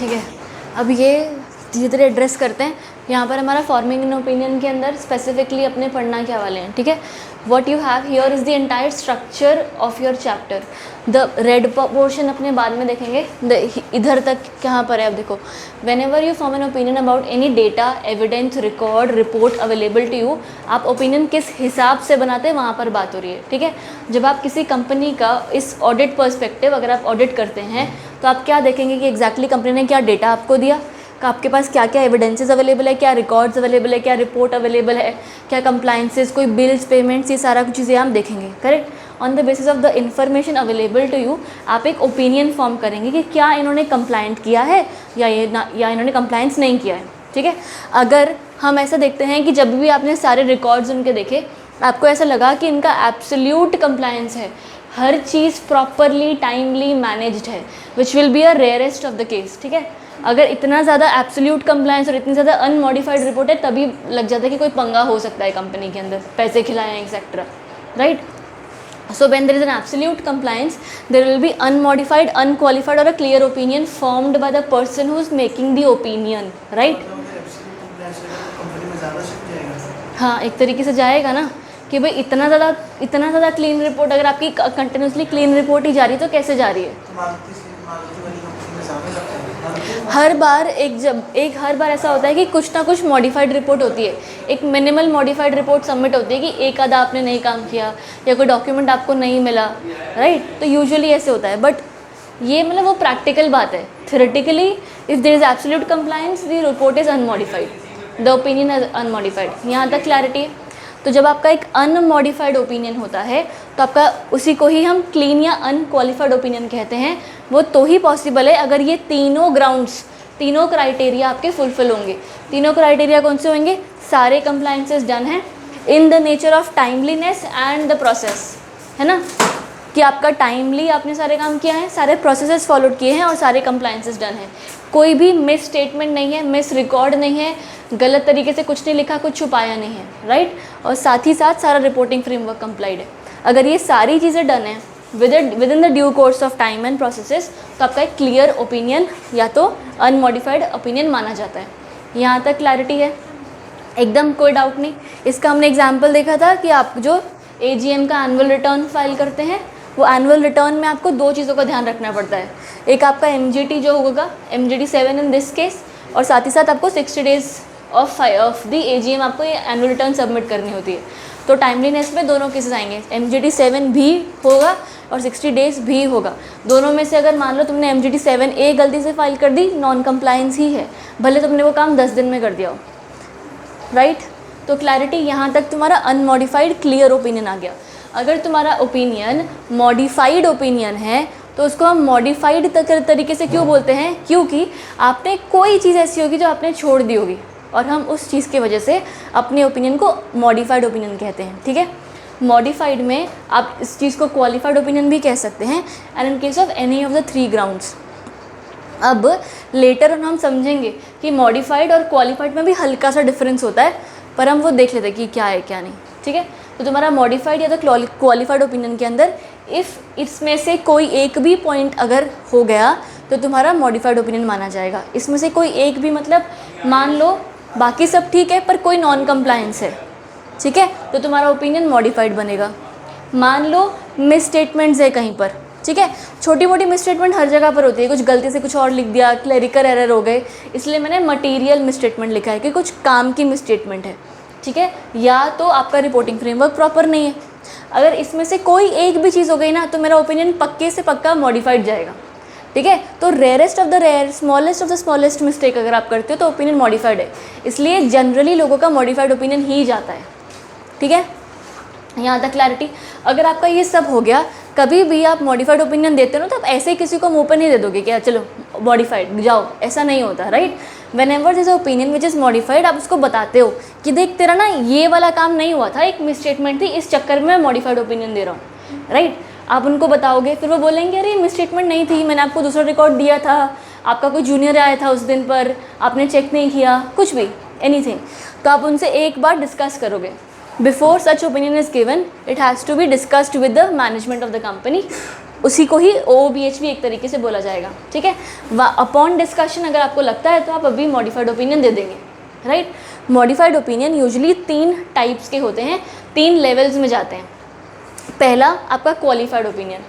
ठीक है, अब ये धीरे धीरे एड्रेस करते हैं। यहाँ पर हमारा फॉर्मिंग एन ओपिनियन के अंदर स्पेसिफिकली अपने पढ़ना क्या वाले हैं, ठीक है। What you have here is the entire structure of your chapter. The red portion अपने बाद में देखेंगे, इधर तक कहाँ पर है, अब देखो। Whenever you form an opinion about any data, evidence, record, report available to you, आप ओपिनियन किस हिसाब से बनाते हैं वहाँ पर बात हो रही है, ठीक है। जब आप किसी कंपनी का इस ऑडिट पर्सपेक्टिव अगर आप ऑडिट करते हैं तो आप क्या देखेंगे कि एग्जैक्टली कंपनी ने क्या डेटा आपको दिया, आपके पास क्या क्या एविडेंसेस अवेलेबल है, क्या रिकॉर्ड्स अवेलेबल है, क्या रिपोर्ट अवेलेबल है, क्या कंप्लाइंसेस, कोई बिल्स, पेमेंट्स, ये सारा कुछ चीज़ें हम देखेंगे, correct. On the basis of the information available to you आप एक ओपिनियन फॉर्म करेंगे कि क्या इन्होंने कंप्लाइंट किया है या इन्होंने कंप्लाइंस नहीं किया है, ठीक है। अगर हम ऐसा देखते हैं कि जब भी आपने सारे रिकॉर्ड्स उनके देखे, आपको ऐसा लगा कि इनका एब्सोल्यूट कंप्लायंस है, हर चीज़ प्रॉपरली टाइमली मैनेज्ड है, which will be a rarest of the case, ठीक है। अगर इतना ज़्यादा एब्सोल्यूट कंप्लायंस और इतनी ज़्यादा अनमॉडिफाइड रिपोर्ट है, तभी लग जाता है कि कोई पंगा हो सकता है कंपनी के अंदर, पैसे खिलाए हैं etcetera, right. So when there is an absolute compliance, there will be unmodified, unqualified or a clear opinion formed by the person who is making the opinion, right? हाँ, एक तरीके से जाएगा ना कि भाई इतना ज़्यादा क्लीन रिपोर्ट, अगर आपकी कंटिन्यूसली क्लीन रिपोर्ट ही जा रही है तो कैसे जा रही है। हर बार हर बार ऐसा होता है कि कुछ ना कुछ मॉडिफाइड रिपोर्ट होती है, एक मिनिमल मॉडिफाइड रिपोर्ट सबमिट होती है कि एक आधा आपने नहीं काम किया या कोई डॉक्यूमेंट आपको नहीं मिला, राइट। तो यूजुअली ऐसे होता है, बट ये मतलब वो प्रैक्टिकल बात है। Theoretically if there is absolute compliance the report is unmodified, the opinion is unmodified. यहाँ तक क्लैरिटी है। तो जब आपका एक अनमॉडिफाइड ओपिनियन होता है तो आपका उसी को ही हम क्लीन या अनक्वालिफाइड ओपिनियन कहते हैं। वो तो ही पॉसिबल है अगर ये तीनों ग्राउंड्स, तीनों क्राइटेरिया आपके फुलफिल होंगे। तीनों क्राइटेरिया कौन से होंगे, सारे कंप्लायंसेस डन हैं in the nature of timeliness and the process, है ना, कि आपका टाइमली आपने सारे काम किया है, सारे प्रोसेसेस फॉलोड किए हैं और सारे कंप्लायंसेस डन हैं। कोई भी मिस स्टेटमेंट नहीं है, मिस रिकॉर्ड नहीं है, गलत तरीके से कुछ नहीं लिखा, कुछ छुपाया नहीं है, राइट। और साथ ही साथ सारा रिपोर्टिंग फ्रेमवर्क कंप्लाइड है। अगर ये सारी चीज़ें डन हैं with in the due course of time and processes, तो आपका एक क्लियर ओपिनियन या तो अनमॉडिफाइड ओपिनियन माना जाता है। यहाँ तक क्लैरिटी है, एकदम कोई डाउट नहीं। इसका हमने एग्जाम्पल देखा था कि आप जो AGM का एनुअल रिटर्न फाइल करते हैं, वो एनुअल रिटर्न में आपको दो चीज़ों का ध्यान रखना पड़ता है। एक आपका MGT जो होगा, MGT 7 इन दिस केस, और साथ ही साथ आपको 60 डेज़ ऑफ द AGM आपको ये एनुअल रिटर्न सबमिट करनी होती है। तो टाइमलीनेस में दोनों केसेस आएंगे, MGT 7 भी होगा और 60 डेज़ भी होगा। दोनों में से अगर मान लो तुमने MGT 7A गलती से फाइल कर दी, नॉन कंप्लायंस ही है, भले तुमने वो काम 10 दिन में कर दिया हो, राइट। तो क्लैरिटी, यहाँ तक तुम्हारा अनमॉडिफाइड क्लियर ओपिनियन आ गया। अगर तुम्हारा ओपिनियन मॉडिफाइड ओपिनियन है तो उसको हम मॉडिफाइड तरीके से क्यों बोलते हैं, क्योंकि आपने कोई चीज़ ऐसी होगी जो आपने छोड़ दी होगी और हम उस चीज़ की वजह से अपने ओपिनियन को मॉडिफाइड ओपिनियन कहते हैं, ठीक है। मॉडिफाइड में आप इस चीज़ को क्वालिफाइड ओपिनियन भी कह सकते हैं, and in case of any of the 3 grounds. अब लेटर ऑन हम समझेंगे कि मॉडिफाइड और क्वालिफाइड में भी हल्का सा डिफरेंस होता है, पर हम वो देख लेते हैं कि क्या है क्या नहीं, ठीक है। तो तुम्हारा मॉडिफाइड या तो क्वालिफाइड ओपिनियन के अंदर इफ़ इसमें से कोई एक भी पॉइंट अगर हो गया तो तुम्हारा मॉडिफाइड ओपिनियन माना जाएगा। इसमें से कोई एक भी मतलब मान लो बाकी सब ठीक है पर कोई नॉन कंप्लायंस है, ठीक है, तो तुम्हारा ओपिनियन मॉडिफाइड बनेगा। मान लो मिस स्टेटमेंट्स है कहीं पर, ठीक है, छोटी मोटी मिस स्टेटमेंट हर जगह पर होती है, कुछ गलती से कुछ और लिख दिया, क्लरिकल एरर हो गए, इसलिए मैंने मटेरियल मिस स्टेटमेंट लिखा है कि कुछ काम की मिस स्टेटमेंट है, ठीक है, या तो आपका रिपोर्टिंग फ्रेमवर्क प्रॉपर नहीं है। अगर इसमें से कोई एक भी चीज़ हो गई ना तो मेरा ओपिनियन पक्के से पक्का मॉडिफाइड जाएगा, ठीक है। तो rarest of the rare, smallest of the smallest mistake अगर आप करते हो तो ओपिनियन मॉडिफाइड है, इसलिए जनरली लोगों का मॉडिफाइड ओपिनियन ही जाता है, ठीक है। यहाँ तक क्लैरिटी। अगर आपका ये सब हो गया, कभी भी आप मॉडिफाइड ओपिनियन देते हो ना तो आप ऐसे ही किसी को मुँह पर नहीं दे दोगे कि चलो मॉडिफाइड जाओ, ऐसा नहीं होता, right. When ever this opinion which is modified, आप उसको बताते हो कि देख तेरा ना ये वाला काम नहीं हुआ था, एक मिस स्टेटमेंट थी, इस चक्कर में मैं मॉडिफाइड ओपिनियन दे रहा हूँ, राइट। आप उनको बताओगे, फिर वो बोलेंगे अरे मिस स्टेटमेंट नहीं थी, मैंने आपको दूसरा रिकॉर्ड दिया था, आपका कोई जूनियर आया था उस दिन पर, आपने चेक नहीं किया, कुछ भी, एनीथिंग। तो आप उनसे एक बार डिस्कस करोगे। Before such opinion is given, it has to be discussed with the management of the company, उसी को ही OOBH भी एक तरीके से बोला जाएगा, ठीक है। अपॉन डिस्कशन अगर आपको लगता है तो आप अभी मॉडिफाइड ओपिनियन दे देंगे, right. Modified opinion usually 3 types के होते हैं, 3 लेवल्स में जाते हैं। पहला आपका क्वालिफाइड ओपिनियन।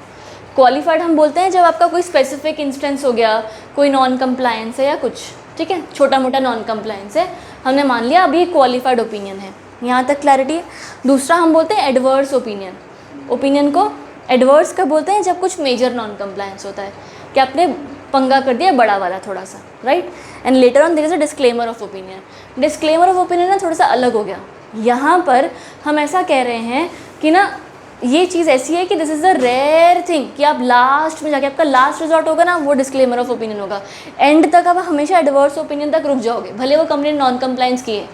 क्वालिफाइड हम बोलते हैं जब आपका कोई स्पेसिफिक इंस्टेंस हो गया, कोई नॉन कंप्लायंस है या कुछ, ठीक है, छोटा मोटा नॉन कंप्लायंस है, हमने मान लिया अभी क्वालिफाइड ओपिनियन है। यहाँ तक क्लैरिटी है। दूसरा हम बोलते हैं एडवर्स ओपिनियन। ओपिनियन को एडवर्स कब बोलते हैं, जब कुछ मेजर नॉन कंप्लायंस होता है, कि आपने पंगा कर दिया बड़ा वाला थोड़ा सा, right. And later on their is a disclaimer of opinion. Disclaimer of opinion ना थोड़ा सा अलग हो गया। यहाँ पर हम ऐसा कह रहे हैं कि ना ये चीज़ ऐसी है कि this is a rare thing, कि आप लास्ट में जाके आपका लास्ट रिजॉर्ट होगा ना, वो डिस्क्लेमर ऑफ ओपिनियन होगा। एंड तक आप हमेशा एडवर्स ओपिनियन तक रुक जाओगे, भले वो कंपनी ने नॉन कंप्लायंस की है।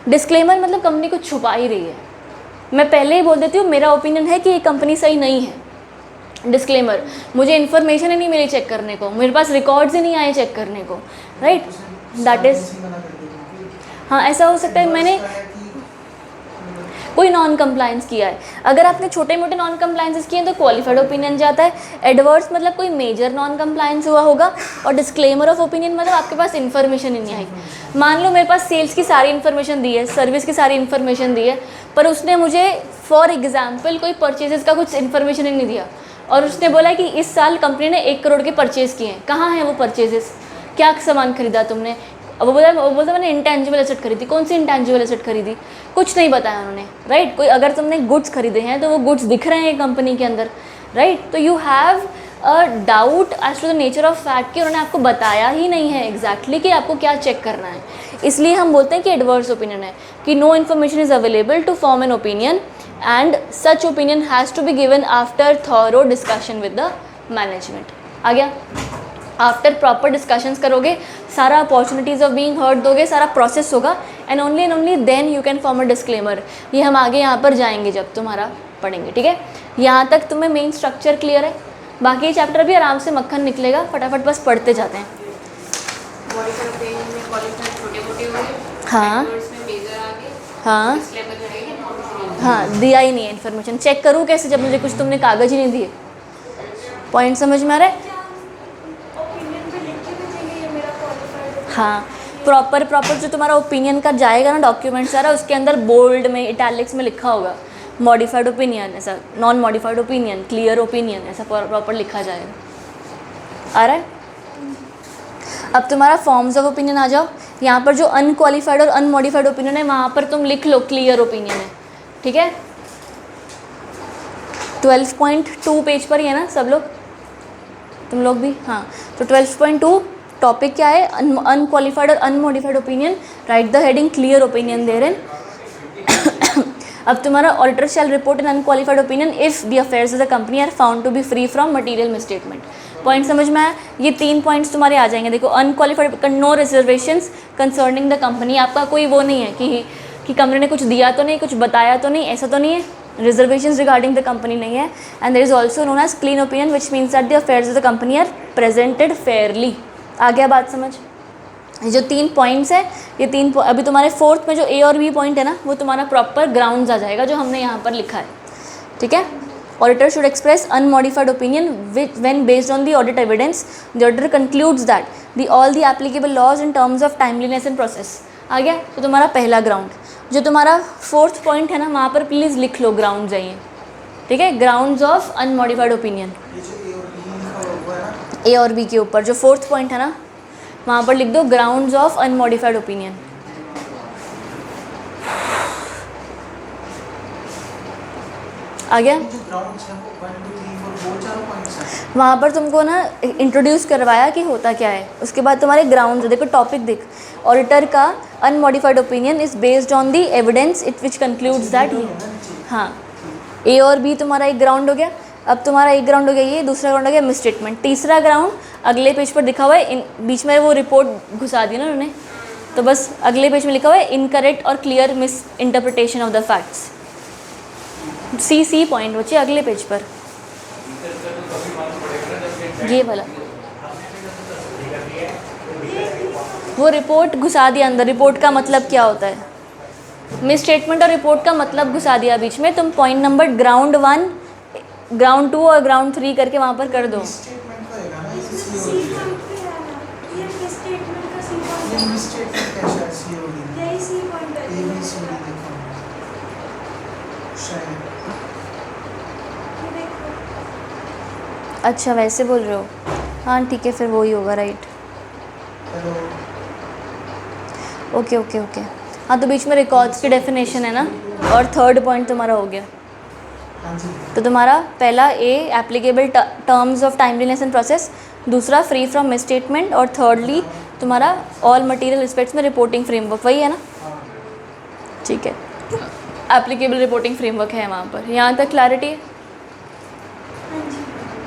डिस्क्लेमर मतलब कंपनी कुछ छुपा ही रही है। मैं पहले ही बोल देती हूँ मेरा ओपिनियन है कि ये कंपनी सही नहीं है। डिस्क्लेमर, मुझे इन्फॉर्मेशन ही नहीं मिली चेक करने को, मेरे पास रिकॉर्ड्स ही नहीं आए चेक करने को, राइट। दैट इज़, हाँ ऐसा हो सकता है मैंने कोई नॉन कंप्लायंस किया है। अगर आपने छोटे मोटे नॉन कंप्लायंसेस किए हैं तो क्वालिफाइड ओपिनियन जाता है। एडवर्स मतलब कोई मेजर नॉन कंप्लायंस हुआ होगा। और डिस्क्लेमर ऑफ ओपिनियन मतलब आपके पास इन्फॉर्मेशन ही नहीं आई। मान लो मेरे पास सेल्स की सारी इन्फॉर्मेशन दी है, सर्विस की सारी इन्फॉर्मेशन दी है, पर उसने मुझे फॉर एग्जाम्पल कोई परचेजेस का कुछ इन्फॉर्मेशन ही नहीं दिया, और उसने बोला कि इस साल कंपनी ने 1 करोड़ के परचेज़ किए हैं, कहाँ हैं वो परचेजेस, क्या सामान खरीदा तुमने। अब वो बोलता मैंने इंटेंजिबल एसेट खरीदी। कौन सी इंटेंजिबल एसेट खरीदी, कुछ नहीं बताया उन्होंने, राइट। कोई अगर तुमने गुड्स खरीदे हैं तो वो गुड्स दिख रहे हैं कंपनी के अंदर, राइट। तो you have a doubt as to the nature of fact कि उन्होंने आपको बताया ही नहीं है एग्जैक्टली कि आपको क्या चेक करना है। इसलिए हम बोलते हैं कि एडवर्स ओपिनियन है, कि no information is available to form an opinion and such opinion has to be given after thorough discussion with the management. आ गया। आफ्टर प्रॉपर डिस्कशंस करोगे, सारा अपॉर्चुनिटीज़ ऑफ बीइंग हर्ड दोगे, सारा प्रोसेस होगा, and only then you can form a disclaimer. ये हम आगे यहाँ पर जाएंगे जब तुम्हारा पढ़ेंगे, ठीक है। यहाँ तक तुम्हें मेन स्ट्रक्चर क्लियर है। बाकी ये चैप्टर भी आराम से मक्खन निकलेगा, फटाफट बस पढ़ते जाते हैं। हाँ हाँ हाँ, दिया ही नहीं है इन्फॉर्मेशन। चेक करूँ कैसे जब मुझे कुछ तुमने कागज़ ही नहीं दिए। पॉइंट समझ में आ रहा है? हाँ, प्रॉपर जो तुम्हारा ओपिनियन का जाएगा ना डॉक्यूमेंट सारा, उसके अंदर बोल्ड में इटैलिक्स में लिखा होगा मॉडिफाइड ओपिनियन, ऐसा non modified opinion, clear opinion, ऐसा प्रॉपर लिखा जाएगा। आ रहा है? अब तुम्हारा फॉर्म्स ऑफ ओपिनियन आ जाओ। यहाँ पर जो अनक्वालिफाइड और अनमॉडिफाइड ओपिनियन है वहाँ पर तुम लिख लो क्लियर ओपिनियन है, ठीक है। 12.2 पेज पर ही है ना सब लोग, तुम लोग भी? हाँ, तो 12.2 टॉपिक क्या है, अनक्वालिफाइड और unmodified opinion. Write the heading clear opinion therein. अब तुम्हारा auditor shall report in unqualified opinion if the affairs of the company are found to be free from material misstatement. Point समझ में आया? ये 3 points तुम्हारे आ जाएंगे। देखो, unqualified, no reservations concerning the company. आपका कोई वो नहीं है कि कंपनी ने कुछ दिया तो नहीं, कुछ बताया तो नहीं, ऐसा तो नहीं है। रिजर्वेशंस रिगार्डिंग द कंपनी नहीं है। And there is also known as clean opinion which means that the affairs of the company are presented fairly. आ गया बात समझ? ये जो 3 पॉइंट्स है, ये 3 अभी तुम्हारे 4th में जो ए और बी पॉइंट है ना, वो तुम्हारा प्रॉपर ग्राउंड्स आ जाएगा जो हमने यहाँ पर लिखा है, ठीक है। Auditor should express unmodified opinion when based on the audit evidence. The auditor concludes that all the applicable laws in terms of timeliness and process. आ गया? तो तुम्हारा पहला ग्राउंड। जो तुम्हारा 4th पॉइंट है ना, वहाँ पर प्लीज़ लिख लो ग्राउंड जाइए, ठीक है। ग्राउंड्स ऑफ अनमॉडिफाइड ओपिनियन, ए और बी के ऊपर जो 4th पॉइंट है ना, वहाँ पर लिख दो ग्राउंड्स ऑफ अनमॉडिफाइड ओपिनियन। आ गया? वहाँ पर तुमको ना इंट्रोड्यूस करवाया कि होता क्या है। उसके बाद तुम्हारे ग्राउंड्स, देखो टॉपिक देख, ऑडिटर का unmodified opinion is based on the evidence it which concludes that. हाँ, ए और बी तुम्हारा एक ग्राउंड हो गया। अब तुम्हारा एक ग्राउंड हो गया ये, दूसरा ग्राउंड हो गया मिसस्टेटमेंट। तीसरा ग्राउंड अगले पेज पर दिखा हुआ है, इन बीच में वो रिपोर्ट घुसा दी ना उन्होंने, तो बस अगले पेज में लिखा हुआ है इनकरेक्ट और clear misinterpretation of the facts. C point बच्चे अगले पेज पर, ये वाला वो रिपोर्ट घुसा दिया अंदर। रिपोर्ट का मतलब क्या होता है, मिस स्टेटमेंट और रिपोर्ट का मतलब घुसा दिया बीच में। तुम पॉइंट नंबर ग्राउंड 1 ग्राउंड 2 और ग्राउंड 3 करके वहाँ पर कर दो। स्टेटमेंट का होगा ना, इसमें इसलिए सी होती है। पॉइंट पे है ना, ये स्टेटमेंट का सी ये पॉइंट मिसस्टेटमेंट का शायद सी होगी, यही सी पॉइंट है ए बी सी डी देखो शायद। ये देखो। अच्छा वैसे बोल रहे हो, हाँ ठीक है फिर वही होगा, right. Hello, okay okay okay, हाँ तो बीच में रिकॉर्ड्स की डेफिनेशन है ना, और थर्ड पॉइंट तुम्हारा हो गया। हाँ जी। तो तुम्हारा पहला a applicable terms of timeliness and process, दूसरा फ्री फ्रॉम मिसस्टेटमेंट, और थर्डली तुम्हारा ऑल मटेरियल रिस्पेक्ट्स में रिपोर्टिंग फ्रेमवर्क, वही है ना? हाँ, ठीक है, एप्लीकेबल रिपोर्टिंग फ्रेमवर्क है वहाँ पर। यहाँ तक क्लैरिटी है? हाँ जी।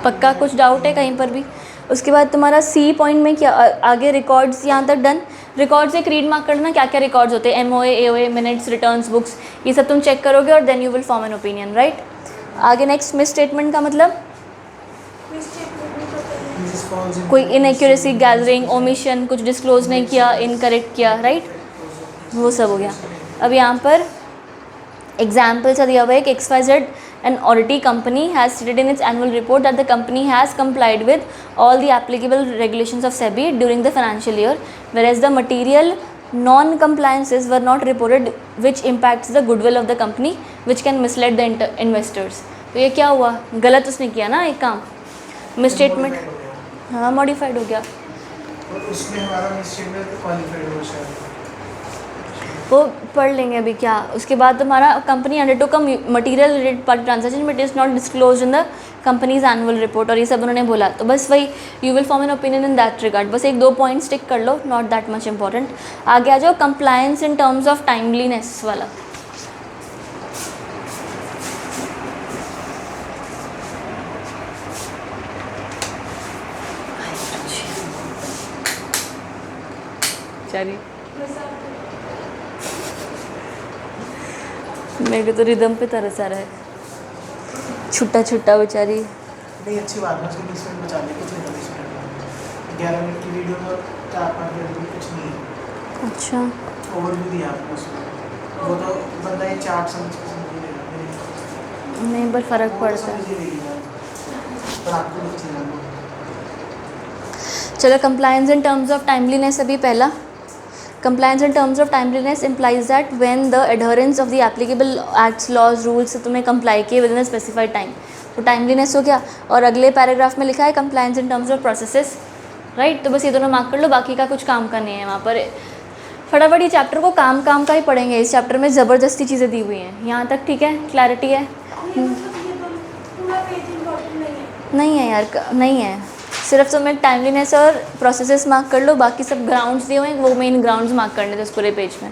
पक्का कुछ डाउट है कहीं पर भी? उसके बाद तुम्हारा सी पॉइंट में क्या आगे रिकॉर्ड्स यहाँ तक डन। रिकॉर्ड्स एक रीड मार्क करना, क्या क्या रिकॉर्ड्स होते हैं, MOA, AOA, minutes, returns, books, ये सब तुम चेक करोगे और then you will form an opinion, right. आगे नेक्स्ट मिस स्टेटमेंट का मतलब मिसस्टेटमेंट भी पता है। this is falls into कोई इनएक्यूरेसी, गैदरिंग, ओमिशन, कुछ डिस्क्लोज नहीं किया, इनकरेक्ट किया, राइट, वो सब हो गया। अब यहाँ पर एग्जाम्पल सा दिया हुआ है कि XYZ an auditing company has stated in its annual report that the company has complied with all the applicable regulations of SEBI during the financial year, whereas the material non-compliances were not reported, which impacts the goodwill of the company, which can mislead the investors. तो ये क्या हुआ, गलत उसने किया ना एक काम, मिसस्टेटमेंट, modified हो गया। हाँ मॉडिफाइड हो गया। और उसमें हमारा मिसस्टेटमेंट क्वालिफाइड हो शायद। वो पढ़ लेंगे अभी क्या। उसके बाद तुम्हारा company undertook a material related party transaction but is not disclose in the companies annual report, और ये सब उन्होंने बोला। तो बस वही you will form an opinion in that regard. बस एक दो पॉइंट स्टिक कर लो, नॉट दैट मच इंपॉर्टेंट। आगे आ जाओ compliance in terms of timeliness वाला। चलिए मेरे को तो रिदम पे तरस आ रहा है, छुट्टा छुट्टा बेचारी। नहीं अच्छी बात है, उसके 20 मिनट बचा ले, कुछ नहीं था 20 मिनट में। 11 मिनट की वीडियो में 4-5 मिनट में कुछ नहीं है। अच्छा ओवरव्यू दिया आपने उसमें, वो तो बंदा ये चार्ट समझ के समझ लेगा। नहीं पर फ़र्क पड़ता है। समझ ही लेगी बात, पर आपको कुछ नहीं जानना। चलो compliance in terms of timeliness अभी पहला। Compliance in terms of timeliness implies that when the adherence of the applicable acts, laws, rules से तुम्हें comply किए within a specified time, तो timeliness हो गया। और अगले पैराग्राफ में लिखा है compliance in terms of processes, right. तो बस ये दोनों मार्क कर लो, बाकी का कुछ काम का नहीं है वहाँ पर। फटाफट ये चैप्टर को काम का ही पढ़ेंगे, इस चैप्टर में ज़बरदस्ती चीज़ें दी हुई हैं। यहाँ तक ठीक है, क्लैरिटी है? ये मतलब ये पूरा पेज इम्पोर्टेंट नहीं है। नहीं है यार, नहीं है। सिर्फ तुम्हें टाइमलीनेस और प्रोसेसेस मार्क कर लो, बाकी सब ग्राउंड्स दिए हुए हैं, वो मेन ग्राउंड्स मार्क करने थे उस पूरे पेज में,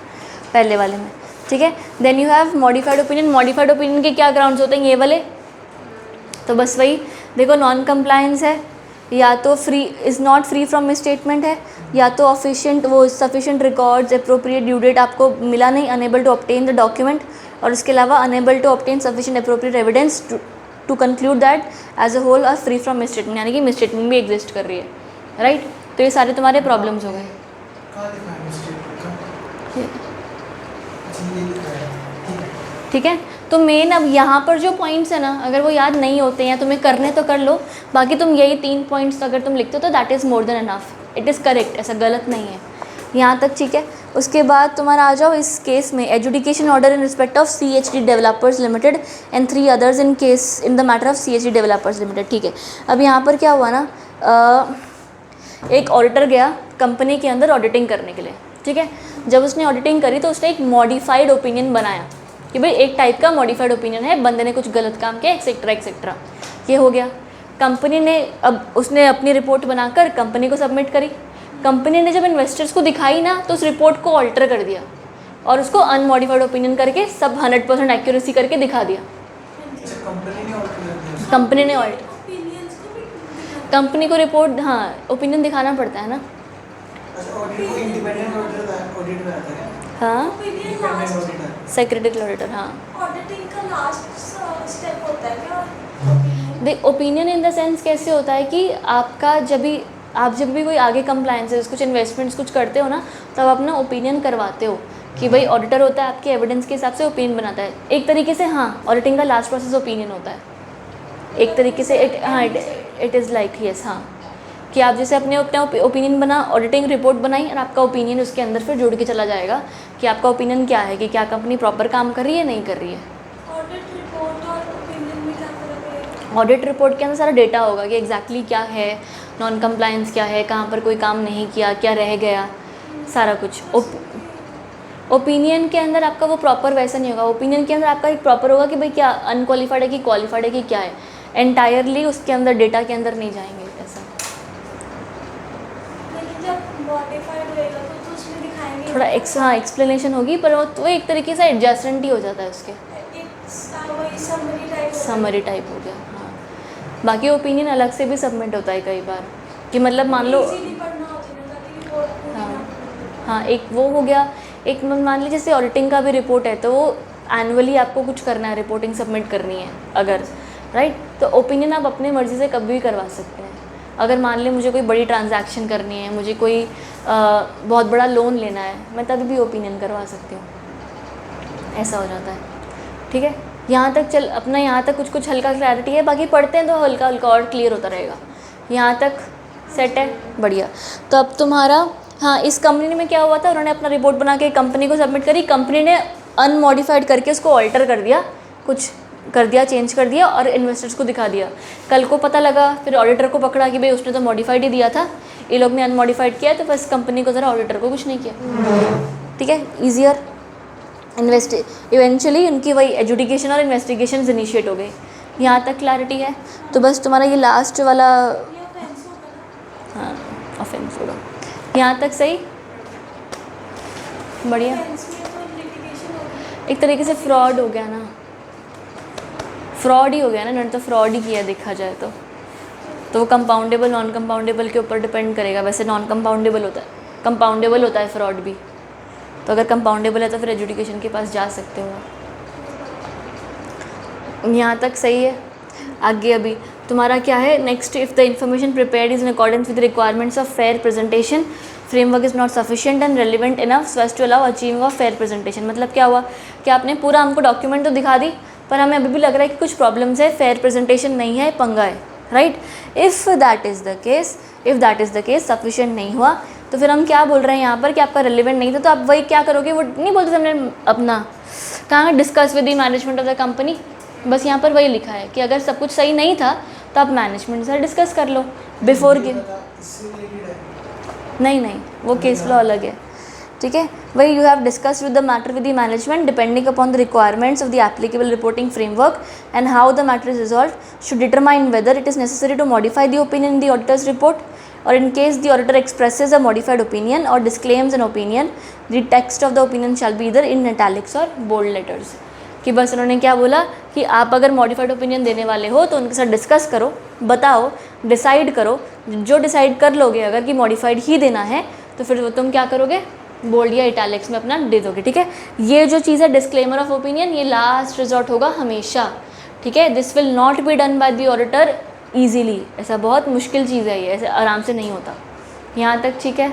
पहले वाले में, ठीक है। Then you have modified opinion. Modified opinion के क्या ग्राउंड्स होते हैं, ये वाले। तो बस वही देखो, नॉन कंप्लायंस है, या तो free is not free from misstatement है, या तो ऑफिशिएंट वो sufficient records, appropriate due date आपको मिला नहीं, unable to obtain the document, और इसके अलावा unable to obtain sufficient appropriate evidence to conclude that as a whole are free from misstatement, यानी कि मिसस्टेटमेंट भी एग्जिस्ट कर रही है, राइट। तो ये सारे तुम्हारे प्रॉब्लम्स हो गए। कहाँ लिखा है मिसस्टेटमेंट का? अच्छा ये लिखा है, ठीक है। ठीक है, तो मेन अब यहाँ पर जो पॉइंट्स है ना, अगर वो याद नहीं होते हैं तुम्हें करने तो कर लो, बाकी तुम यही 3 पॉइंट्स अगर तुम लिखते हो तो that is more than enough, it is correct, ऐसा गलत नहीं है। यहाँ तक ठीक है। उसके बाद तुम्हारा आ जाओ इस केस में, education order in respect of CHD developers limited and 3 others in case in the matter of CHD developers limited, ठीक है। अब यहाँ पर क्या हुआ ना, एक ऑडिटर गया कंपनी के अंदर ऑडिटिंग करने के लिए, ठीक है। जब उसने ऑडिटिंग करी तो उसने एक मॉडिफाइड ओपिनियन बनाया कि भाई एक टाइप का मॉडिफाइड ओपिनियन है, बंदे ने कुछ गलत काम किया, एक्सेट्रा एक्सेट्रा, ये हो गया। कंपनी ने अब उसने अपनी रिपोर्ट बनाकर कंपनी को सबमिट करी। कंपनी ने जब इन्वेस्टर्स को दिखाई ना, तो उस रिपोर्ट को ऑल्टर कर दिया और उसको अनमॉडिफाइड ओपिनियन करके सब 100% एक्यूरेसी करके दिखा दिया। अच्छा कंपनी ने ऑल्टर कर दिया। कंपनी ने ऑल्टर, ओपिनियंस को भी कंपनी को रिपोर्ट, हाँ ओपिनियन दिखाना पड़ता है ना। अच्छा ऑडिट को इंडिपेंडेंट ऑडिट में आता है। हाँ opinion independent last auditor. Secretary auditor, हाँ। ऑडिटिंग का लास्ट स्टेप होता है क्या ओपिनियन? देख ओपिनियन इन द सेंस कैसे होता है कि आपका आप जब भी कोई आगे कंप्लायंसेस, कुछ इन्वेस्टमेंट्स कुछ करते हो ना, तब आप अपना ओपिनियन करवाते हो कि भाई ऑडिटर होता है आपके एविडेंस के हिसाब से ओपिनियन बनाता है एक तरीके से। हाँ ऑडिटिंग का लास्ट प्रोसेस ओपिनियन होता है, एक तरीके से इट इज़ लाइक यस, हाँ, कि आप जैसे अपने अपना ओपिनियन बना, ऑडिटिंग रिपोर्ट बनाई और आपका ओपिनियन उसके अंदर फिर जुड़ के चला जाएगा कि आपका ओपिनियन क्या है, कि क्या कंपनी प्रॉपर काम कर रही है नहीं कर रही है। ऑडिट रिपोर्ट और ओपिनियन में क्या फ़र्क है? ऑडिट रिपोर्ट के अंदर सारा डेटा होगा कि एग्जैक्टली क्या है, नॉन कंप्लायंस क्या है, कहाँ पर कोई काम नहीं किया, क्या रह गया, सारा कुछ। ओपिनियन के अंदर आपका वो प्रॉपर वैसा नहीं होगा। ओपिनियन के अंदर आपका एक प्रॉपर होगा कि भाई क्या अनक्वालिफाइड है कि क्वालिफाइड है कि क्या है, एंटायरली उसके अंदर डेटा के अंदर नहीं जाएंगे ऐसा। लेकिन जब मॉडिफाइड रहेगा तो उसमें दिखाएंगे थोड़ा हाँ एक्सप्लेनेशन होगी, पर वो तो एक तरीके से एडजस्टमेंट ही हो जाता है उसके, वही समरी टाइप समरी टाइप हो गया। हाँ, बाकी ओपिनियन अलग से भी सबमिट होता है कई बार, कि मतलब मान लो इजीली पढ़ना होता है ताकि रिपोर्ट पूरी ना पढ़नी। हाँ, एक वो हो गया। एक मान लीजिए जैसे ऑडिटिंग का भी रिपोर्ट है तो वो एनुअली आपको कुछ करना है, रिपोर्टिंग सबमिट करनी है अगर, राइट, तो ओपिनियन आप अपनी मर्ज़ी से कभी भी करवा सकते हैं। अगर मान लें मुझे कोई बड़ी ट्रांजैक्शन करनी है, मुझे कोई बहुत बड़ा लोन लेना है, मैं तब भी ओपिनियन करवा सकती हूँ, ऐसा हो जाता है। ठीक है, यहाँ तक चल अपना, यहाँ तक कुछ हल्का क्लैरिटी है, बाकी पढ़ते हैं तो हल्का हल्का और क्लियर होता रहेगा। यहाँ तक सेट है, बढ़िया। तो अब तुम्हारा, हाँ, इस कंपनी में क्या हुआ था, उन्होंने अपना रिपोर्ट बना के कंपनी को सबमिट करी, कंपनी ने अनमॉडिफाइड करके उसको ऑल्टर कर दिया, कुछ कर दिया, चेंज कर दिया और इन्वेस्टर्स को दिखा दिया। कल को पता लगा, फिर ऑडिटर को पकड़ा कि भाई उसने तो मॉडिफाइड ही दिया था, ये लोग ने अनमॉडिफाइड किया, तो बस कंपनी को ज़रा, ऑडिटर को कुछ नहीं किया। ठीक है, ईजियर इवेंचुअली उनकी वही एजुडिकेशन और इन्वेस्टिगेशन इनिशिएट हो गई। यहाँ तक क्लैरिटी है। तो बस तुम्हारा ये लास्ट वाला, हाँ, ऑफेंस होगा। यहाँ तक सही, बढ़िया। एक तरीके से फ्रॉड हो गया ना, फ्रॉड ही हो गया ना, इन्होंने तो फ्रॉड ही किया देखा जाए तो वो कंपाउंडेबल नॉन कंपाउंडेबल के ऊपर डिपेंड करेगा। वैसे नॉन कंपाउंडेबल होता है, कंपाउंडेबल होता है फ्रॉड भी, तो अगर कंपाउंडेबल है तो फिर एजुडिकेशन के पास जा सकते हो। यहाँ तक सही है। आगे अभी तुम्हारा क्या है next, if the information prepared is in accordance with requirements of fair presentation, framework is not sufficient and relevant enough so as to allow achieving of fair presentation. मतलब क्या हुआ कि आपने पूरा हमको डॉक्यूमेंट तो दिखा दी, पर हमें अभी भी लग रहा है कि कुछ प्रॉब्लम्स है, फेयर प्रेजेंटेशन नहीं है, पंगा है, right. If that is the case sufficient नहीं हुआ, तो फिर हम क्या बोल रहे हैं यहाँ पर कि आपका रेलिवेंट नहीं था, तो आप वही क्या करोगे, वो नहीं बोलते हमने अपना कहाँ discuss with the management of the company, बस यहाँ पर वही लिखा है कि अगर सब कुछ सही नहीं था तो आप मैनेजमेंट से डिस्कस कर लो बिफोर गिव। नहीं, वो केस लॉ अलग है। ठीक है, वही you have discuss with the matter with the management depending upon the requirements of the applicable reporting framework and how the matter is resolve should determine whether it is necessary to modify the opinion in the auditor's report or in case the auditor expresses a modified opinion or disclaims an opinion, the text of the opinion shall be either in italics or bold letters। कि बस उन्होंने क्या बोला कि आप अगर modified opinion देने वाले हो तो उनके साथ डिस्कस करो, बताओ, डिसाइड करो, जो डिसाइड कर लोगे अगर कि मॉडिफाइड ही देना है तो फिर वो तुम क्या करोगे, बोल्ड या इटैलिक्स में अपना दे दोगे। ठीक है, ये जो चीज़ है डिस्क्लेमर ऑफ ओपिनियन, ये लास्ट रिजॉर्ट होगा हमेशा। ठीक है, this will not be done by the auditor easily, ऐसा बहुत मुश्किल चीज़ है ये, ऐसे आराम से नहीं होता। यहाँ तक ठीक है,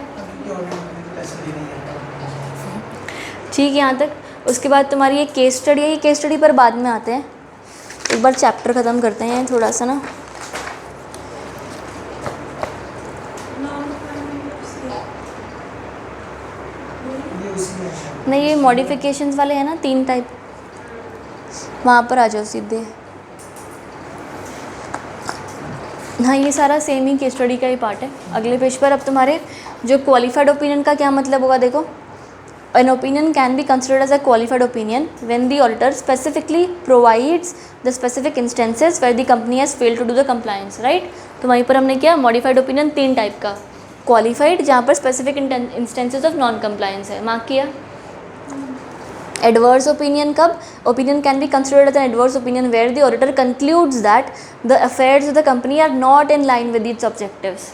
ठीक है यहाँ तक। उसके बाद तुम्हारी ये केस स्टडी है, ये केस स्टडी पर बाद में आते हैं, एक बार चैप्टर ख़त्म करते हैं थोड़ा सा ना। नहीं, ये मॉडिफिकेशंस वाले हैं ना 3 टाइप, वहाँ पर आ जाओ सीधे। हाँ, ये सारा सेम ही केस स्टडी का ही पार्ट है। अगले पेज पर अब तुम्हारे जो क्वालिफाइड ओपिनियन का क्या मतलब होगा, देखो, an opinion can be considered as a qualified opinion when the auditor specifically provides the specific instances where the company has failed to do the compliance, right। तो वहीं पर हमने क्या, मॉडिफाइड ओपिनियन 3 टाइप का, क्वालिफाइड जहाँ पर specific instances of non compliance है, mark किया। एडवर्स ओपिनियन कब, opinion can be considered as an adverse opinion where the auditor concludes that the affairs of the company are not in line with its objectives,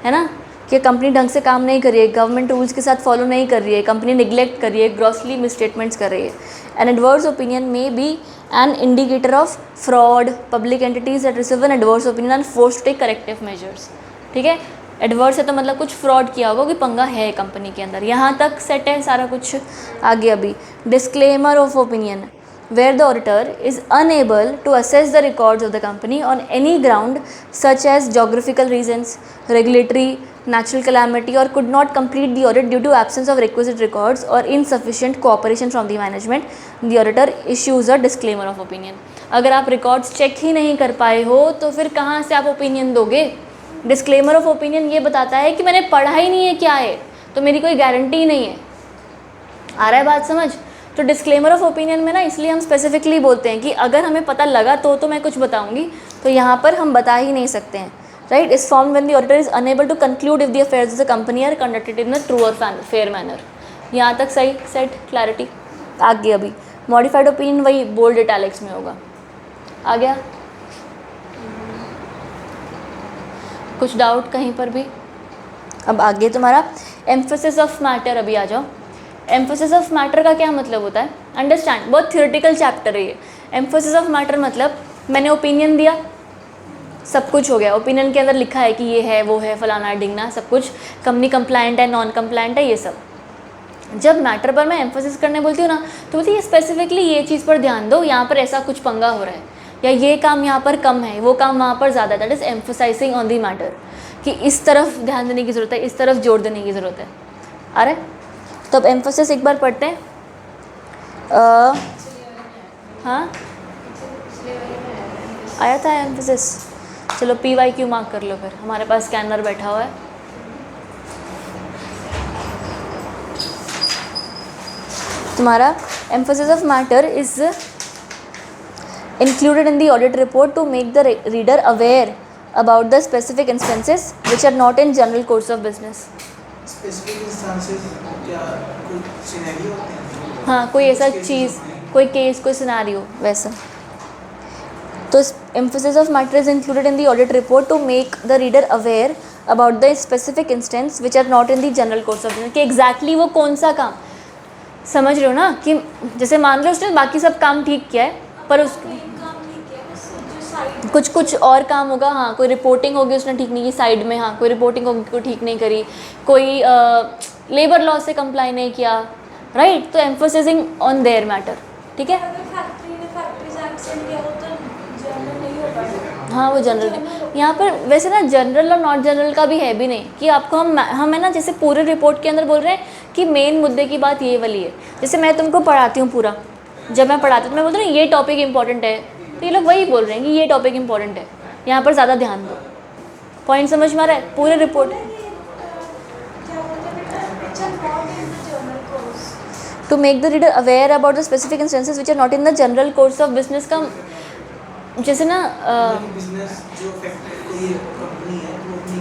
है ना, कि company ढंग से काम नहीं कर रही है, गवर्नमेंट रूल्स के साथ फॉलो नहीं कर रही है, कंपनी निगलेक्ट कर रही है, ग्रॉसली मिसस्टेटमेंट्स कर रही है। An adverse opinion may be an indicator of fraud, public entities that receive an adverse opinion and force to take corrective measures. ठीक है, एडवर्स है तो मतलब कुछ फ्रॉड किया होगा, कि पंगा है कंपनी के अंदर। यहाँ तक सेट है सारा कुछ। आगे अभी disclaimer of opinion, where the auditor is unable to assess the records of the company on any ground such as geographical reasons, regulatory, natural calamity, or could not complete the audit due to absence of requisite records or insufficient cooperation from the management, the auditor issues a disclaimer of opinion. अगर आप records check ही नहीं कर पाए हो तो फिर कहाँ से आप ओपिनियन दोगे? डिस्क्लेमर ऑफ ओपिनियन ये बताता है कि मैंने पढ़ा ही नहीं है क्या है, तो मेरी कोई गारंटी ही नहीं है। आ रहा है बात समझ? तो डिस्क्लेमर ऑफ ओपिनियन में ना इसलिए हम स्पेसिफिकली बोलते हैं कि अगर हमें पता लगा तो मैं कुछ बताऊंगी, तो यहाँ पर हम बता ही नहीं सकते हैं, right. Is form when the auditor is unable to conclude if the affairs of the company are conducted in a true और फेयर मैनर। यहाँ तक सही, सेट, क्लैरिटी। आगे अभी मॉडिफाइड ओपिनियन वही बोल्ड इटैलिक्स में होगा। आ गया? कुछ डाउट कहीं पर भी? अब आगे तुम्हारा एम्फेसिस ऑफ मैटर, अभी आ जाओ। एम्फेसिस ऑफ मैटर का क्या मतलब होता है? अंडरस्टैंड, बहुत थ्योरेटिकल चैप्टर है ये। एम्फेसिस ऑफ मैटर मतलब मैंने ओपिनियन दिया, सब कुछ हो गया, ओपिनियन के अंदर लिखा है कि ये है, वो है, फलाना ढिंगना, सब कुछ, कंपनी कंप्लायंट है, नॉन कंप्लायंट है, ये सब। जब मैटर पर मैं एम्फेसिस करने बोलती हूँ ना, तो बोलती है स्पेसिफिकली ये चीज़ पर ध्यान दो, यहाँ पर ऐसा कुछ पंगा हो रहा है, या ये काम यहाँ पर कम है, वो काम वहाँ पर ज़्यादा है। That is emphasising on the matter, कि इस तरफ ध्यान देने की ज़रूरत है, इस तरफ जोर देने की ज़रूरत है। आ रहा है? तो अब एम्फोसिस एक बार पढ़ते हैं। हाँ, आया था एम्फोसिस। चलो PYQ मार्क कर लो, फिर हमारे पास स्कैनर बैठा हुआ है। तुम्हारा emphasis of matter is included in the audit report to make the reader aware about the specific instances which are not in general course of business. Specific instances क्या कोई scenario होते हैं? हाँ, कोई ऐसा चीज़, कोई केस, कोई सिनेरियो वैसा। तो emphasis of matter is included in the audit report to make the reader aware about the specific instance which are not in the general course of business, कि exactly वो कौन सा काम, समझ रहे हो ना? कि जैसे मान लो उसने बाकी सब काम ठीक किया है, पर उस कुछ और काम होगा, हाँ, कोई रिपोर्टिंग होगी उसने ठीक नहीं की साइड में, हाँ, कोई रिपोर्टिंग होगी कोई ठीक नहीं करी, कोई लेबर लॉ से कंप्लाई नहीं किया, राइट। तो एम्फोसाइजिंग ऑन देयर मैटर, ठीक है। हाँ, वो जनरल है। यहाँ पर वैसे ना जनरल और नॉट जनरल का भी है भी नहीं, कि आपको हम है ना, जैसे पूरे रिपोर्ट के अंदर बोल रहे हैं कि मेन मुद्दे की बात ये वाली है। जैसे मैं तुमको पढ़ाती हूँ पूरा, जब मैं पढ़ाती हूँ मैं बोलती हूँ ये टॉपिक इंपॉर्टेंट है, तो ये लोग वही बोल रहे हैं कि ये टॉपिक इंपॉर्टेंट है, यहाँ पर ज़्यादा ध्यान दो। पॉइंट समझ में आ रहा है? पूरे report to make the reader aware about the specific instances which are not in the general course of business का, जैसे ना बिजनेस जो कोई कंपनी है वो अपनी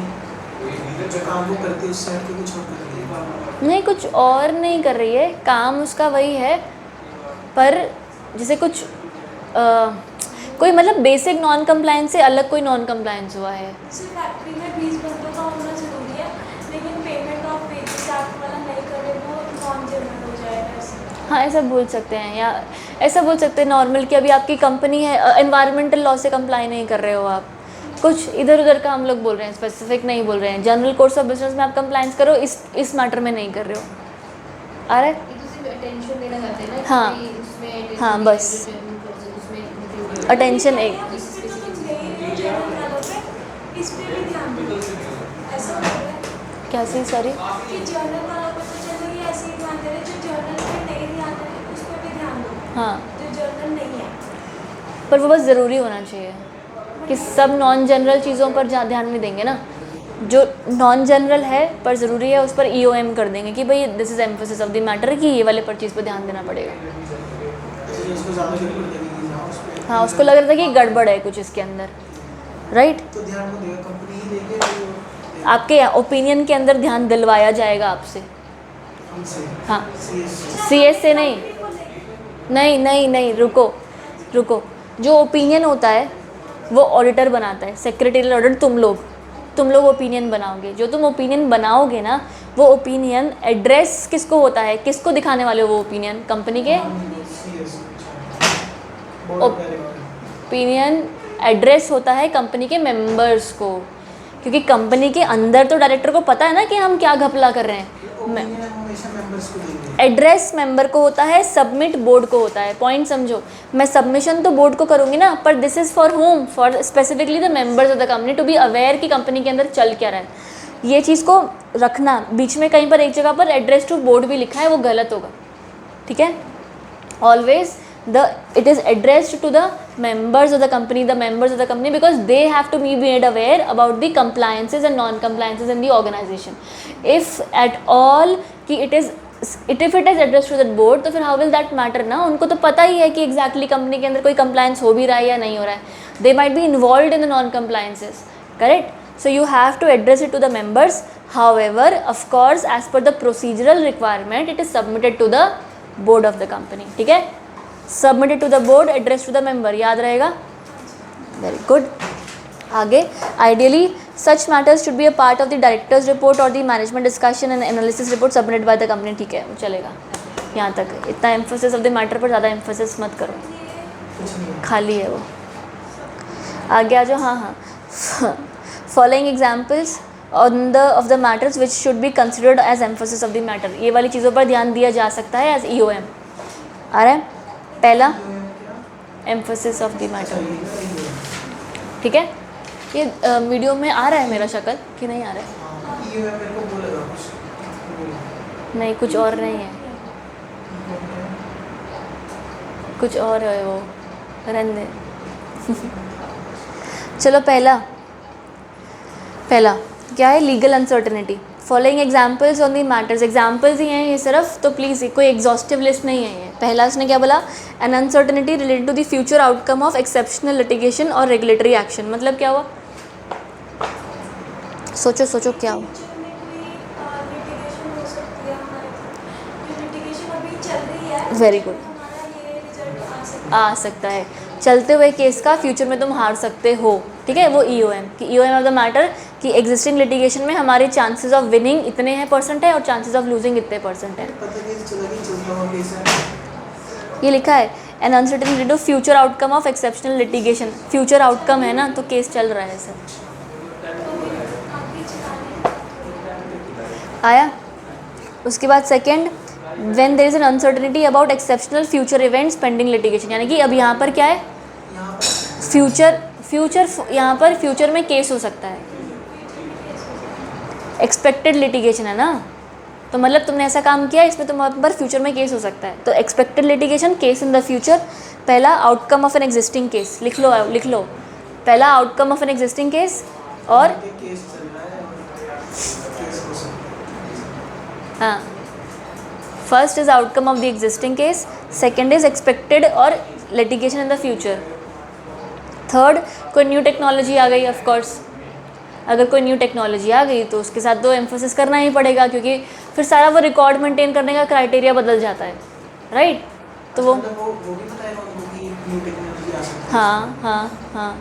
जो काम वो करती है उससे हटके कुछ और कर रही है। नहीं, कुछ और नहीं कर रही है, काम उसका वही है, पर जैसे कुछ कोई मतलब बेसिक नॉन कंप्लायंस से अलग कोई नॉन कंप्लायंस हुआ है। सिर्फ फैक्ट्री में 20 बंदों का होना जरूरी है, लेकिन पेमेंट ऑफ वेजेस एक्ट वाला नहीं करे वो नॉन जनरल हो जाएगा ऐसे। हाँ, ऐसा बोल सकते हैं, या ऐसा बोल सकते हैं नॉर्मल कि अभी आपकी कंपनी है, एनवायरमेंटल लॉ से कंप्लाई नहीं कर रहे हो आप, कुछ इधर उधर का हम लोग बोल रहे हैं, स्पेसिफिक नहीं बोल रहे हैं। जनरल कोर्स ऑफ बिजनेस में आप कंप्लाइंस करो, इस मैटर में नहीं कर रहे हो। आ रहा है? हाँ हाँ, बस अटेंशन एक इस पे भी ध्यान दो, ऐसा हो रहा है क्या चीज़, सॉरी, कि जर्नल वाला को तो चलो ये ऐसे ही ध्यान दे रहे, जो जर्नल पे नहीं ध्यान दे रहे उस पर भी ध्यान दो। हाँ, जो जर्नल नहीं है पर वो बस ज़रूरी होना चाहिए कि सब नॉन जनरल चीज़ों पर ध्यान नहीं देंगे ना, जो नॉन जनरल है पर ज़रूरी है उस पर EOM कर देंगे कि भाई this is emphasis of the matter, कि ये वाले पर चीज़ पर ध्यान देना पड़ेगा। हाँ, उसको लग रहा था कि गड़बड़ है कुछ इसके अंदर, राइट। तो ध्यान को देगा कंपनी ही देगी, आपके ओपिनियन के अंदर ध्यान दिलवाया जाएगा आपसे। हाँ, CS से नहीं, नहीं नहीं नहीं, रुको, जो ओपिनियन होता है वो ऑडिटर बनाता है, सेक्रेटरियल ऑडिट, तुम लोग ओपिनियन बनाओगे। जो तुम ओपिनियन बनाओगे ना, वो ओपिनियन एड्रेस किसको होता है, किसको दिखाने वाले हो वो ओपिनियन? कंपनी के ओपिनियन एड्रेस होता है कंपनी के मेंबर्स को, क्योंकि कंपनी के अंदर तो डायरेक्टर को पता है ना कि हम क्या घपला कर रहे हैं। ओपिनियन हम हमेशा मेंबर्स को देंगे। एड्रेस मेंबर को होता है, सबमिट बोर्ड को होता है। पॉइंट समझो, मैं सबमिशन तो बोर्ड को करूँगी ना, पर this is for whom, for specifically the members of the company to be aware कि कंपनी के अंदर चल क्या रहा है। ये चीज़ को रखना, बीच में कहीं पर एक जगह पर एड्रेस टू बोर्ड भी लिखा है, वो गलत होगा, ठीक है। Always it is addressed to the members of the company because they have to be made aware about the compliances and non-compliances in the organization. If at all कि if it is addressed to the board, तो फिर how will that matter ना, उनको तो पता ही है कि exactly company के अंदर कोई compliance हो भी रहा है या नहीं हो रहा है। They might be involved in the non-compliances, correct? So you have to address it to the members. However, of course, as per the procedural requirement, it is submitted to the board of the company, ठीक है। Submitted to the board, address to the member, याद रहेगा, very good. आगे, ideally such matters should be a part of the directors report और the management discussion and analysis report submitted by the company, ठीक है, वो चलेगा यहाँ तक। इतना एम्फोसिस ऑफ द मैटर पर ज़्यादा एम्फोसिस मत करो, खाली है वो। आगे आ जाओ। हाँ, following examples on the of the matters which should be considered as emphasis of the matter, ये वाली चीज़ों पर ध्यान दिया जा सकता है एज EOM। आ रहा है पहला, एम्फोसिस ऑफ द मैटर, ठीक है। ये वीडियो में आ रहा है मेरा शक्ल कि नहीं आ रहा है? नहीं, कुछ और नहीं है, कुछ और है वो, रहने दे। चलो, पहला क्या है, legal uncertainty. Following examples on the matters, examples ही हैं ये सिर्फ, तो प्लीज़ कोई एग्जॉस्टिव लिस्ट नहीं है ये। पहला उसने क्या बोला, an uncertainty related to the future outcome of exceptional litigation और रेगुलेटरी एक्शन। मतलब क्या हुआ, सोचो क्या हुआ। वेरी गुड, आ सकता है चलते हुए केस का, फ्यूचर में तुम हार सकते हो, ठीक है। वो EOM कि EOM ऑफ द मैटर कि एग्जिस्टिंग लिटिगेशन में हमारे चांसेस ऑफ विनिंग इतने हैं % है और चांसेस ऑफ लूजिंग इतने % है। ये लिखा है an uncertainty to future outcome of exceptional litigation, future outcome है ना, तो केस चल रहा है सर। आया। उसके बाद second, when there is an uncertainty about exceptional future events pending litigation, यानी कि अब यहाँ पर क्या है, फ्यूचर यहाँ पर फ्यूचर में केस हो सकता है, एक्सपेक्टेड लिटिगेशन है ना, तो मतलब तुमने ऐसा काम किया इसमें तुम्हारे पर फ्यूचर में केस हो सकता है। तो expected litigation, case in the future. पहला, outcome of an existing case, लिख लो पहला, outcome of an existing case, और हाँ, first is outcome of the existing case, second is expected और litigation in the future. Third, कोई new technology आ गई, ऑफ कोर्स अगर कोई न्यू टेक्नोलॉजी आ गई तो उसके साथ तो एम्फोसिस करना ही पड़ेगा, क्योंकि फिर सारा वो रिकॉर्ड मेंटेन करने का क्राइटेरिया बदल जाता है, राइट। तो वो भी बताएगा उनको कि न्यू टेक्नोलॉजी आ सकती है। हाँ,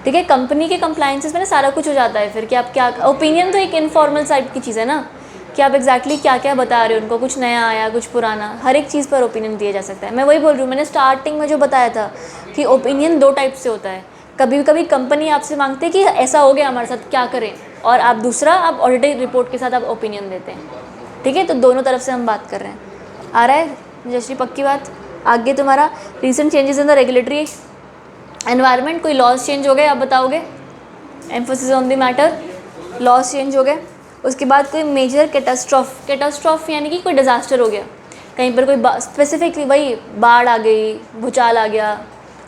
ठीक है। कंपनी के कंप्लाइंसेस में ना सारा कुछ हो जाता है फिर कि आप क्या, ओपिनियन तो एक इनफॉर्मल साइड की चीज़ है ना, कि आप एग्जैक्टली क्या क्या बता रहे हो उनको, कुछ नया आया, कुछ पुराना, हर एक चीज़ पर ओपिनियन दिया जा सकता है। मैं वही बोल रही हूँ, मैंने स्टार्टिंग में जो बताया था कि ओपिनियन 2 टाइप से होता है। कभी कभी कंपनी आपसे मांगती है कि ऐसा हो गया हमारे साथ, क्या करें, और आप दूसरा, आप ऑडिट रिपोर्ट के साथ आप ओपिनियन देते हैं, ठीक है। तो दोनों तरफ से हम बात कर रहे हैं। आ रहा है जयश्री, पक्की बात। आगे तुम्हारा recent changes in the regulatory environment, कोई लॉज चेंज हो गए, आप बताओगे, emphasis on the matter, laws change हो गए। उसके बाद कोई मेजर कैटास्ट्रॉफ यानी कि कोई डिज़ास्टर हो गया, कहीं पर कोई स्पेसिफिकली वही बाढ़ आ गई, भूचाल आ गया,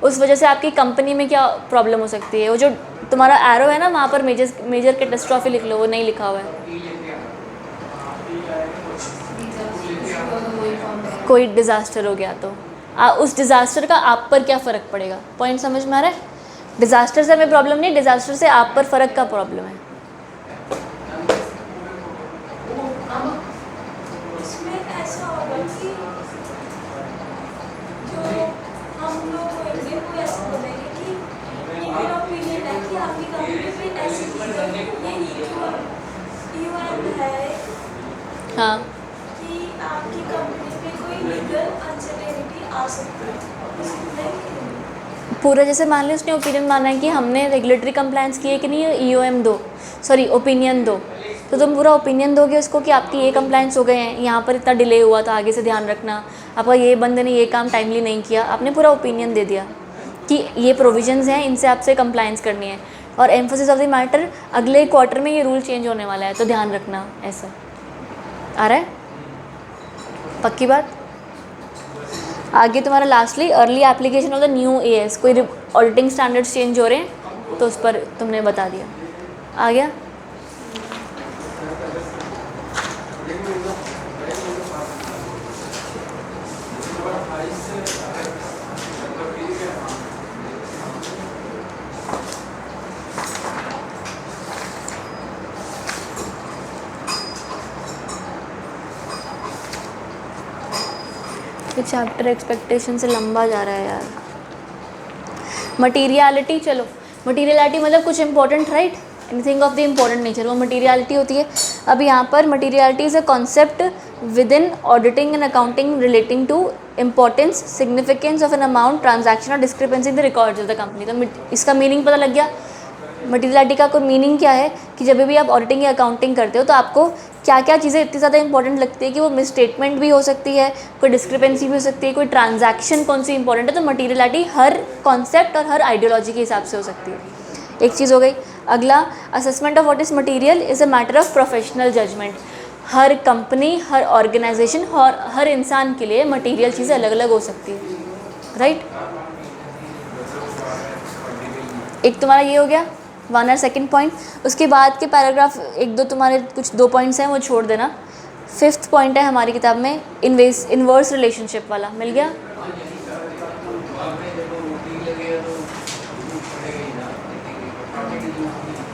उस वजह से आपकी कंपनी में क्या प्रॉब्लम हो सकती है। वो जो तुम्हारा एरो है ना, वहाँ पर मेजर कैटास्ट्रॉफी लिख लो, वो नहीं लिखा हुआ है। कोई डिज़ास्टर हो गया तो उस डिज़ास्टर का आप पर क्या फ़र्क पड़ेगा, पॉइंट समझ में आ रहा है। डिज़ास्टर से हमें प्रॉब्लम नहीं, डिज़ास्टर से आप पर फ़र्क का प्रॉब्लम है। हाँ, कि आपकी कंपनी में कोई लीगल अनसर्टेनिटी आ सकती है, पूरा जैसे मान ली उसने ओपिनियन माना है कि हमने रेगुलेटरी कंप्लायंस की है कि नहीं, EOM दो, सॉरी ओपिनियन दो, तो तुम पूरा ओपिनियन दोगे उसको कि आपकी ये कंप्लाइंस हो गए हैं, यहाँ पर इतना डिले हुआ तो आगे से ध्यान रखना, आपका ये बंदे ने ये काम टाइमली नहीं किया, आपने पूरा ओपिनियन दे दिया कि ये प्रोविजंस हैं, इनसे आपसे कंप्लाइंस करनी है। और एम्फोसिस ऑफ द मैटर, अगले क्वार्टर में ये रूल चेंज होने वाला है तो ध्यान रखना। ऐसा आ रहा है, पक्की बात। आगे तुम्हारा lastly early application of the new as, कोई ऑडिटिंग स्टैंडर्ड्स चेंज हो रहे हैं तो उस पर तुमने बता दिया। आ गया? ये चैप्टर एक्सपेक्टेशन से लंबा जा रहा है यार। मटीरियलिटी, चलो मटीरियलिटी मतलब कुछ important, right, anything of the important nature, वो मटीरियलिटी होती है। अब यहाँ पर materiality is a concept within auditing and accounting relating to importance, significance of an amount, transaction और discrepancy in the records of the company. तो इसका meaning पता लग गया। मटीरियलिटी का कोई मीनिंग क्या है कि जब भी आप ऑडिटिंग या अकाउंटिंग करते हो तो आपको क्या क्या चीज़ें इतनी ज़्यादा इंपॉर्टेंट लगती है कि वो मिसस्टेटमेंट भी हो सकती है, कोई डिस्क्रिपेंसी भी हो सकती है, कोई ट्रांजैक्शन कौन सी इंपॉर्टेंट है। तो मटीरियलिटी हर कॉन्सेप्ट और हर आइडियोलॉजी के हिसाब से हो सकती है। एक चीज़ हो गई। अगला, assessment of what is material is a matter of professional judgement. हर कंपनी, हर ऑर्गेनाइजेशन और हर इंसान के लिए मटीरियल चीज़ें अलग अलग हो सकती है, राइट। एक तुम्हारा ये हो गया 1 और 2 पॉइंट। उसके बाद के पैराग्राफ 1-2 तुम्हारे कुछ 2 पॉइंट्स हैं वो छोड़ देना। 5th पॉइंट है हमारी किताब में इन्वर्स रिलेशनशिप वाला, मिल गया?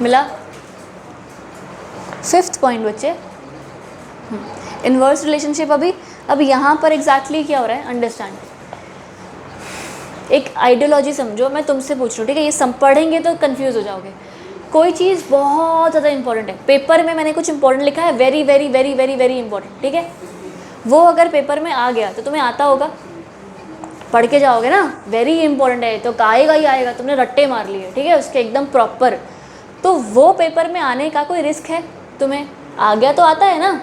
मिला? 5th पॉइंट बच्चे, इन्वर्स रिलेशनशिप। अब यहाँ पर एग्जैक्टली क्या हो रहा है, अंडरस्टैंड। एक आइडियोलॉजी समझो, मैं तुमसे पूछ रही हूँ, ठीक है, ये सब पढ़ेंगे तो कंफ्यूज हो जाओगे। कोई चीज़ बहुत ज़्यादा इंपॉर्टेंट है, पेपर में मैंने कुछ इंपॉर्टेंट लिखा है, very very very very very important, ठीक है, वो अगर पेपर में आ गया तो तुम्हें आता होगा, पढ़ के जाओगे ना, वेरी इंपॉर्टेंट है तो आएगा ही आएगा, तुमने रट्टे मार लिए, ठीक है, उसके एकदम प्रॉपर, तो वो पेपर में आने का कोई रिस्क है? तुम्हें आ गया तो आता है ना,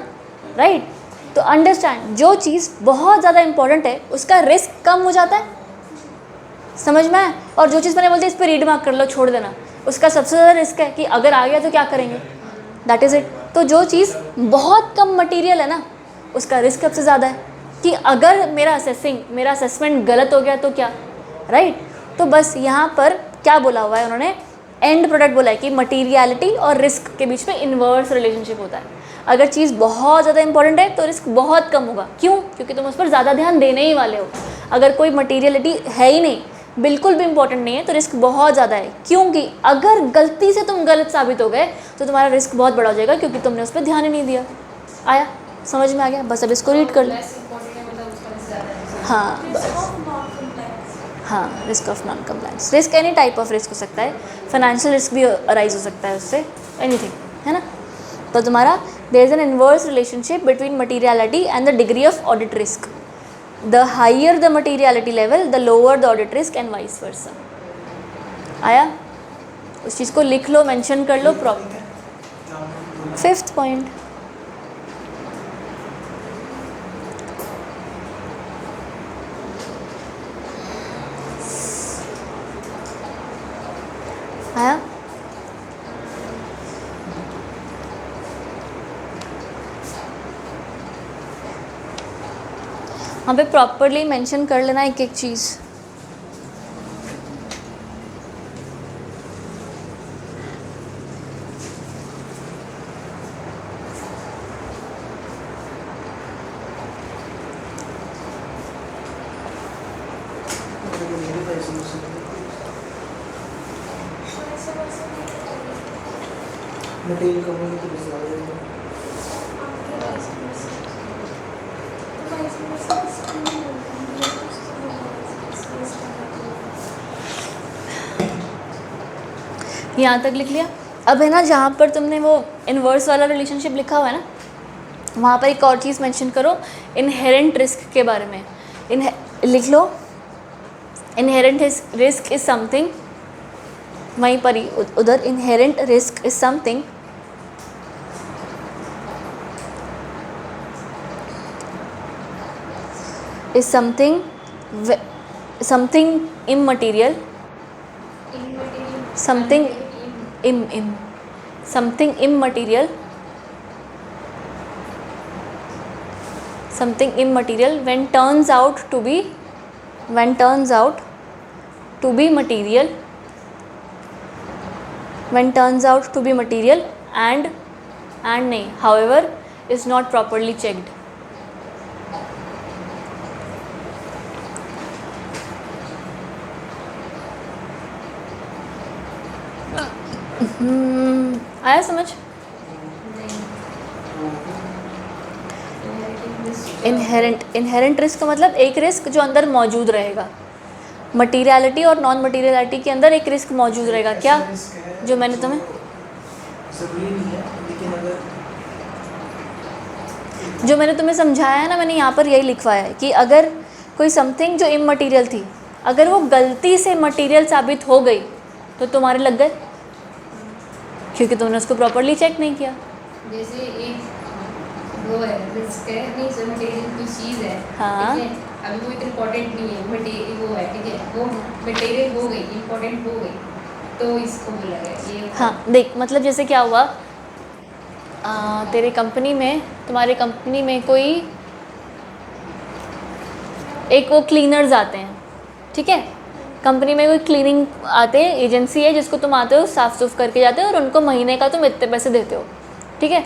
राइट। तो अंडरस्टैंड, जो चीज़ बहुत ज़्यादा इंपॉर्टेंट है उसका रिस्क कम हो जाता है, समझ में आया। और जो चीज़ मैंने बोलती है इस पर रीड मार्क कर लो, छोड़ देना, उसका सबसे ज़्यादा रिस्क है कि अगर आ गया तो क्या करेंगे, दैट इज़ इट। तो जो चीज़ बहुत कम मटेरियल है ना, उसका रिस्क सबसे ज़्यादा है कि अगर मेरा असेसमेंट गलत हो गया तो क्या, राइट। तो बस यहाँ पर क्या बोला हुआ है उन्होंने, एंड प्रोडक्ट बोला है कि मटीरियलिटी और रिस्क के बीच में इन्वर्स रिलेशनशिप होता है। अगर चीज़ बहुत ज़्यादा इंपॉर्टेंट है तो रिस्क बहुत कम होगा, क्यों? क्योंकि तुम उस पर ज़्यादा ध्यान देने ही वाले हो। अगर कोई मटीरियलिटी है ही नहीं, बिल्कुल भी इंपॉर्टेंट नहीं है, तो रिस्क बहुत ज़्यादा है, क्योंकि अगर गलती से तुम गलत साबित हो गए तो तुम्हारा रिस्क बहुत बड़ा हो जाएगा, क्योंकि तुमने उस पर ध्यान ही नहीं दिया। आया समझ में? आ गया? बस अब इसको रीड कर लो। हाँ हाँ, risk of non compliance. Risk any type of risk हो सकता है, फाइनेंशियल रिस्क भी अराइज हो सकता है उससे, एनीथिंग, है ना। तो तुम्हारा there is an inverse relationship between materiality and the degree of audit risk. The higher the materiality level, the lower the audit risk and vice versa. आया? उस चीज़ को लिख लो, मेंशन कर लो प्रॉपर। 5th पॉइंट, आया? वहाँ पे प्रॉपरली मेंशन कर लेना एक एक चीज़। मटेरियल कंपनी की बिजनेस यहाँ तक लिख लिया। अब है ना, जहाँ पर तुमने वो इन्वर्स वाला रिलेशनशिप लिखा हुआ है ना, वहाँ पर एक और चीज़ मेंशन करो, इनहेरेंट रिस्क के बारे में। लिख लो, इनहेरेंट रिस्क इज़ समथिंग, वहीं पर ही उधर, inherent risk is something is something immaterial, something something immaterial when turns out to be material, and नहीं, however is not properly checked. आया समझ? इनहेरेंट रिस्क का मतलब एक रिस्क जो अंदर मौजूद रहेगा। मटीरियलिटी और नॉन मटीरियलिटी के अंदर एक रिस्क मौजूद रहेगा। क्या? जो मैंने तुम्हें ज़रूरी नहीं है, लेकिन अगर समझाया है ना, मैंने यहाँ पर यही लिखवाया है कि अगर कोई समथिंग जो इममटीरियल थी, अगर वो गलती से मटीरियल साबित हो गई तो तुम्हारे लग गए, क्योंकि तुमने उसको प्रॉपरली चेक नहीं किया। जैसे एक वो है रिस्क है, नहीं सो मटेरियल की चीज़ है, हाँ। ठीक है, अभी वो इतना इम्पोर्टेंट नहीं है, मटेरियल वो है, ठीक है, वो मटेरियल हो गई, इम्पोर्टेंट हो गई, तो इसको बोला गया ये। हाँ देख, मतलब जैसे क्या हुआ, तुम्हारे कंपनी में कोई एक वो क्लीनर्स आते हैं, ठीक है, कंपनी में कोई क्लीनिंग आते हैं, एजेंसी है जिसको तुम आते हो, साफ़ सुफ करके जाते हो और उनको महीने का तुम इतने पैसे देते हो, ठीक है।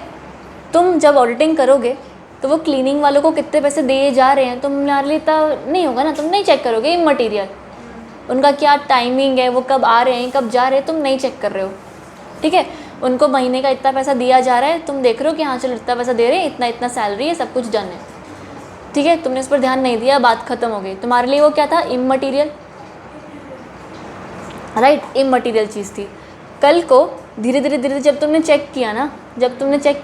तुम जब ऑडिटिंग करोगे तो वो क्लीनिंग वालों को कितने पैसे दिए जा रहे हैं तुम्हारे लिए इतना नहीं होगा ना, तुम नहीं चेक करोगे इममटीरियल, उनका क्या टाइमिंग है, वो कब आ रहे हैं कब जा रहे हैं, तुम नहीं चेक कर रहे हो, ठीक है। उनको महीने का इतना पैसा दिया जा रहा है, तुम देख रहे हो कि हाँ चलो इतना पैसा दे रहे हैं, इतना सैलरी है, सब कुछ डन है, ठीक है, तुमने उस पर ध्यान नहीं दिया, बात खत्म हो गई। तुम्हारे लिए वो क्या था? इममटीरियल, राइट, इममटीरियल चीज़ थी। कल को धीरे धीरे जब तुमने चेक किया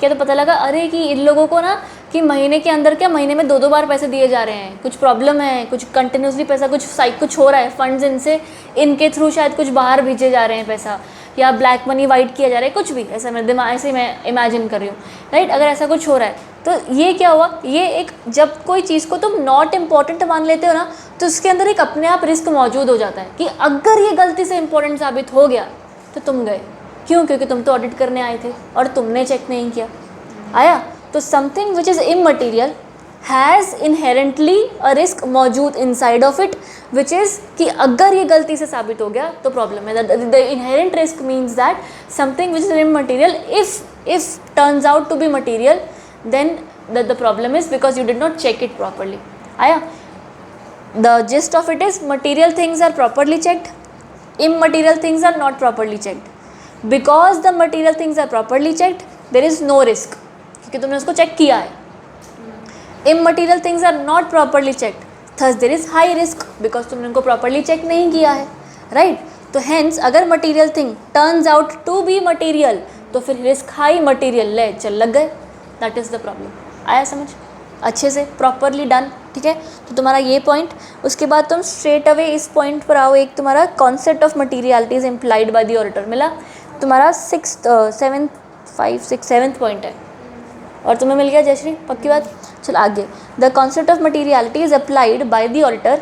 तो पता लगा अरे कि इन लोगों को ना कि महीने के अंदर क्या महीने में 2-2 बार पैसे दिए जा रहे हैं, कुछ प्रॉब्लम है, कुछ कंटिन्यूसली पैसा कुछ हो रहा है, फंड्स इनके थ्रू शायद कुछ बाहर भेजे जा रहे हैं पैसा, या ब्लैक मनी वाइट किया जा रहा है, कुछ भी ऐसा मेरे दिमाग ऐसे मैं इमेजिन कर रही हूँ, राइट। अगर ऐसा कुछ हो रहा है तो ये क्या हुआ, ये एक जब कोई चीज़ को तुम नॉट इम्पॉर्टेंट मान लेते हो ना, तो उसके अंदर एक अपने आप रिस्क मौजूद हो जाता है कि अगर ये गलती से इम्पोर्टेंट साबित हो गया तो तुम गए। क्यों? क्योंकि तुम तो ऑडिट करने आए थे और तुमने चेक नहीं किया। आया? तो something which is immaterial has inherently a risk मौजूद inside of it, which is कि अगर ये गलती से साबित हो गया तो प्रॉब्लम है। The inherent risk means that something which is immaterial if turns out to be material, then the problem is because you did not check it properly. Aya, the gist of it is material things are properly checked, immaterial things are not properly checked. Because the material things are properly checked, there is no risk, क्योंकि तुमने उसको check किया है। Immaterial things are not properly checked, thus there is high risk because तुमने उनको properly check नहीं किया है, right? तो hence अगर material thing turns out to be material तो फिर risk high material ले चल लग गए, दैट इज़ द प्रॉब्लम। आया समझ? अच्छे से प्रॉपरली डन, ठीक है। तो तुम्हारा ये पॉइंट, उसके बाद तुम स्ट्रेट अवे इस पॉइंट पर आओ, एक तुम्हारा concept of materiality is implied bye the auditor मिला, तुम्हारा 7th पॉइंट है और तुम्हें मिल गया जयश्री, पक्की बात। चलो आगे, the concept of materiality is applied by the auditor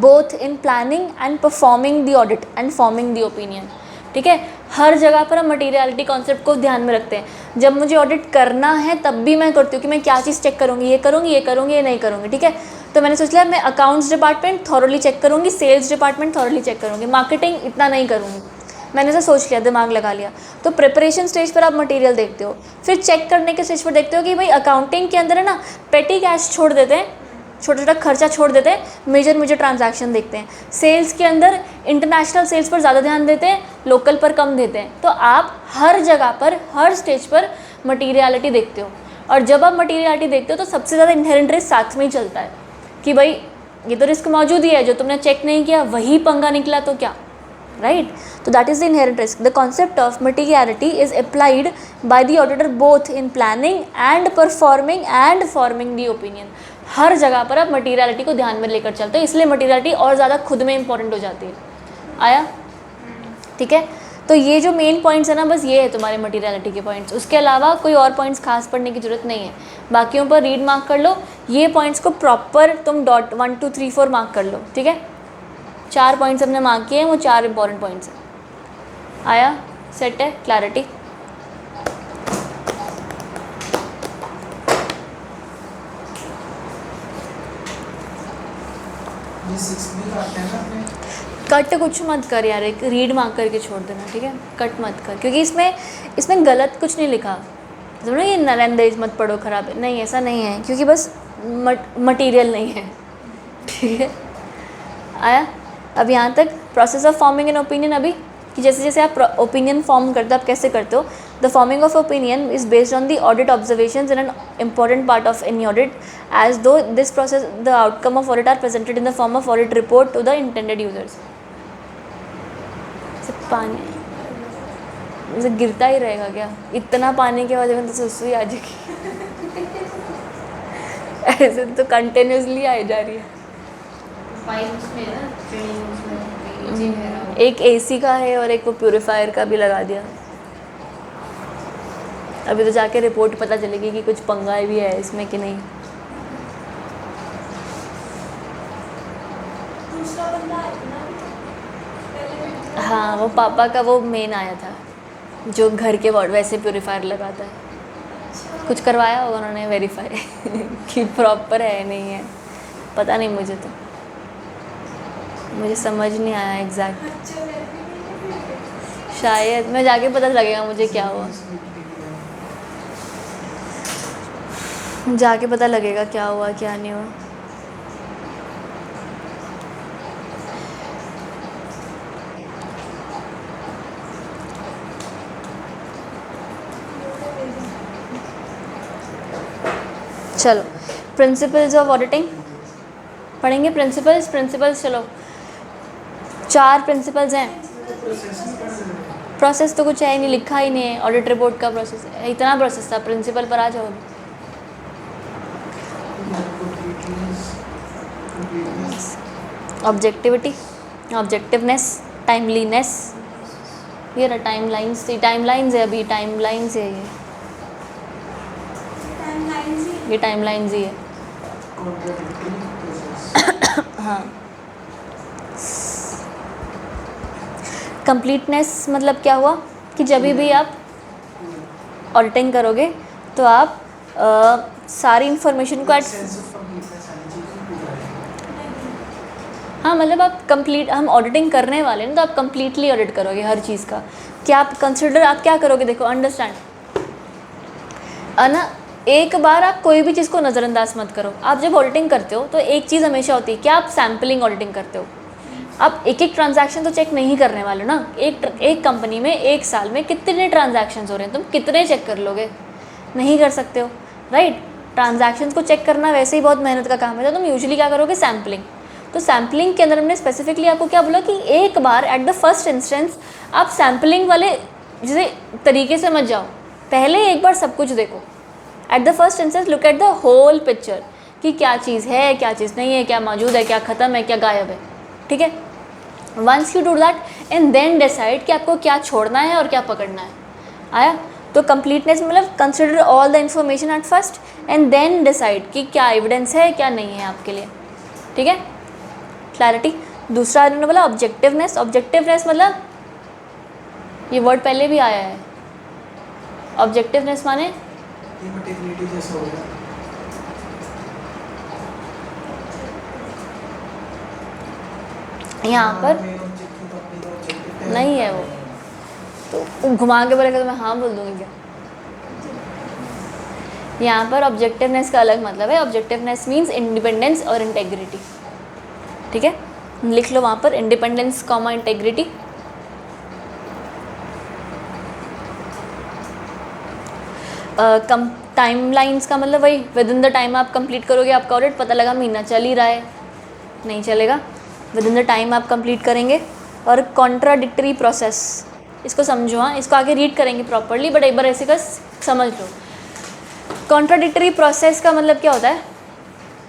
both in planning and performing the audit and forming the opinion, ठीक है। हर जगह पर हम मटीरियलिटी कॉन्सेप्ट को ध्यान में रखते हैं। जब मुझे ऑडिट करना है तब भी मैं करती हूँ कि मैं क्या चीज़ चेक करूँगी, ये करूँगी ये नहीं करूँगी, ठीक है। तो मैंने सोच लिया मैं अकाउंट्स डिपार्टमेंट थॉरली चेक करूँगी, सेल्स डिपार्टमेंट थॉरली चेक करूँगी, मार्केटिंग इतना नहीं करूँगी, मैंने ऐसा सोच लिया, दिमाग लगा लिया। तो प्रिपरेशन स्टेज पर आप मटेरियल देखते हो, फिर चेक करने के स्टेज पर देखते हो कि भाई अकाउंटिंग के अंदर है ना पेटी कैश छोड़ देते हैं, छोटा छोटा खर्चा छोड़ देते हैं, मेजर ट्रांजैक्शन देखते हैं। सेल्स के अंदर इंटरनेशनल सेल्स पर ज़्यादा ध्यान देते हैं, लोकल पर कम देते हैं। तो आप हर जगह पर हर स्टेज पर मटीरियलिटी देखते हो, और जब आप मटीरियलिटी देखते हो तो सबसे ज़्यादा इनहेरेंट रिस्क साथ में ही चलता है कि भाई ये तो रिस्क मौजूद ही है, जो तुमने चेक नहीं किया वही पंगा निकला तो क्या, राइट। तो that is the inherent risk. The concept of materiality is applied by the auditor both in planning and performing and forming the opinion. हर जगह पर आप मटीरियलिटी को ध्यान में लेकर चलते हो, इसलिए मटीरियलिटी और ज़्यादा खुद में इंपॉर्टेंट हो जाती है। आया? ठीक है। तो ये जो मेन पॉइंट्स है ना, बस ये है तुम्हारे मटीरियलिटी के पॉइंट्स, उसके अलावा कोई और पॉइंट्स खास पढ़ने की ज़रूरत नहीं है। बाकियों पर रीड मार्क कर लो, ये पॉइंट्स को प्रॉपर तुम डॉट 1 2 3 4 मार्क कर लो, ठीक है। 4 पॉइंट्स हमने मार्क किए हैं, वो 4 इंपॉर्टेंट पॉइंट्स हैं। आया, सेट है, क्लैरिटी। ये 6 भी काटते हैं ना अपने। कट कुछ मत कर यार, एक रीड मार्क करके छोड़ देना, ठीक है। कट मत कर, क्योंकि इसमें गलत कुछ नहीं लिखा, समझो ना, ये नरेंद्र मत पढ़ो खराब है, नहीं ऐसा नहीं है, क्योंकि बस मटीरियल नहीं है, ठीक है। आया, अब यहाँ तक process of forming an opinion. अभी कि जैसे जैसे आप ओपिनियन फॉर्म करते हो, आप कैसे करते हो। The forming of opinion is based on the audit observations in an important part of any audit, as though this process the outcome of audit are presented in the form of audit report to the intended users. पानी मुझे गिरता ही रहेगा क्या, इतना पानी के वजह में तो सुसुई आ जाएगी। ऐसे तो कंटिन्यूसली आई जा रही है। फाइल उसमें है ना, ट्रेनिंग उसमें जी है ना। एक एसी का है और एक वो प्यूरीफायर का भी लगा दिया। अभी तो जाके रिपोर्ट पता चलेगी कि कुछ पंगा भी है इसमें कि नहीं। दूसरा बंदा आया था ना पहले। हाँ, वो पापा का वो मेन आया था जो घर के वार्ड वैसे प्यूरीफायर लगाता है। कुछ करवाया होगा उन्होंने वेरीफाई कि प्रॉपर है नहीं है, पता नहीं मुझे, तो मुझे समझ नहीं आया एग्जैक्ट। अच्छा वैसे शायद मैं जाके पता लगेगा मुझे क्या हुआ, जाके पता लगेगा क्या हुआ क्या नहीं हुआ। चलो, प्रिंसिपल्स ऑफ ऑडिटिंग पढ़ेंगे। प्रिंसिपल्स चलो, 4 प्रिंसिपल्स हैं। प्रोसेस तो कुछ है ही नहीं, लिखा ही नहीं है। ऑडिट रिपोर्ट का प्रोसेस है, इतना प्रोसेस था। प्रिंसिपल पर आ जाओ। ऑब्जेक्टिविटी, ऑब्जेक्टिवनेस, टाइमलीनेस, ये रहा टाइमलाइंस। टाइमलाइंस है, अभी टाइमलाइंस है ये टाइमलाइंस ही है। हाँ, कंप्लीटनेस मतलब क्या हुआ कि जब भी आप ऑडिटिंग करोगे तो आप सारी इन्फॉर्मेशन को हाँ, मतलब आप कंप्लीट, हम ऑडिटिंग करने वाले हैं तो आप कंप्लीटली ऑडिट करोगे हर चीज़ का। क्या आप कंसिडर, आप क्या करोगे, देखो अंडरस्टैंड ना, एक बार आप कोई भी चीज़ को नज़रअंदाज मत करो। आप जब ऑडिटिंग करते हो तो एक चीज़ हमेशा होती है कि आप सैम्पलिंग ऑडिटिंग करते हो। आप एक एक ट्रांजैक्शन तो चेक नहीं करने वाले ना। एक कंपनी में एक साल में कितने ट्रांजैक्शंस हो रहे हैं, तुम कितने चेक कर लोगे, नहीं कर सकते हो, राइट। ट्रांजैक्शंस को चेक करना वैसे ही बहुत मेहनत का काम है, तो तुम यूजुअली क्या करोगे, सैम्पलिंग। तो सैम्पलिंग के अंदर हमने स्पेसिफिकली आपको क्या बोला कि एक बार एट द फर्स्ट इंस्टेंस आप सैम्पलिंग वाले जैसे तरीके से मत जाओ, पहले एक बार सब कुछ देखो। At the first instance look at the whole picture कि क्या चीज़ है, क्या चीज़ नहीं है, क्या मौजूद है, क्या ख़त्म है, क्या गायब है, ठीक है। Once you do that and then decide कि आपको क्या छोड़ना है और क्या पकड़ना है। आया, तो कंप्लीटनेस मतलब consider all the information at first and then decide कि क्या एविडेंस है क्या नहीं है आपके लिए, ठीक है। क्लैरिटी। दूसरा इन्होंने बोला ऑब्जेक्टिवनेस। ऑब्जेक्टिवनेस मतलब ये वर्ड पहले भी आया है। ऑब्जेक्टिवनेस माने जैसा हो गया। यहाँ पर नहीं है वो, तो घुमा के बोलेगा तो मैं हाँ बोल दूँगी क्या। यहाँ पर ऑब्जेक्टिवनेस का अलग मतलब है। ऑब्जेक्टिवनेस मीन्स इंडिपेंडेंस और इंटेग्रिटी, ठीक है। लिख लो वहाँ पर इंडिपेंडेंस कॉमा इंटेग्रिटी। टाइमलाइंस का मतलब वही विद इन द टाइम आप कंप्लीट करोगे आपका ऑडिट। पता लगा महीना चल ही रहा है, नहीं चलेगा, विद इन द टाइम आप कंप्लीट करेंगे। और कॉन्ट्राडिक्टरी प्रोसेस, इसको समझो, हाँ इसको आगे रीड करेंगे प्रॉपरली, बट एक बार ऐसे का समझ लो। कॉन्ट्राडिक्टरी प्रोसेस का मतलब क्या होता है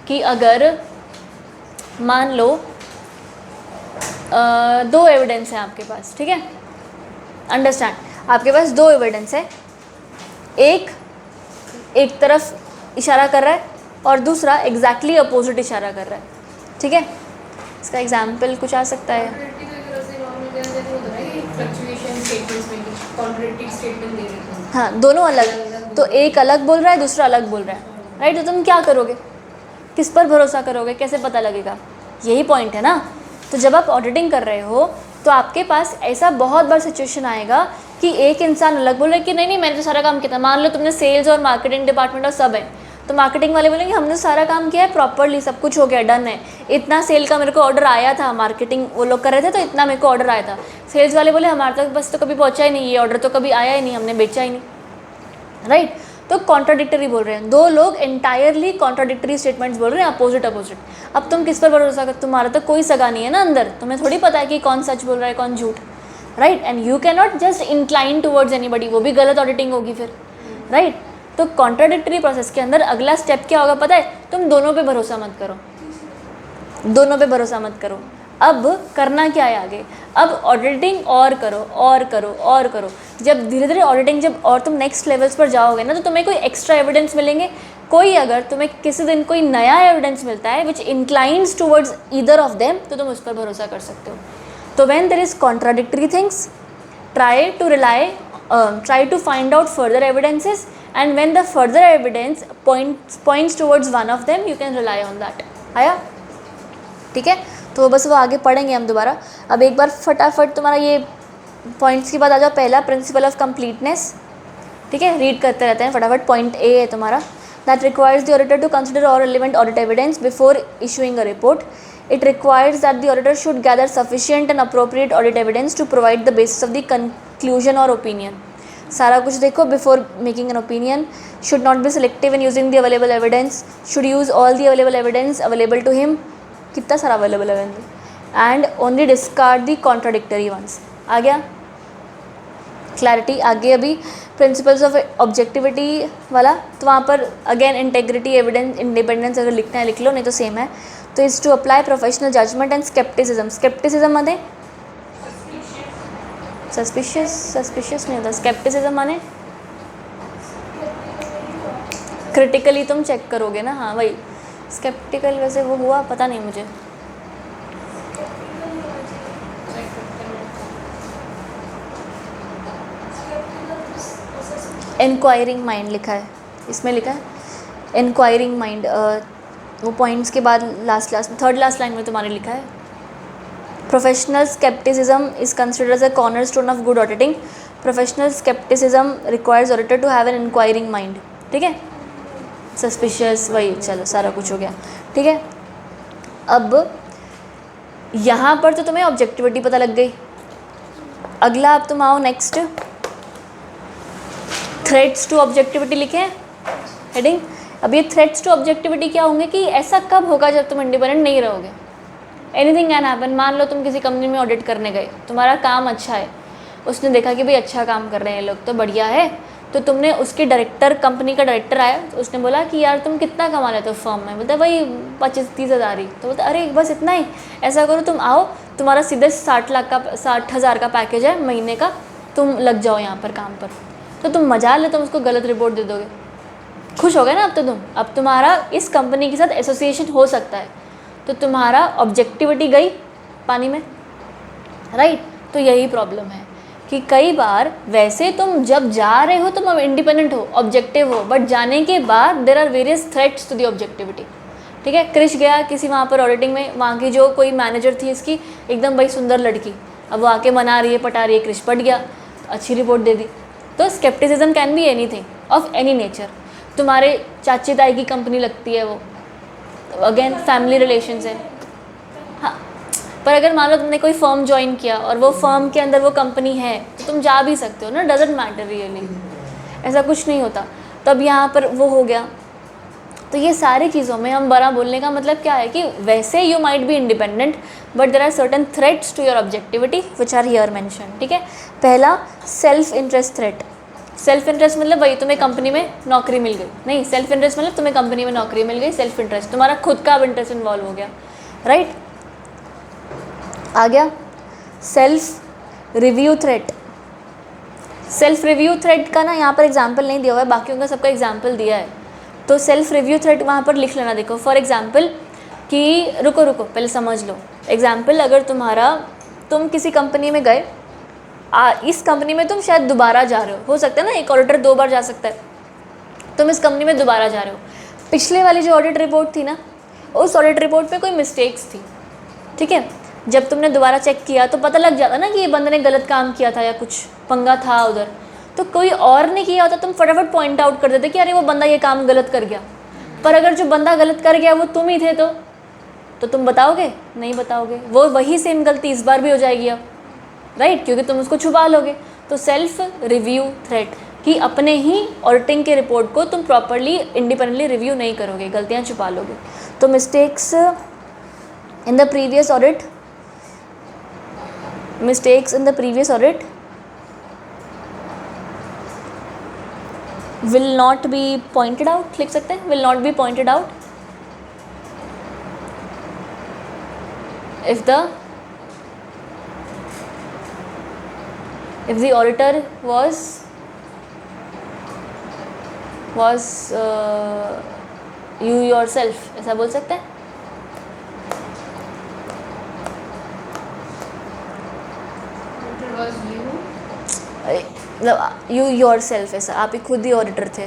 कि अगर मान लो 2 एविडेंस हैं आपके पास, ठीक है, अंडरस्टैंड, आपके पास दो एविडेंस है, एक तरफ इशारा कर रहा है और दूसरा एग्जैक्टली अपोजिट इशारा कर रहा है, ठीक है। इसका एग्जाम्पल कुछ आ सकता है, कॉन्ट्रडिक्टरी तो एक तरह से नॉर्मल कहना जाए तो होता है कि फ्लक्चुएशन स्टेटमेंट्स में कुछ कॉन्ट्रडिक्टरी स्टेटमेंट दे देते हैं। हाँ दोनों अलग, तो एक अलग बोल रहा है दूसरा अलग बोल रहा है, राइट। तो तुम क्या करोगे, किस पर भरोसा करोगे, कैसे पता लगेगा, यही पॉइंट है ना। तो जब आप ऑडिटिंग कर रहे हो तो आपके पास ऐसा बहुत बार सिचुएशन आएगा कि एक इंसान अलग बोल रहा है कि नहीं मैंने तो सारा काम किया था। मान लो तुमने सेल्स और मार्केटिंग डिपार्टमेंट और सब है, तो मार्केटिंग वाले बोलेंगे हमने सारा काम किया है प्रॉपरली, सब कुछ हो गया, डन है, इतना सेल का मेरे को ऑर्डर आया था, मार्केटिंग वो लोग कर रहे थे तो इतना मेरे को ऑर्डर आया था। सेल्स वाले बोले हमारे तक बस तो कभी पहुँचा ही नहीं, ये ऑर्डर तो कभी आया ही नहीं, हमने बेचा ही नहीं, राइट। तो कॉन्ट्राडिक्टरी बोल रहे हैं, दो लोग एंटायरली कॉन्ट्राडिक्टरी स्टेटमेंट्स बोल रहे हैं, अपोजिट। अब तुम किस पर भरोसा कर, तुम्हारा तो कोई सगा नहीं है ना अंदर, तुम्हें थोड़ी पता है कि कौन सच बोल रहा है कौन झूठ, right. And you can not just incline towards anybody, वो भी गलत ऑडिटिंग होगी फिर, राइट। तो कॉन्ट्राडिक्टरी प्रोसेस के अंदर अगला स्टेप क्या होगा पता है, तुम दोनों पे भरोसा मत करो, दोनों पे भरोसा मत करो। अब करना क्या है आगे, अब ऑडिटिंग और करो और करो और करो। जब धीरे धीरे ऑडिटिंग जब और तुम नेक्स्ट लेवल्स पर जाओगे ना, तो तुम्हें कोई एक्स्ट्रा एविडेंस मिलेंगे। कोई अगर तुम्हें किसी दिन कोई नया एविडेंस मिलता है which inclines towards either of them, तो तुम उस पर भरोसा कर सकते हो। तो when there is contradictory things, try to find out further evidences, and when the further evidence points towards one of them, you can rely on that। आया, ठीक है। तो बस वो आगे पढ़ेंगे हम दोबारा। अब एक बार फटाफट तुम्हारा ये पॉइंट्स के बाद आ जाओ। पहला प्रिंसिपल ऑफ कंप्लीटनेस, ठीक है, रीड करते रहते हैं फटाफट। पॉइंट ए है तुम्हारा, that requires the auditor to consider all relevant audit evidence before issuing a report. It requires that the auditor should gather sufficient and appropriate audit evidence to provide the basis of the conclusion or opinion। सारा कुछ देखो before making an opinion। Should not be selective in using the available evidence। Should use all the available evidence available to him। कितना सारा available evidence। And only discard the contradictory ones। आ गया clarity. आगे अभी principles of objectivity वाला, तो वहाँ पर again integrity, evidence, independence अगर लिखना है लिख लो, नहीं तो सेम है। तो is to apply professional judgement and scepticism. Scepticism माने सस्पिशियस नहीं होता, स्केप्टिसिज्म माने क्रिटिकली तुम चेक करोगे ना, हाँ वही स्केप्टिकल। वैसे वो हुआ पता नहीं मुझे, इंक्वायरिंग माइंड लिखा है, इसमें लिखा है इंक्वायरिंग माइंड। वो पॉइंट्स के बाद लास्ट थर्ड लास्ट लाइन में तुम्हारे लिखा है, professional scepticism is considered as a cornerstone of good auditing. Professional scepticism requires auditor to have an inquiring mind, ठीक है। सस्पिशियस, वही, चलो सारा कुछ हो गया, ठीक है। अब यहाँ पर तो तुम्हें ऑब्जेक्टिविटी पता लग गई। अगला अब तुम आओ नेक्स्ट, थ्रेट्स टू ऑब्जेक्टिविटी लिखे हैं हेडिंग। अब ये थ्रेट्स टू ऑब्जेक्टिविटी क्या होंगे कि ऐसा कब होगा जब तुम इंडिपेंडेंट नहीं रहोगे। Anything can happen. मान लो तुम किसी कंपनी में ऑडिट करने गए, तुम्हारा काम अच्छा है, उसने देखा कि भाई अच्छा काम कर रहे हैं लोग तो बढ़िया है, तो तुमने उसके डायरेक्टर, कंपनी का डायरेक्टर आया, तो उसने बोला कि यार तुम कितना कमा लेते हो फर्म में, बोलता वही 25-30 हज़ार ही। तो बोलता अरे बस इतना ही, ऐसा करो तुम आओ, तुम्हारा सीधे 60,000 का पैकेज है महीने का, तुम लग जाओ यहाँ पर काम पर। तो तुम मजा ले, तुम उसको गलत रिपोर्ट दे दोगे, खुश हो गए ना। अब तो अब तुम्हारा इस कंपनी के साथ एसोसिएशन हो सकता है, तो तुम्हारा ऑब्जेक्टिविटी गई पानी में, राइट। तो यही प्रॉब्लम है कि कई बार वैसे तुम जब जा रहे हो तुम इंडिपेंडेंट हो, ऑब्जेक्टिव हो, बट जाने के बाद there are various threats to the objectivity, ठीक है। क्रिश गया किसी वहाँ पर ऑडिटिंग में, वहाँ की जो कोई मैनेजर थी इसकी एकदम भाई सुंदर लड़की, अब वो आके मना रही है, पटा रही है, क्रिश पट गया, अच्छी रिपोर्ट दे दी। तो scepticism can be anything of any nature. तुम्हारे चाची ताई की कंपनी लगती है वो, अगेन फैमिली रिलेशंस है, हाँ। पर अगर मान लो तुमने कोई फर्म ज्वाइन किया और वो फर्म के अंदर वो कंपनी है, तो तुम जा भी सकते हो ना, डजेंट मैटर रियली, ऐसा कुछ नहीं होता। तब यहाँ पर वो हो गया। तो ये सारी चीज़ों में हम बड़ा बोलने का मतलब क्या है कि वैसे you might be independent, but there are certain threats to your objectivity which are here mention, ठीक है। पहला self interest threat. Self interest मतलब वही तुम्हें कंपनी में नौकरी मिल गई, नहीं, सेल्फ इंटरेस्ट मतलब तुम्हें कंपनी में नौकरी मिल गई, सेल्फ इंटरेस्ट तुम्हारा खुद का अब इंटरेस्ट इन्वॉल्व हो गया, राइट। आ गया self review threat. Self review thread का ना यहाँ पर एग्जाम्पल नहीं दिया हुआ है, बाकियों का सबका एग्जाम्पल दिया है। तो सेल्फ रिव्यू थ्रेड वहाँ पर लिख लेना। देखो फॉर एग्जाम्पल कि रुको पहले समझ लो। एग्जाम्पल, अगर तुम किसी कंपनी में गए, इस कंपनी में तुम शायद दोबारा जा रहे हो सकता है ना, एक ऑडिटर 2 बार जा सकता है। तुम इस कंपनी में दोबारा जा रहे हो, पिछले वाली जो ऑडिट रिपोर्ट थी ना, उस ऑडिट रिपोर्ट में कोई मिस्टेक्स थी, ठीक है। जब तुमने दोबारा चेक किया तो पता लग जाता ना कि ये बंदे ने गलत काम किया था या कुछ पंगा था उधर। तो कोई और ने किया होता, तुम फटाफट पॉइंट आउट कर देते कि अरे वो बंदा ये काम गलत कर गया। पर अगर जो बंदा गलत कर गया वो तुम ही थे तो तुम बताओगे? नहीं बताओगे। वो वही सेम गलती इस बार भी हो जाएगी अब, राइट, क्योंकि तुम उसको छुपा लोगे। तो सेल्फ रिव्यू थ्रेट कि अपने ही ऑडिटिंग के रिपोर्ट को तुम प्रॉपरली इंडिपेंडेंटली रिव्यू नहीं करोगे, गलतियाँ छुपा लोगे। तो mistakes in the previous audit, mistakes in the previous audit will not be pointed out, लिख सकते हैं will not be pointed out if the auditor was you yourself, ऐसा बोल सकते हैं। मतलब यू योर सेल्फ, ऐसा आप ही खुद ही ऑडिटर थे।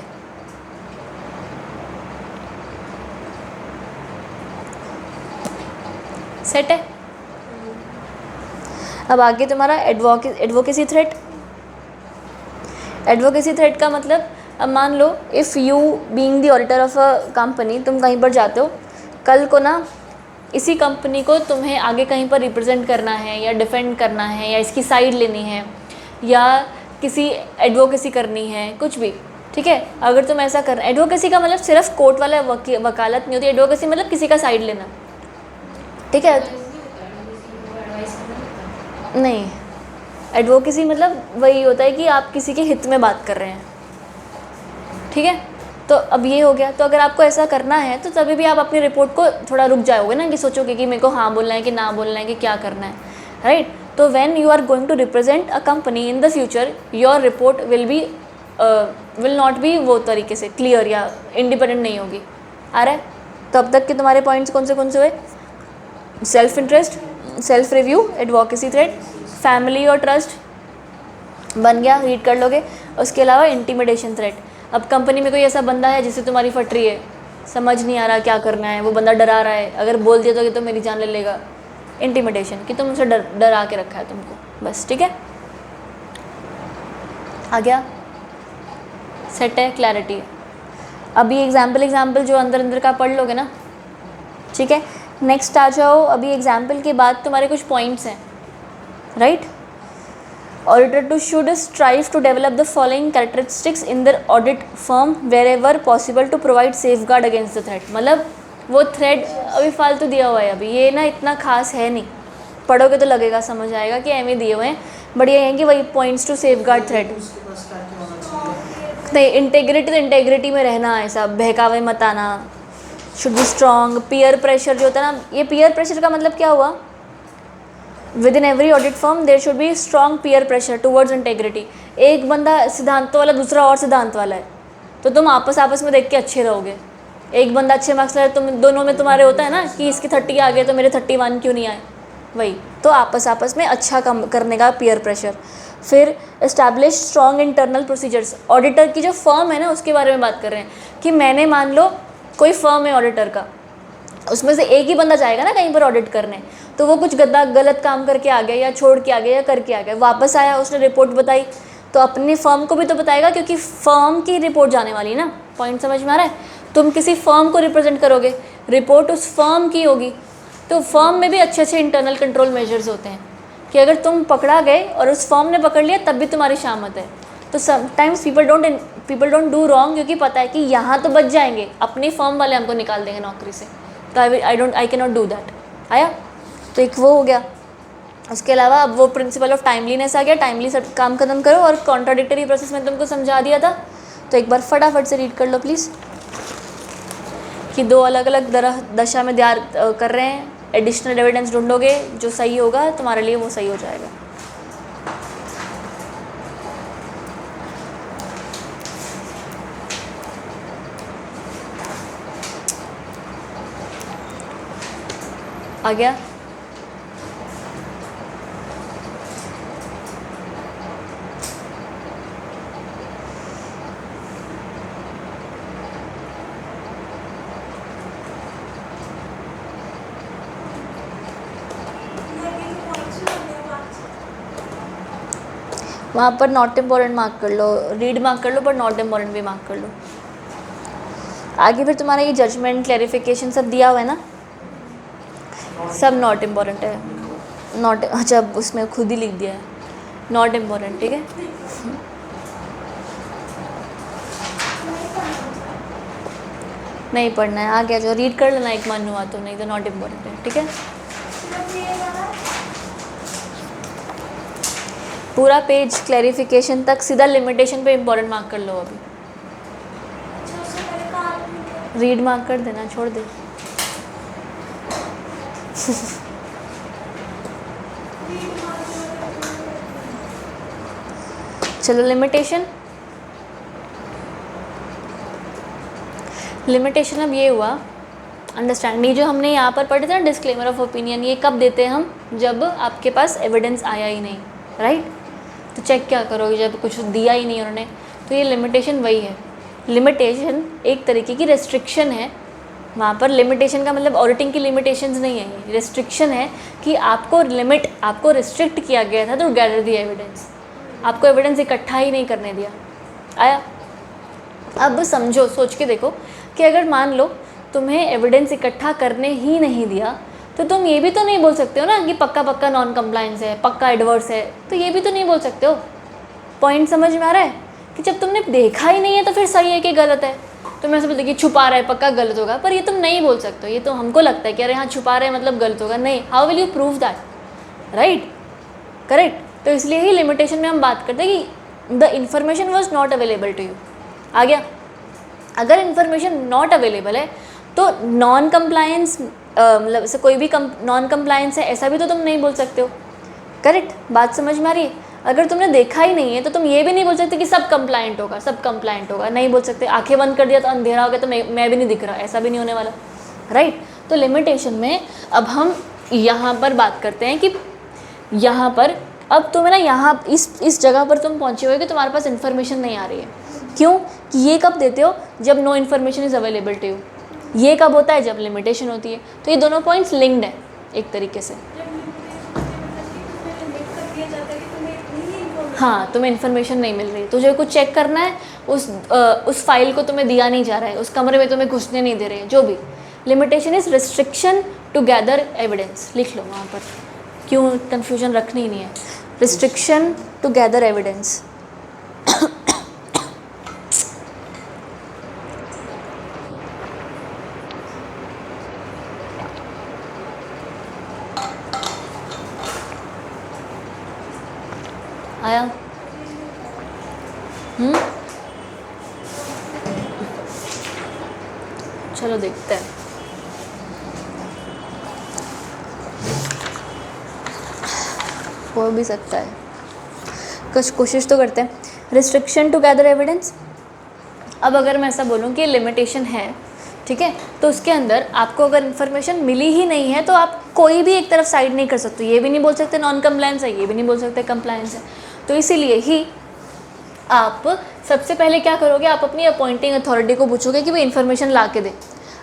सेट है। अब आगे तुम्हारा एडवोकेसी थ्रेट। एडवोकेसी थ्रेट का मतलब, अब मान लो if you being the auditor of a company, तुम कहीं पर जाते हो, कल को ना इसी कंपनी को तुम्हें आगे कहीं पर रिप्रेजेंट करना है या डिफेंड करना है या इसकी साइड लेनी है या किसी एडवोकेसी करनी है, कुछ भी, ठीक है। अगर तुम ऐसा कर, एडवोकेसी का मतलब सिर्फ कोर्ट वाला वकालत नहीं होती, एडवोकेसी मतलब किसी का साइड लेना, ठीक है। नहीं, एडवोकेसी मतलब वही होता है कि आप किसी के हित में बात कर रहे हैं, ठीक है। तो अब ये हो गया। तो अगर आपको ऐसा करना है तो तभी भी आप अपनी रिपोर्ट को थोड़ा रुक जाओगे ना, कि सोचोगे कि मेरे को हाँ बोलना है कि ना बोलना है कि क्या करना है, राइट। तो when you are going to represent a company in the future, your report will not be वो तरीके से क्लियर या इंडिपेंडेंट नहीं होगी। आ रहा है? तो अब तक के तुम्हारे पॉइंट्स कौन से हुए? Self interest, self review, advocacy threat, family और ट्रस्ट बन गया, रीड कर लोगे। उसके अलावा इंटिमिडेशन थ्रेट। अब कंपनी में कोई ऐसा बंदा है जिससे तुम्हारी फट रही है, समझ नहीं आ रहा क्या करना है, वो बंदा डरा रहा है, अगर बोल दिया तो ये तो मेरी जान ले लेगा। इंटिमिडेशन कि तुम उसे डरा के रखा है तुमको, बस, ठीक है। आ गया? सेट है, क्लैरिटी है। अभी एग्जाम्पल जो अंदर का पढ़ लोगे ना, ठीक है। नेक्स्ट आ जाओ। अभी एग्जाम्पल के बाद तुम्हारे कुछ पॉइंट्स हैं, right. Auditor to should strive to develop the following characteristics in their audit firm wherever possible to provide safeguard against the threat। मतलब वो थ्रेड अभी फालतू दिया हुआ है, अभी ये ना इतना खास है नहीं, पढ़ोगे तो लगेगा, समझ आएगा कि एम दिए हुए हैं, बट ये हैं कि वही पॉइंट्स टू सेफगार्ड थ्रेड। नहीं, इंटेग्रिटी तो इंटेग्रिटी में रहना, ऐसा बहकावे मत आना, should be strong. Peer pressure जो होता है ना, ये पीयर प्रेशर का मतलब क्या हुआ? Within every audit firm there should be strong peer pressure towards integrity. एक बंदा सिद्धांत वाला, दूसरा और सिद्धांत वाला है, तो तुम आपस में देख के अच्छे रहोगे। एक बंदा अच्छे मार्क्स लाए, तुम दोनों में तुम्हारे होता है ना कि इसकी 30 आ गए तो मेरे 31 क्यों नहीं आए, वही। तो आपस में अच्छा काम करने का पीयर प्रेशर। फिर establish strong internal procedures. Auditor की जो फर्म है ना, उसके बारे में बात कर रहे हैं कि मैंने, मान लो कोई फर्म है ऑडिटर का, उसमें से एक ही बंदा जाएगा ना कहीं पर ऑडिट करने, तो वो कुछ गलत काम करके आ गया या छोड़ के आ गया या करके आ गया, वापस आया, उसने रिपोर्ट बताई, तो अपनी फर्म को भी तो बताएगा, क्योंकि फर्म की रिपोर्ट जाने वाली है ना। पॉइंट समझ में आ रहा है? तुम किसी फर्म को रिप्रेजेंट करोगे, रिपोर्ट उस फर्म की होगी, तो फर्म में भी अच्छे इंटरनल कंट्रोल मेजर्स होते हैं कि अगर तुम पकड़ा गए और उस फर्म ने पकड़ लिया तब भी तुम्हारी शामत है। तो sometimes people don't do wrong, क्योंकि पता है कि यहाँ तो बच जाएंगे, अपनी फर्म वाले हमको निकाल देंगे नौकरी से, तो I can not do that. आया? तो एक वो हो गया। उसके अलावा अब वो प्रिंसिपल ऑफ टाइमलीनेस आ गया, टाइमली सब काम खत्म करो। और कॉन्ट्राडिक्टरी प्रोसेस में तुमको समझा दिया था, तो एक बार फटाफट से रीड कर लो प्लीज़, कि दो अलग अलग दशा में कर रहे हैं, एडिशनल एविडेंस ढूंढोगे, जो सही होगा तुम्हारे लिए वो सही हो जाएगा। आ गया? वहाँ पर नॉट इम्पॉर्टेंट मार्क कर लो, रीड मार्क कर लो, पर नॉट इम्पॉर्टेंट भी मार्क कर लो। आगे फिर तुम्हारा ये जजमेंट, क्लैरिफिकेशन सब दिया हुआ है ना, सब नॉट इम्पॉर्टेंट है। नॉट, अच्छा उसमें खुद ही लिख दिया है नॉट इम्पॉर्टेंट, ठीक है। नहीं पढ़ना है, आ गया जो रीड कर लेना एक मन हुआ तो, नहीं तो नॉट इम्पॉर्टेंट है, ठीक है। पूरा पेज क्लैरिफिकेशन तक सीधा लिमिटेशन पे इम्पोर्टेंट मार्क कर लो। अभी रीड मार्क कर देना, छोड़ दे। चलो लिमिटेशन, लिमिटेशन अब ये हुआ अंडरस्टैंड। ये जो हमने यहाँ पर पढ़े थे ना डिस्क्लेमर ऑफ ओपिनियन, ये कब देते हैं हम? जब आपके पास एविडेंस आया ही नहीं, राइट। तो चेक क्या करोगे जब कुछ दिया ही नहीं उन्होंने? तो ये लिमिटेशन वही है। लिमिटेशन एक तरीके की रेस्ट्रिक्शन है। वहाँ पर लिमिटेशन का मतलब ऑडिटिंग की लिमिटेशंस नहीं है, ये रेस्ट्रिक्शन है कि आपको लिमिट, आपको रिस्ट्रिक्ट किया गया था टू गैदर दी एविडेंस, आपको एविडेंस इकट्ठा ही नहीं करने दिया। आया? अब समझो, सोच के देखो कि अगर मान लो तुम्हें एविडेंस इकट्ठा करने ही नहीं दिया, तो तुम ये भी तो नहीं बोल सकते हो ना कि पक्का पक्का नॉन कंप्लायंस है, पक्का एडवर्स है, तो ये भी तो नहीं बोल सकते हो। पॉइंट समझ में आ रहा है कि जब तुमने देखा ही नहीं है तो फिर सही है कि गलत है? तुम ऐसे बोलते कि छुपा रहा है पक्का गलत होगा, पर ये तुम नहीं बोल सकते हो। ये तो हमको लगता है कि अरे हाँ छुपा रहे हैं मतलब गलत होगा, नहीं। How will you prove that, right? Correct. तो इसलिए ही लिमिटेशन में हम बात करते हैं कि the information was not available to you. आ गया? अगर इन्फॉर्मेशन नॉट अवेलेबल है तो नॉन कंप्लायंस, मतलब ऐसे कोई भी नॉन कंप्लायंस है ऐसा भी तो तुम नहीं बोल सकते हो। करेक्ट? बात समझ में आ रही है? अगर तुमने देखा ही नहीं है तो तुम ये भी नहीं बोल सकते कि सब कंप्लायंट होगा, सब कंप्लायंट होगा, नहीं बोल सकते। आंखें बंद कर दिया तो अंधेरा हो गया तो मैं भी नहीं दिख रहा, ऐसा भी नहीं होने वाला, राइट। तो लिमिटेशन में अब हम यहाँ पर बात करते हैं कि यहाँ पर अब तुम्हें ना यहाँ इस जगह पर तुम पहुँचे हुए कि तुम्हारे पास इन्फॉर्मेशन नहीं आ रही है। क्यों? कि ये कब देते हो? जब no information is available to you. ये कब होता है? जब लिमिटेशन होती है। तो ये दोनों पॉइंट्स लिंक्ड है एक तरीके से। हाँ, तुम्हें इन्फॉर्मेशन नहीं मिल रही, तुझे कुछ चेक करना है, उस फाइल को तुम्हें दिया नहीं जा रहा है, उस कमरे में तुम्हें घुसने नहीं दे रहे हैं, जो भी। Limitation is restriction to gather evidence. लिख लो वहाँ पर, क्यों कन्फ्यूजन रखनी ही नहीं है। Restriction to gather evidence. आया? चलो देखते हैं। हो भी सकता है, कुछ कोशिश तो करते हैं। Restriction to gather evidence. अब अगर मैं ऐसा बोलूँ कि लिमिटेशन है, ठीक है, तो उसके अंदर आपको अगर इन्फॉर्मेशन मिली ही नहीं है तो आप कोई भी एक तरफ साइड नहीं कर सकते। ये भी नहीं बोल सकते नॉन कंप्लायंस है, ये भी नहीं बोल सकते कंप्लायंस है। तो इसीलिए ही आप सबसे पहले क्या करोगे? आप अपनी अपॉइंटिंग अथॉरिटी को पूछोगे कि वो इन्फॉर्मेशन ला के दे।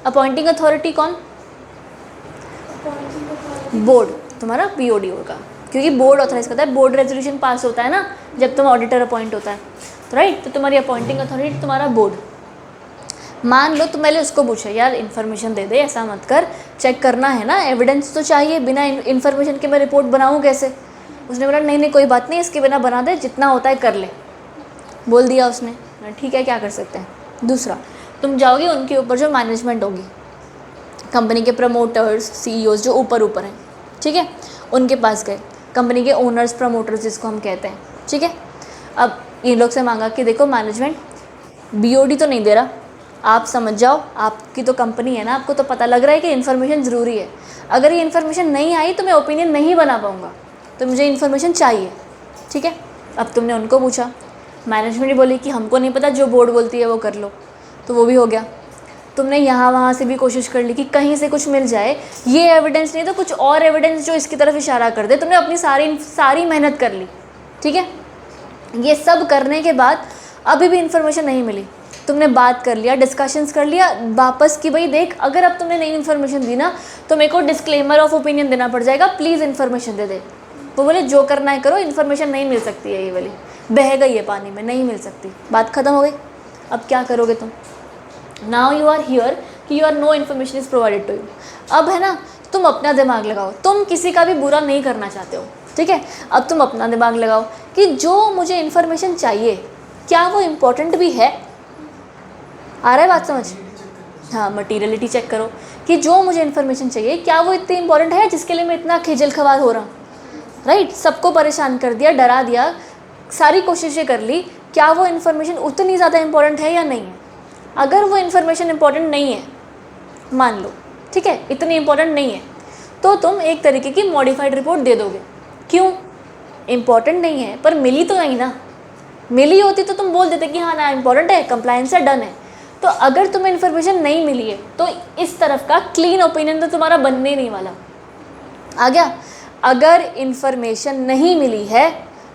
अपॉइंटिंग अथॉरिटी कौन? बोर्ड, तुम्हारा BOD होगा, क्योंकि बोर्ड ऑथराइज करता है। बोर्ड रेजोल्यूशन पास होता है ना जब तुम ऑडिटर अपॉइंट होता है, तो राइट। तो तुम्हारी अपॉइंटिंग अथॉरिटी तुम्हारा बोर्ड। मान लो तुम पहले उसको पूछो, यार इन्फॉर्मेशन दे दे, ऐसा मत कर, चेक करना है ना, एविडेंस तो चाहिए, बिना इन्फॉर्मेशन के मैं रिपोर्ट बनाऊँ कैसे? उसने बोला नहीं कोई बात नहीं, इसके बिना बना दे, जितना होता है कर ले, बोल दिया उसने। ठीक है, क्या कर सकते हैं। दूसरा, तुम जाओगे उनके ऊपर जो मैनेजमेंट होगी, कंपनी के प्रमोटर्स, CEOs जो ऊपर हैं, ठीक है, उनके पास गए, कंपनी के ओनर्स, प्रमोटर्स जिसको हम कहते हैं, ठीक है। अब इन लोग से मांगा कि देखो मैनेजमेंट BOD तो नहीं दे रहा, आप समझ जाओ, आपकी तो कंपनी है ना, आपको तो पता लग रहा है कि इन्फॉर्मेशन ज़रूरी है। अगर ये इन्फॉर्मेशन नहीं आई तो मैं ओपिनियन नहीं बना पाऊँगा, तो मुझे इन्फॉर्मेशन चाहिए, ठीक है। अब तुमने उनको पूछा, मैनेजमेंट बोली कि हमको नहीं पता, जो बोर्ड बोलती है वो कर लो, तो वो भी हो गया। तुमने यहाँ वहाँ से भी कोशिश कर ली कि कहीं से कुछ मिल जाए, ये एविडेंस नहीं तो कुछ और एविडेंस जो इसकी तरफ इशारा कर दे। तुमने अपनी सारी मेहनत कर ली, ठीक है, ये सब करने के बाद अभी भी इन्फॉर्मेशन नहीं मिली। तुमने बात कर लिया, डिस्कशंस कर लिया वापस कि भाई देख, अगर अब तुमने नई इन्फॉर्मेशन दी ना तो मेरे को डिस्क्लेमर ऑफ ओपिनियन देना पड़ जाएगा, प्लीज़ इन्फॉर्मेशन दे दे। वो बोले जो करना है करो, इन्फॉर्मेशन नहीं मिल सकती है, ये वाली बह गई है पानी में, नहीं मिल सकती, बात ख़त्म हो गई। अब क्या करोगे तुम? नाउ यू आर हियर कि you are no information is provided to you. अब है ना, तुम अपना दिमाग लगाओ, तुम किसी का भी बुरा नहीं करना चाहते हो, ठीक है। अब तुम अपना दिमाग लगाओ कि जो मुझे इन्फॉर्मेशन चाहिए क्या वो इम्पोर्टेंट भी है। आ रहा है बात समझ? हाँ, मटीरियलिटी चेक करो कि जो मुझे इन्फॉर्मेशन चाहिए क्या वो इतनी इंपॉर्टेंट है जिसके लिए मैं इतना खिजल खवार हो रहा हूँ, राइट। सबको परेशान कर दिया, डरा दिया, सारी कोशिशें कर ली, क्या वो इन्फॉर्मेशन उतनी ज़्यादा इंपॉर्टेंट है या नहीं है। अगर वो इन्फॉर्मेशन इंपॉर्टेंट नहीं है, मान लो, ठीक है, इतनी इंपॉर्टेंट नहीं है, तो तुम एक तरीके की मॉडिफाइड रिपोर्ट दे दोगे। क्यों? इम्पॉर्टेंट नहीं है पर मिली तो नहीं ना, मिली होती तो तुम बोल देते कि हाँ ना इम्पॉर्टेंट है, कंप्लायंस है, डन है। तो अगर तुम्हें इन्फॉर्मेशन नहीं मिली है तो इस तरफ का क्लीन ओपिनियन तो तुम्हारा बनने नहीं वाला। आ गया? अगर इन्फॉर्मेशन नहीं मिली है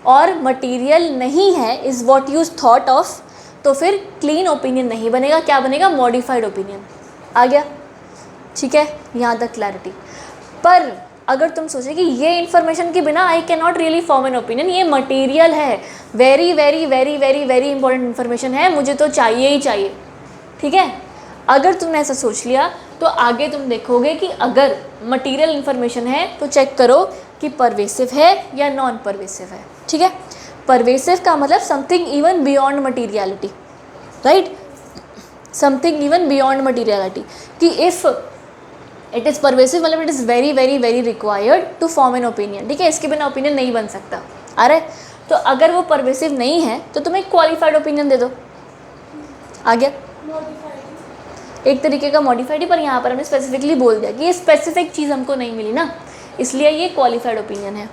और मटेरियल नहीं है is what you thought of, तो फिर क्लीन ओपिनियन नहीं बनेगा, क्या बनेगा? Modified opinion. आ गया? ठीक है, यहाँ तक क्लैरिटी। पर अगर तुम सोचे कि ये इन्फॉर्मेशन के बिना I can not really form an opinion, ये मटेरियल है, very very very very very important information है, मुझे तो चाहिए ही चाहिए, ठीक है। अगर तुमने ऐसा सोच लिया तो आगे तुम देखोगे कि अगर मटेरियल इन्फॉर्मेशन है तो चेक करो कि परवेसिव है या नॉन परवेसिव है, ठीक है। परवेसिव का मतलब something even beyond materiality, right, something even beyond materiality, कि इफ़ इट इज़ परवेसिव मतलब it is very very very required to form an opinion, ठीक है, इसके बिना ओपिनियन नहीं बन सकता। आ रहा है? तो अगर वो परवेसिव नहीं है तो तुम एक क्वालिफाइड ओपिनियन दे दो। आ गया? एक तरीके का मॉडिफाइड ही, पर यहाँ पर हमने स्पेसिफिकली बोल दिया कि ये स्पेसिफिक चीज़ हमको नहीं मिली ना, इसलिए ये क्वालिफाइड ओपिनियन है।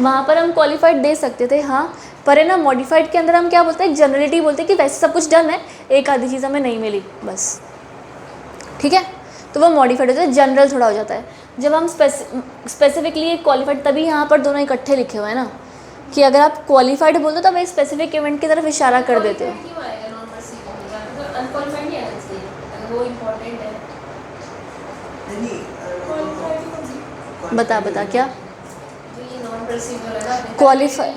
वहाँ पर हम क्वालिफाइड दे सकते थे, हाँ, पर है ना मॉडिफाइड के अंदर हम क्या बोलते हैं, जनरलिटी बोलते हैं कि वैसे सब कुछ डन है, एक आधी चीज़ हमें नहीं मिली बस, ठीक है। तो वो मॉडिफाइड हो जाता है, जनरल थोड़ा हो जाता है। जब हम स्पेसिफिकली क्वालिफाइड, तभी यहाँ पर दोनों इकट्ठे लिखे हुए हैं ना, कि अगर आप क्वालिफाइड बोल दो तो आप एक स्पेसिफिक इवेंट की तरफ इशारा कर देते हो। अनक्वालिफाइड नहीं आना चाहिए अगर वो इम्पोर्टेंट है। बता क्या जो ये नॉन परसीव वाला ना, Qualify-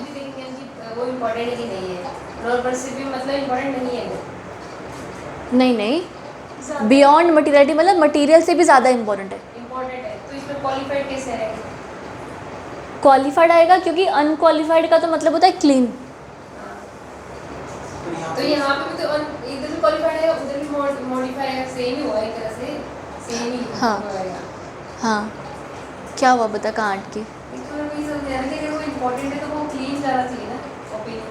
वो इम्पोर्टेंट है कि नहीं है, नॉन परसीव मतलब इम्पोर्टेंट नहीं है वो। नहीं, बियॉन्ड मटीरियलिटी मतलब मटीरियल से भी ज़्यादा इंपॉर्टेंट है। इम्पोर्टेंट है तो इसमें क्वालिफाइड कैसे है? क्वालिफाइड आएगा क्योंकि अनक्वालिफाइड का तो मतलब होता है क्लीन। तो यहाँ पे भी तो इधर भी क्वालिफाइड है, उधर भी मॉडिफाइड है, सेम ही हुआ एक तरह से, सेम ही हाँ। होगा। हाँ, क्या हुआ बता, कहाँ अटकी? इसको मैं वही समझ रहा था कि अगर वो इम्पोर्टेंट है तो वो क्लीन जाना चाहिए ना ओपिनियन।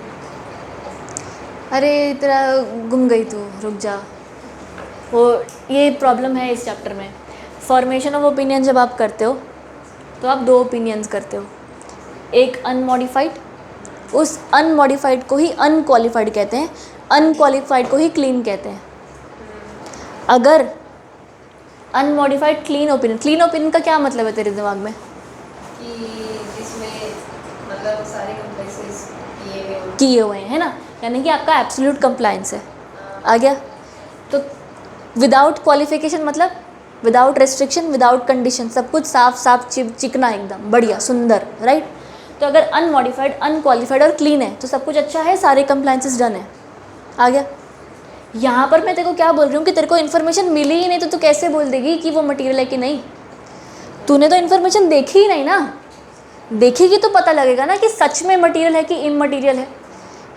अरे तेरा गुम गई तू, रुक जा। वो ये प्रॉब्लम है इस चैप्टर में। फॉर्मेशन ऑफ ओपिनियन जब आप करते हो तो आप दो ओपिनियंस करते हो, एक अनमॉडिफाइड, उस अनमॉडिफाइड को ही अनक्वालिफाइड कहते हैं, अनक्वालिफाइड को ही क्लीन कहते हैं। अगर अनमॉडिफाइड क्लीन ओपिनियन का क्या मतलब है तेरे दिमाग में? कि जिसमें मतलब सारे कॉम्प्लेक्सेस किए हुए हैं, है ना, यानी कि आपका एब्सोल्यूट कंप्लायंस है। आ गया? तो विदाउट क्वालिफिकेशन मतलब विदाउट रेस्ट्रिक्शन, विदाउट कंडीशन, सब कुछ साफ साफ चिकना, एकदम बढ़िया सुंदर, राइट। तो अगर अनमॉडिफाइड, अनक्वालिफाइड और क्लीन है तो सब कुछ अच्छा है, सारे कंप्लायंसेस डन है। आ गया? यहाँ पर मैं तेरे को क्या बोल रही हूँ कि तेरे को इन्फॉर्मेशन मिली ही नहीं तो तू कैसे बोल देगी कि वो मटेरियल है कि नहीं? तूने तो इन्फॉर्मेशन देखी ही नहीं ना, देखेगी तो पता लगेगा ना कि सच में मटेरियल है कि इममटेरियल है,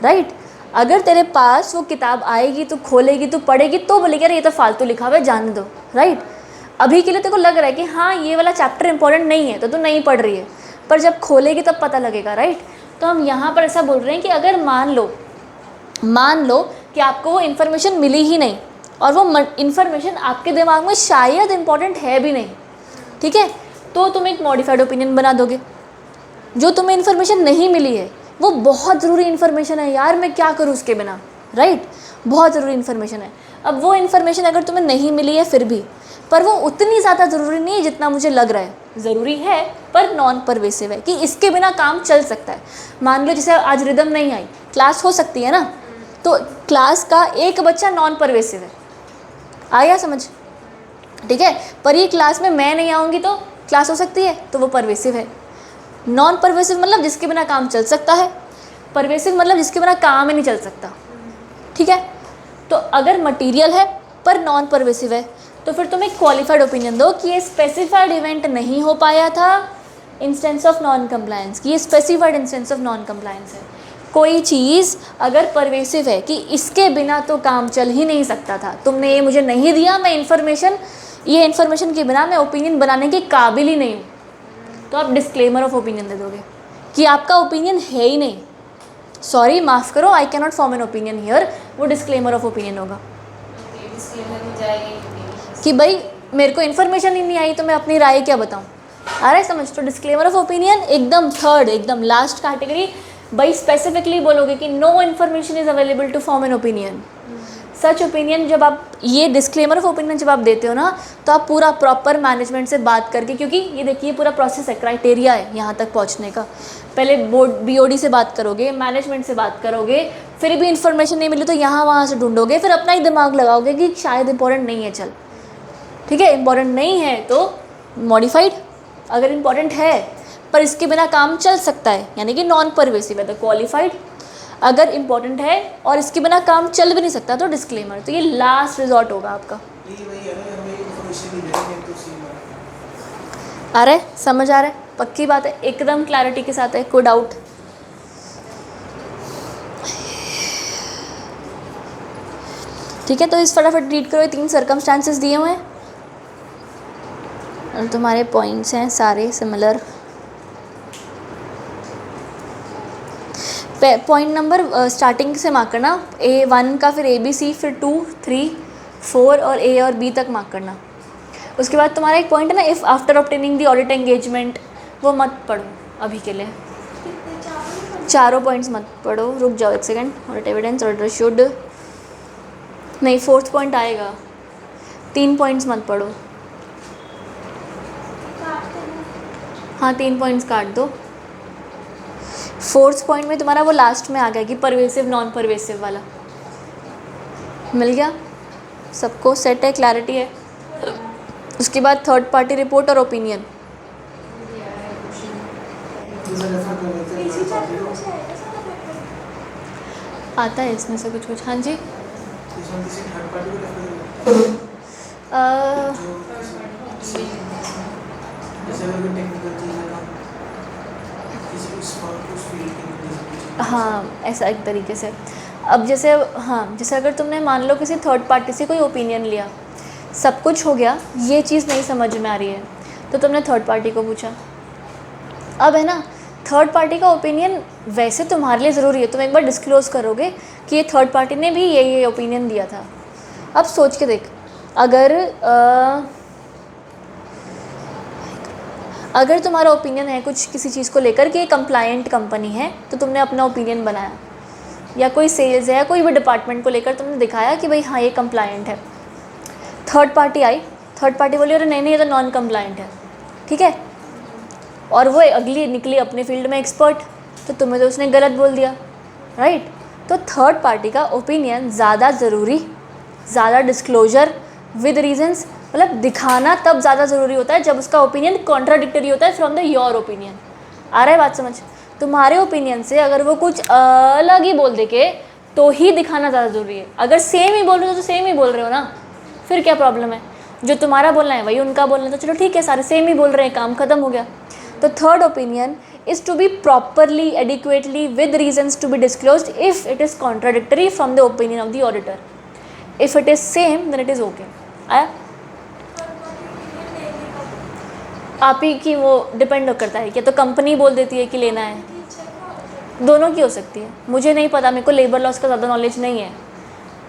राइट। अगर तेरे पास वो किताब आएगी, तू खोलेगी, तू पढ़ेगी तो बोलेगी अरे ये तो फालतू लिखा हुआ है, जाने दो, राइट। अभी के लिए तेरे को लग रहा है कि हाँ ये वाला चैप्टर इंपॉर्टेंट नहीं है तो तू नहीं पढ़ रही है, पर जब खोलेगी तब पता लगेगा, राइट। तो हम यहाँ पर ऐसा बोल रहे हैं कि अगर मान लो कि आपको वो इन्फॉर्मेशन मिली ही नहीं और वो इन्फॉर्मेशन आपके दिमाग में शायद इम्पॉर्टेंट है भी नहीं, ठीक है, तो तुम एक मॉडिफाइड ओपिनियन बना दोगे। जो तुम्हें इन्फॉर्मेशन नहीं मिली है वो बहुत ज़रूरी इन्फॉर्मेशन है यार, मैं क्या करूँ उसके बिना, राइट, बहुत ज़रूरी इन्फॉर्मेशन है। अब वो इन्फॉर्मेशन अगर तुम्हें नहीं मिली है फिर भी, पर वो उतनी ज़्यादा ज़रूरी नहीं है जितना मुझे लग रहा है। ज़रूरी है पर नॉन परवेसिव है कि इसके बिना काम चल सकता है। मान लो जैसे आज रिदम नहीं आई, क्लास हो सकती है ना, तो क्लास का एक बच्चा नॉन परवेसिव है, आया समझ, ठीक है। पर ये क्लास में मैं नहीं आऊँगी तो क्लास हो सकती है, तो वो परवेसिव है। नॉन परवेसिव मतलब जिसके बिना काम चल सकता है, परवेसिव मतलब जिसके बिना काम ही नहीं चल सकता, ठीक है। तो अगर मटीरियल है पर नॉन परवेसिव है तो फिर तुम एक क्वालिफाइड ओपिनियन दो कि ये स्पेसिफाइड इवेंट नहीं हो पाया था इंस्टेंस ऑफ नॉन कंप्लायंस, कि ये specified instance of non compliance है। कोई चीज़ अगर परवेसिव है कि इसके बिना तो काम चल ही नहीं सकता था, तुमने ये मुझे नहीं दिया, मैं ये इन्फॉर्मेशन के बिना मैं ओपिनियन बनाने के काबिल ही नहीं हूँ, तो आप डिस्क्लेमर ऑफ ओपिनियन दे दोगे कि आपका ओपिनियन है ही नहीं, सॉरी माफ़ करो, I can not form an opinion here, वो डिस्क्लेमर ऑफ ओपिनियन होगा डिस्क्लेमर हो जाएगी कि भाई मेरे को इन्फॉर्मेशन ही नहीं आई तो मैं अपनी राय क्या बताऊँ, आ रहा है समझ। तो डिस्क्लेमर ऑफ ओपिनियन एकदम थर्ड, एकदम लास्ट कैटेगरी, भाई स्पेसिफिकली बोलोगे कि no information is available to form an opinion. Such opinion जब आप ये डिस्क्लेमर ऑफ ओपिनियन जब आप देते हो ना, तो आप पूरा प्रॉपर मैनेजमेंट से बात करके, क्योंकि ये देखिए पूरा प्रोसेस है, क्राइटेरिया है यहाँ तक पहुँचने का। पहले बोर्ड BOD से बात करोगे, मैनेजमेंट से बात करोगे, फिर भी इन्फॉर्मेशन नहीं मिली तो यहाँ वहाँ से ढूंढोगे, फिर अपना ही दिमाग लगाओगे कि शायद इंपॉर्टेंट नहीं है, चल ठीक है, इंपॉर्टेंट नहीं है तो मॉडिफाइड, अगर इंपॉर्टेंट है पर इसके बिना काम चल सकता है यानी कि नॉन परवेसिव है तो क्वालिफाइड, अगर इंपॉर्टेंट है और इसके बिना काम चल भी नहीं सकता तो डिस्क्लेमर। तो ये लास्ट रिजॉर्ट होगा आपका। आ रहा है, समझ आ रहा है, पक्की बात है, एकदम क्लैरिटी के साथ है, कोई डाउट? ठीक है, तो इस फटाफट रीड करो, 3 सर्कमस्टांसेस दिए हुए हैं और तुम्हारे पॉइंट्स हैं सारे सिमिलर। पॉइंट नंबर स्टार्टिंग से मार्क करना, A1 का, फिर ABC, फिर 2, 3, 4 और A और B तक मार्क करना। उसके बाद तुम्हारा एक पॉइंट है ना, if after obtaining the audit engagement, वो मत पढ़ो अभी के लिए, चारों पॉइंट्स मत पढ़ो, रुक जाओ एक second. Audit evidence, auditor should, नहीं 4th पॉइंट आएगा, 3 पॉइंट्स मत पढ़ो, हाँ 3 पॉइंट्स काट दो। 4th पॉइंट में तुम्हारा वो लास्ट में आ गया कि परवेसिव नॉन परवेसिव वाला मिल गया सबको, सेट है, क्लैरिटी है। उसके बाद थर्ड पार्टी रिपोर्ट और ओपिनियन, आता है इसमें से कुछ कुछ, हाँ जी। हाँ ऐसा एक तरीके से। अब जैसे हाँ, जैसे अगर तुमने मान लो किसी थर्ड पार्टी से कोई ओपिनियन लिया, सब कुछ हो गया, ये चीज़ नहीं समझ में आ रही है तो तुमने थर्ड पार्टी को पूछा। अब है ना, थर्ड पार्टी का ओपिनियन वैसे तुम्हारे लिए ज़रूरी है, तुम एक बार डिस्क्लोज़ करोगे कि ये थर्ड पार्टी ने भी ये ओपिनियन दिया था। अब सोच के देख, अगर तुम्हारा ओपिनियन है कुछ किसी चीज़ को लेकर कि ये कंप्लायंट कंपनी है, तो तुमने अपना ओपिनियन बनाया, या कोई सेल्स है या कोई भी डिपार्टमेंट को लेकर तुमने दिखाया कि भाई हाँ ये कंप्लायंट है। थर्ड पार्टी आई, थर्ड पार्टी बोली अरे नहीं ये तो नॉन कंप्लायंट है, ठीक है, और वो अगली निकली अपने फील्ड में एक्सपर्ट, तो तुम्हें तो उसने गलत बोल दिया, राइट। तो थर्ड पार्टी का ओपिनियन ज़्यादा ज़रूरी, ज़्यादा डिस्क्लोजर विद रीजंस, मतलब दिखाना तब ज़्यादा ज़रूरी होता है जब उसका ओपिनियन कॉन्ट्राडिक्टरी होता है फ्रॉम द योर ओपिनियन। आ रहा है बात समझ? तुम्हारे ओपिनियन से अगर वो कुछ अलग ही बोल दे के तो ही दिखाना ज़्यादा ज़रूरी है। अगर सेम ही बोल रहे हो तो सेम ही बोल रहे हो ना, फिर क्या प्रॉब्लम है? जो तुम्हारा बोलना है वही उनका बोलना है, तो चलो ठीक है, सारे सेम ही बोल रहे हैं, काम खत्म हो गया। तो third opinion is to be properly, adequately, with reasons to be disclosed if it is contradictory from the opinion of the auditor. If it is same, then it is okay. आया? आप ही की वो डिपेंड करता है कि तो company बोल देती है कि लेना है, दोनों की हो सकती है, मुझे नहीं पता, मेरे को लेबर लॉस का ज़्यादा नॉलेज नहीं है,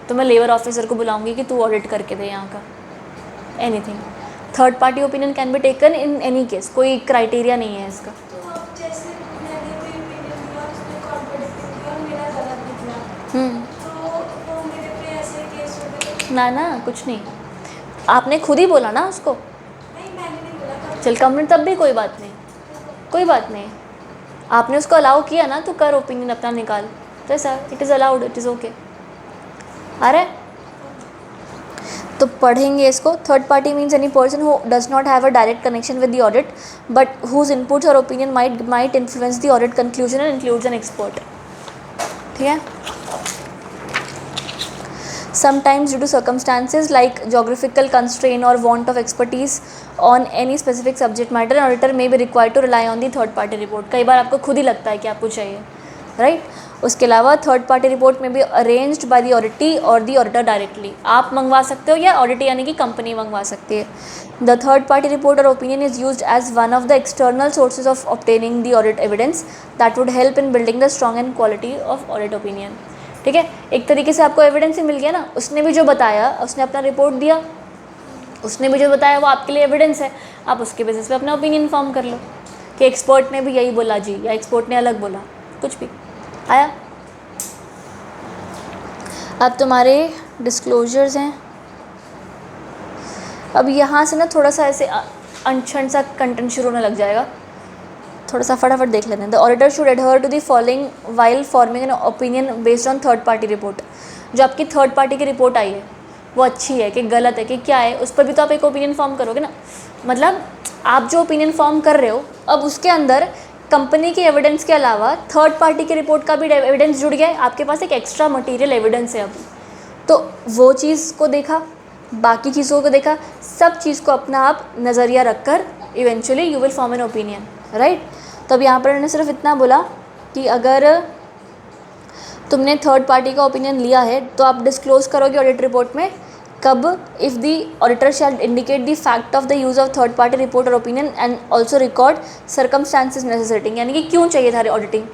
तो मैं लेबर ऑफिसर को बुलाऊंगी कि तू ऑडिट करके दे यहाँ का, anything. Third party opinion can be taken in any case, कोई क्राइटेरिया नहीं है इसका। ना ना कुछ नहीं, आपने खुद ही बोला ना उसको। नहीं मैंने नहीं बोला चल कमेंट तब भी कोई बात नहीं, कोई बात नहीं, आपने उसको अलाउ किया ना तो कर, ओपिनियन अपना निकाल, तो ऐसा it is allowed, it is okay. आ रहा है तो पढ़ेंगे इसको। Third party means any person who does not have a direct connection with the audit but whose inputs और opinion might influence the audit conclusion and includes an expert. ठीक है। Sometimes due to circumstances like geographical constraint or want of expertise on any specific subject matter, an auditor may be required to rely on the third party report। कई बार आपको खुद ही लगता है कि आपको चाहिए, राइट। उसके अलावा थर्ड पार्टी रिपोर्ट में भी अरेंज्ड बाय द ऑडिटी और द ऑडिटर डायरेक्टली, आप मंगवा सकते हो या ऑडिटी यानी कि कंपनी मंगवा सकती है। द थर्ड पार्टी रिपोर्ट और opinion is used as one of the external sources of obtaining the audit evidence that would help in building the strong and quality of audit opinion. ठीक है, एक तरीके से आपको एविडेंस ही मिल गया ना, उसने भी जो बताया, उसने अपना रिपोर्ट दिया, उसने भी जो बताया वो आपके लिए एविडेंस है, आप उसके बेसिस पे अपना ओपिनियन फॉर्म कर लो कि एक्सपर्ट ने भी यही बोला जी, या एक्सपर्ट ने अलग बोला, कुछ भी आया। अब तुम्हारे डिस्क्लोजर्स हैं, अब यहाँ से ना थोड़ा सा ऐसे अनछन सा कंटेंट शुरू होने लग जाएगा, थोड़ा सा फटाफट देख लेते हैं। The auditor should adhere to the following while forming an opinion based on third party report. जो आपकी थर्ड पार्टी की रिपोर्ट आई है वो अच्छी है कि गलत है कि क्या है, उस पर भी तो आप एक ओपिनियन फॉर्म करोगे ना। मतलब आप जो ओपिनियन फॉर्म कर रहे हो, अब उसके अंदर कंपनी के एविडेंस के अलावा थर्ड पार्टी की रिपोर्ट का भी एविडेंस जुड़ गया है, आपके पास एक एक्स्ट्रा मटीरियल एविडेंस है। अब तो वो चीज़ को देखा, बाकी चीज़ों को देखा, सब चीज़ को अपना आप नज़रिया रख कर eventually you will form an opinion, right. तो अब यहाँ पर मैंने सिर्फ इतना बोला कि अगर तुमने थर्ड पार्टी का ओपिनियन लिया है तो आप डिस्क्लोज करोगे ऑडिट रिपोर्ट में कब, if the auditor shall indicate the fact of the use of third party report और opinion and also record circumstances necessitating, यानी कि क्यों चाहिए था ऑडिटिंग,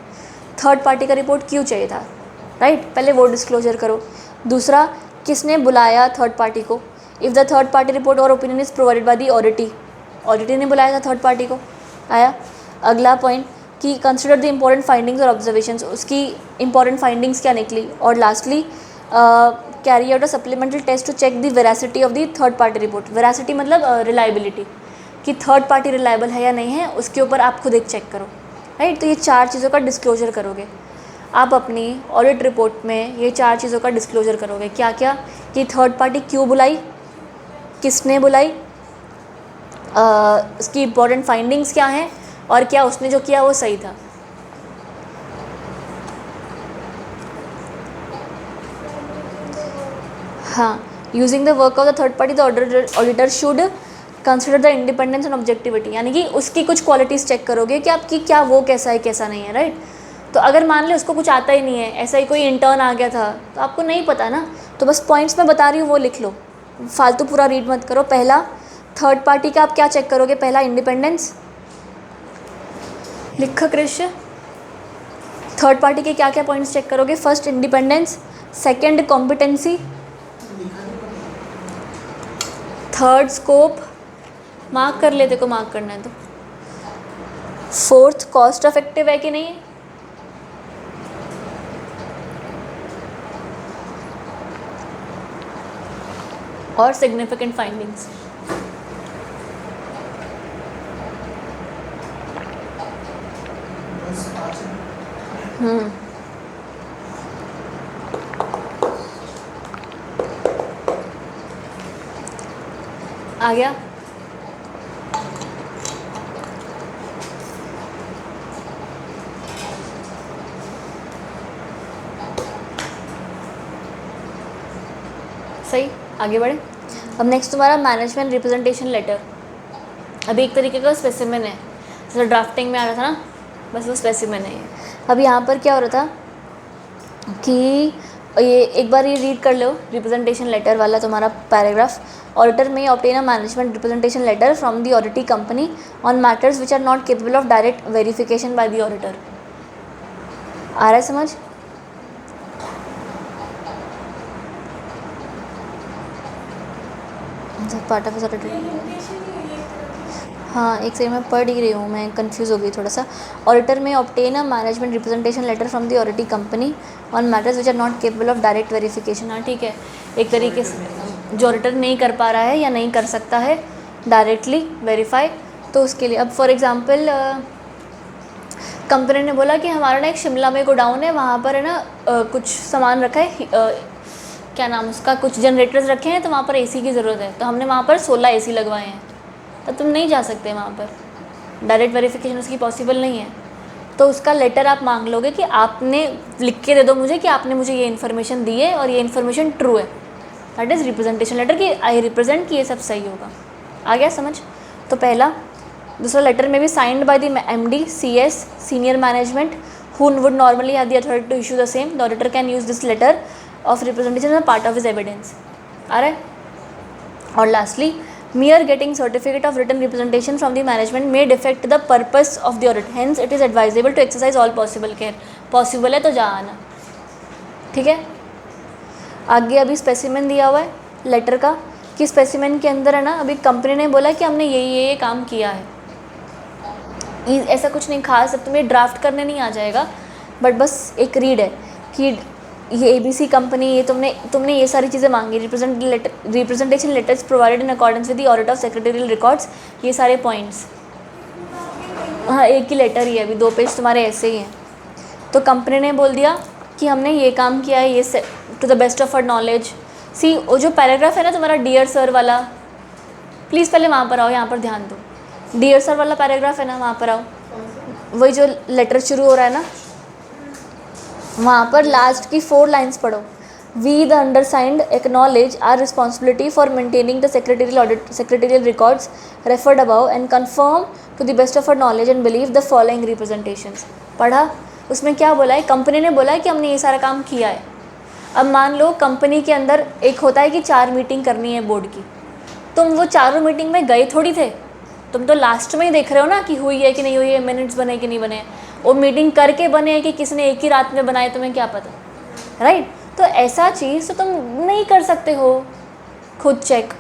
थर्ड पार्टी का रिपोर्ट क्यों चाहिए था, राइट। पहले वो डिस्क्लोजर करो। दूसरा, किसने बुलाया थर्ड पार्टी को, if the third party report और opinion is provided by the auditee ने बुलाया था थर्ड पार्टी को, आया। अगला पॉइंट कि कंसिडर द इम्पॉर्टेंट फाइंडिंग्स और ऑब्जर्वेशंस, उसकी इंपॉर्टेंट फाइंडिंग्स क्या निकली। और lastly carry out a supplementary test to check the veracity of the third party report. Veracity मतलब रिलायबिलिटी, कि थर्ड पार्टी रिलायबल है या नहीं है, उसके ऊपर आप खुद एक चेक करो, राइट। तो ये चार चीज़ों का डिस्क्लोजर करोगे आप अपनी ऑडिट रिपोर्ट में, ये चार चीज़ों का डिस्क्लोजर करोगे। क्या क्या, कि थर्ड पार्टी क्यों बुलाई, किसने बुलाई, उसकी इंपॉर्टेंट फाइंडिंग्स क्या हैं, और क्या उसने जो किया वो सही था। हाँ, using the work of the third party the auditor should consider the independence and objectivity, यानी कि उसकी कुछ क्वालिटीज़ चेक करोगे कि आपकी क्या वो कैसा है कैसा नहीं है, राइट। तो अगर मान लो उसको कुछ आता ही नहीं है, ऐसा ही कोई इंटर्न आ गया था तो आपको नहीं पता ना, तो बस पॉइंट्स मैं बता रही हूँ वो लिख लो, फालतू पूरा रीड मत करो। पहला, थर्ड पार्टी का आप क्या चेक करोगे, पहला इंडिपेंडेंस, लिखो कृष्ण। थर्ड पार्टी के क्या क्या पॉइंट्स चेक करोगे, first independence, second competency, third scope, mark कर लेते को मार्क करना है तो, फोर्थ कॉस्ट इफेक्टिव है कि नहीं, और सिग्निफिकेंट फाइंडिंग्स। आ गया। सही, आगे बढ़े। अब नेक्स्ट तुम्हारा मैनेजमेंट रिप्रेजेंटेशन लेटर। अभी एक तरीके का स्पेसिमेन है, जैसे ड्राफ्टिंग में आ रहा था ना, बस वो स्पेसिमेन है ये। अब यहाँ पर क्या हो रहा था कि ये एक बार ये रीड कर लो, रिप्रेजेंटेशन लेटर वाला तुम्हारा paragraph. Auditor may obtain a management representation letter from the auditee company on matters which are not capable of direct verification by the auditor. आ रहा है समझ? पार्ट ऑफ हाँ, एक सेकंड मैं पढ़ ही रही हूँ, मैं कंफ्यूज हो गई थोड़ा सा। Auditor may obtain a management representation letter from the auditee company on matters which are not capable of direct verification. हाँ ठीक है, एक तरीके से जो ऑडिटर नहीं कर पा रहा है या नहीं कर सकता है डायरेक्टली वेरीफाई, तो उसके लिए अब फॉर एग्ज़ाम्पल कंपनी ने बोला कि हमारा ना एक शिमला में गोडाउन है, वहाँ पर है ना कुछ सामान रखा है, क्या नाम उसका, कुछ जनरेटर्स रखे हैं, तो वहाँ पर एसी की ज़रूरत है, तो हमने वहाँ पर 16 एसी लगवाए हैं, तो तुम नहीं जा सकते वहाँ पर, डायरेक्ट वेरिफिकेशन उसकी पॉसिबल नहीं है। तो उसका लेटर आप मांग लोगे कि आपने लिख के दे दो मुझे कि आपने मुझे ये इन्फॉर्मेशन दी है और ये इन्फॉर्मेशन ट्रू है, दैट इज़ रिप्रेजेंटेशन लेटर कि आई रिप्रेजेंट कि ये सब सही होगा। आ गया समझ? तो पहला। दूसरा, लेटर में भी signed by the MD, CS, senior management who would normally have the authority to issue the same. The auditor can use this letter of representation as a part of his evidence. आ रहा है? और lastly, mere getting certificate of written representation from the management may defect the purpose of the audit. Hence, it is advisable to exercise all possible care. Possible है तो जा आना, ठीक है? आगे अभी स्पेसिमेन दिया हुआ है लेटर का कि स्पेसिमेन के अंदर है ना, अभी कंपनी ने बोला कि हमने ये काम किया है, ऐसा कुछ नहीं खास, अब तुम्हें ड्राफ्ट करने नहीं आ जाएगा, बट बस एक रीड है कि ये ABC कंपनी, ये तुमने ये सारी चीज़ें मांगी, representation letters provided in accordance with the audit of secretarial records, ये सारे पॉइंट्स। हाँ, एक ही लेटर ही है, अभी 2 पेज तुम्हारे ऐसे ही हैं। तो कंपनी ने बोल दिया कि हमने ये काम किया है, ये to the best of our knowledge. See वो जो पैराग्राफ है ना तुम्हारा डियर सर वाला, प्लीज़ पहले वहाँ पर आओ, यहाँ पर ध्यान दो। डियर सर वाला पैराग्राफ है ना, वहाँ पर आओ, वही जो लेटर शुरू हो रहा है ना, वहाँ पर लास्ट की 4 लाइन्स पढ़ो। We the undersigned acknowledge our responsibility for maintaining the secretarial records referred above and confirm to the best of our knowledge and believe the following representations. पढ़ा? उसमें क्या बोला है? कंपनी ने बोला है कि हमने ये सारा काम किया है। अब मान लो कंपनी के अंदर एक होता है कि 4 मीटिंग करनी है बोर्ड की, तुम वो चारों मीटिंग में गए थोड़ी थे, तुम तो लास्ट में ही देख रहे हो ना कि हुई है कि नहीं हुई है, मिनट्स बने कि नहीं बने, वो मीटिंग करके बने हैं कि किसने एक ही रात में बनाए, तुम्हें क्या पता, राइट? तो ऐसा चीज़ तो तुम नहीं कर सकते हो खुद चेक,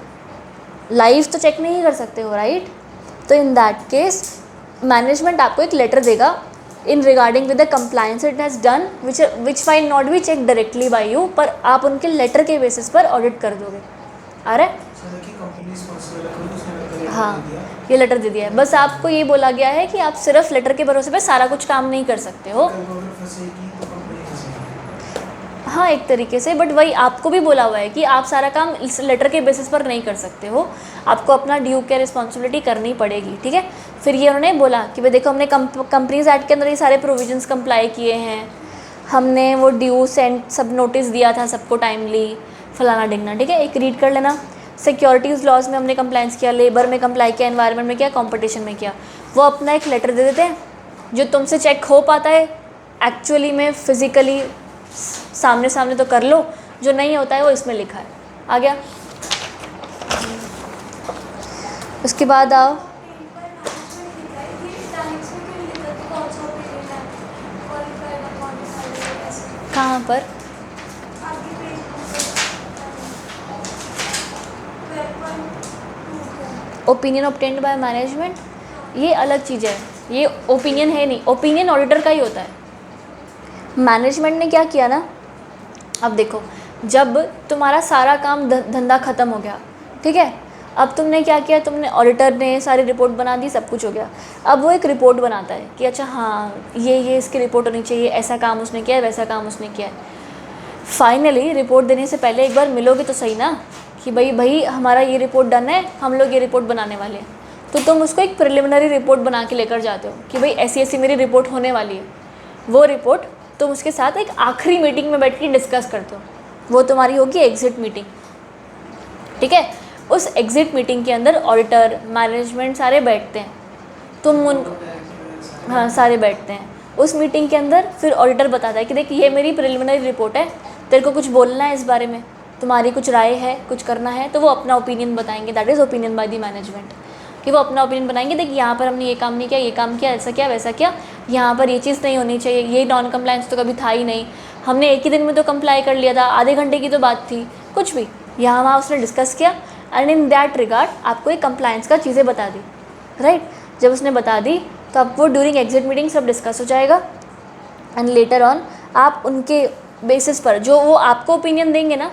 लाइव तो चेक नहीं कर सकते हो, राइट? तो इन दैट केस मैनेजमेंट आपको एक लेटर देगा in regarding with the compliance it has done which might not be check directly by you, पर आप उनके लेटर के बेसिस पर ऑडिट कर दोगे। आ रहा है? हाँ, ये लेटर दे दिया है, बस आपको ये बोला गया है कि आप सिर्फ लेटर के भरोसे पे सारा कुछ काम नहीं कर सकते हो। हाँ, एक तरीके से, बट वही आपको भी बोला हुआ है कि आप सारा काम इस लेटर के बेसिस पर नहीं कर सकते हो, आपको अपना ड्यू केयर रिस्पॉन्सिबिलिटी करनी पड़ेगी, ठीक है? फिर ये उन्होंने बोला कि भाई देखो, हमने कंपनीज एक्ट के अंदर ये सारे प्रोविजंस कंप्लाई किए हैं, हमने वो ड्यू सेंड सब नोटिस दिया था सबको टाइमली, फलाना डिगना, ठीक है? एक रीड कर लेना। सिक्योरिटीज़ लॉज में हमने कंप्लाइंस किया, लेबर में कंप्लाई किया, एनवायरनमेंट में किया, कंपटीशन में किया। वो अपना एक लेटर दे देते हैं जो तुमसे चेक हो पाता है एक्चुअली में, फिज़िकली सामने सामने तो कर लो, जो नहीं होता है वो इसमें लिखा है। आ गया? उसके बाद आओ, कहाँ पर? ओपिनियन ऑब्टेन्ड बाय मैनेजमेंट, ये अलग चीज़ है, ये ओपिनियन है नहीं, ओपिनियन ऑडिटर का ही होता है। मैनेजमेंट ने क्या किया ना, अब देखो, जब तुम्हारा सारा काम धंधा ख़त्म हो गया, ठीक है, अब तुमने क्या किया, तुमने ऑडिटर ने सारी रिपोर्ट बना दी, सब कुछ हो गया, अब वो एक रिपोर्ट बनाता है कि अच्छा हाँ ये इसकी रिपोर्ट होनी चाहिए, ऐसा काम उसने किया है, वैसा काम उसने किया है। फाइनली रिपोर्ट देने से पहले एक बार मिलोगे तो सही ना कि भाई हमारा ये रिपोर्ट डन है, हम लोग ये रिपोर्ट बनाने वाले हैं, तो तुम उसको एक प्रिलिमिनरी रिपोर्ट बना के लेकर जाते हो कि भाई ऐसी ऐसी मेरी रिपोर्ट होने वाली है। वो रिपोर्ट तुम उसके साथ एक आखिरी मीटिंग में बैठ के डिस्कस करते हो, वो तुम्हारी होगी एग्जिट मीटिंग, ठीक है? उस एग्जिट मीटिंग के अंदर ऑडिटर, मैनेजमेंट सारे बैठते हैं, तुम उन हाँ सारे बैठते हैं उस मीटिंग के अंदर। फिर ऑडिटर बताता है कि देख ये मेरी प्रिलिमिनरी रिपोर्ट है, तेरे को कुछ बोलना है इस बारे में, तुम्हारी कुछ राय है, कुछ करना है, तो वो अपना ओपिनियन बताएंगे, that is opinion by the management, कि वो अपना ओपिनियन बनाएंगे, देख यहाँ पर हमने ये काम नहीं किया, ये काम किया, ऐसा किया, वैसा किया, यहाँ पर ये चीज़ नहीं होनी चाहिए, ये नॉन कंप्लायंस तो कभी था ही नहीं, हमने एक ही दिन में तो कंप्लाई कर लिया था, आधे घंटे की तो बात थी, कुछ भी यहाँ वहाँ उसने डिस्कस किया, एंड इन दैट रिगार्ड आपको एक कंप्लायंस का चीज़ें बता दी, राइट? जब उसने बता दी तो अब वो ड्यूरिंग एग्जिट मीटिंग सब डिस्कस हो जाएगा, एंड लेटर ऑन आप उनके बेसिस पर जो वो आपको ओपिनियन देंगे ना,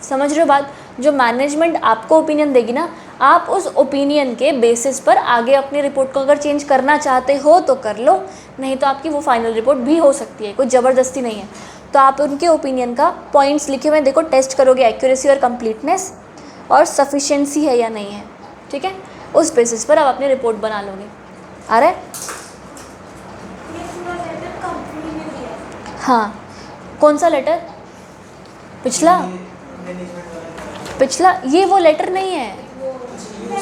समझ रहे हो बात, जो मैनेजमेंट आपको ओपिनियन देगी ना, आप उस ओपिनियन के बेसिस पर आगे अपनी रिपोर्ट को अगर चेंज करना चाहते हो तो कर लो, नहीं तो आपकी वो फाइनल रिपोर्ट भी हो सकती है, कोई ज़बरदस्ती नहीं है। तो आप उनके ओपिनियन का पॉइंट्स लिखे हुए देखो, टेस्ट करोगे एक्यूरेसी और कंप्लीटनेस और सफिशिएंसी है या नहीं है, ठीक है। उस बेसिस पर आप अपनी रिपोर्ट बना लोगे। आ रहा है? ये पूरा लेटर कंपनी ने दिया है। हाँ, कौन सा लेटर? पिछला? पिछला ये वो लेटर नहीं है।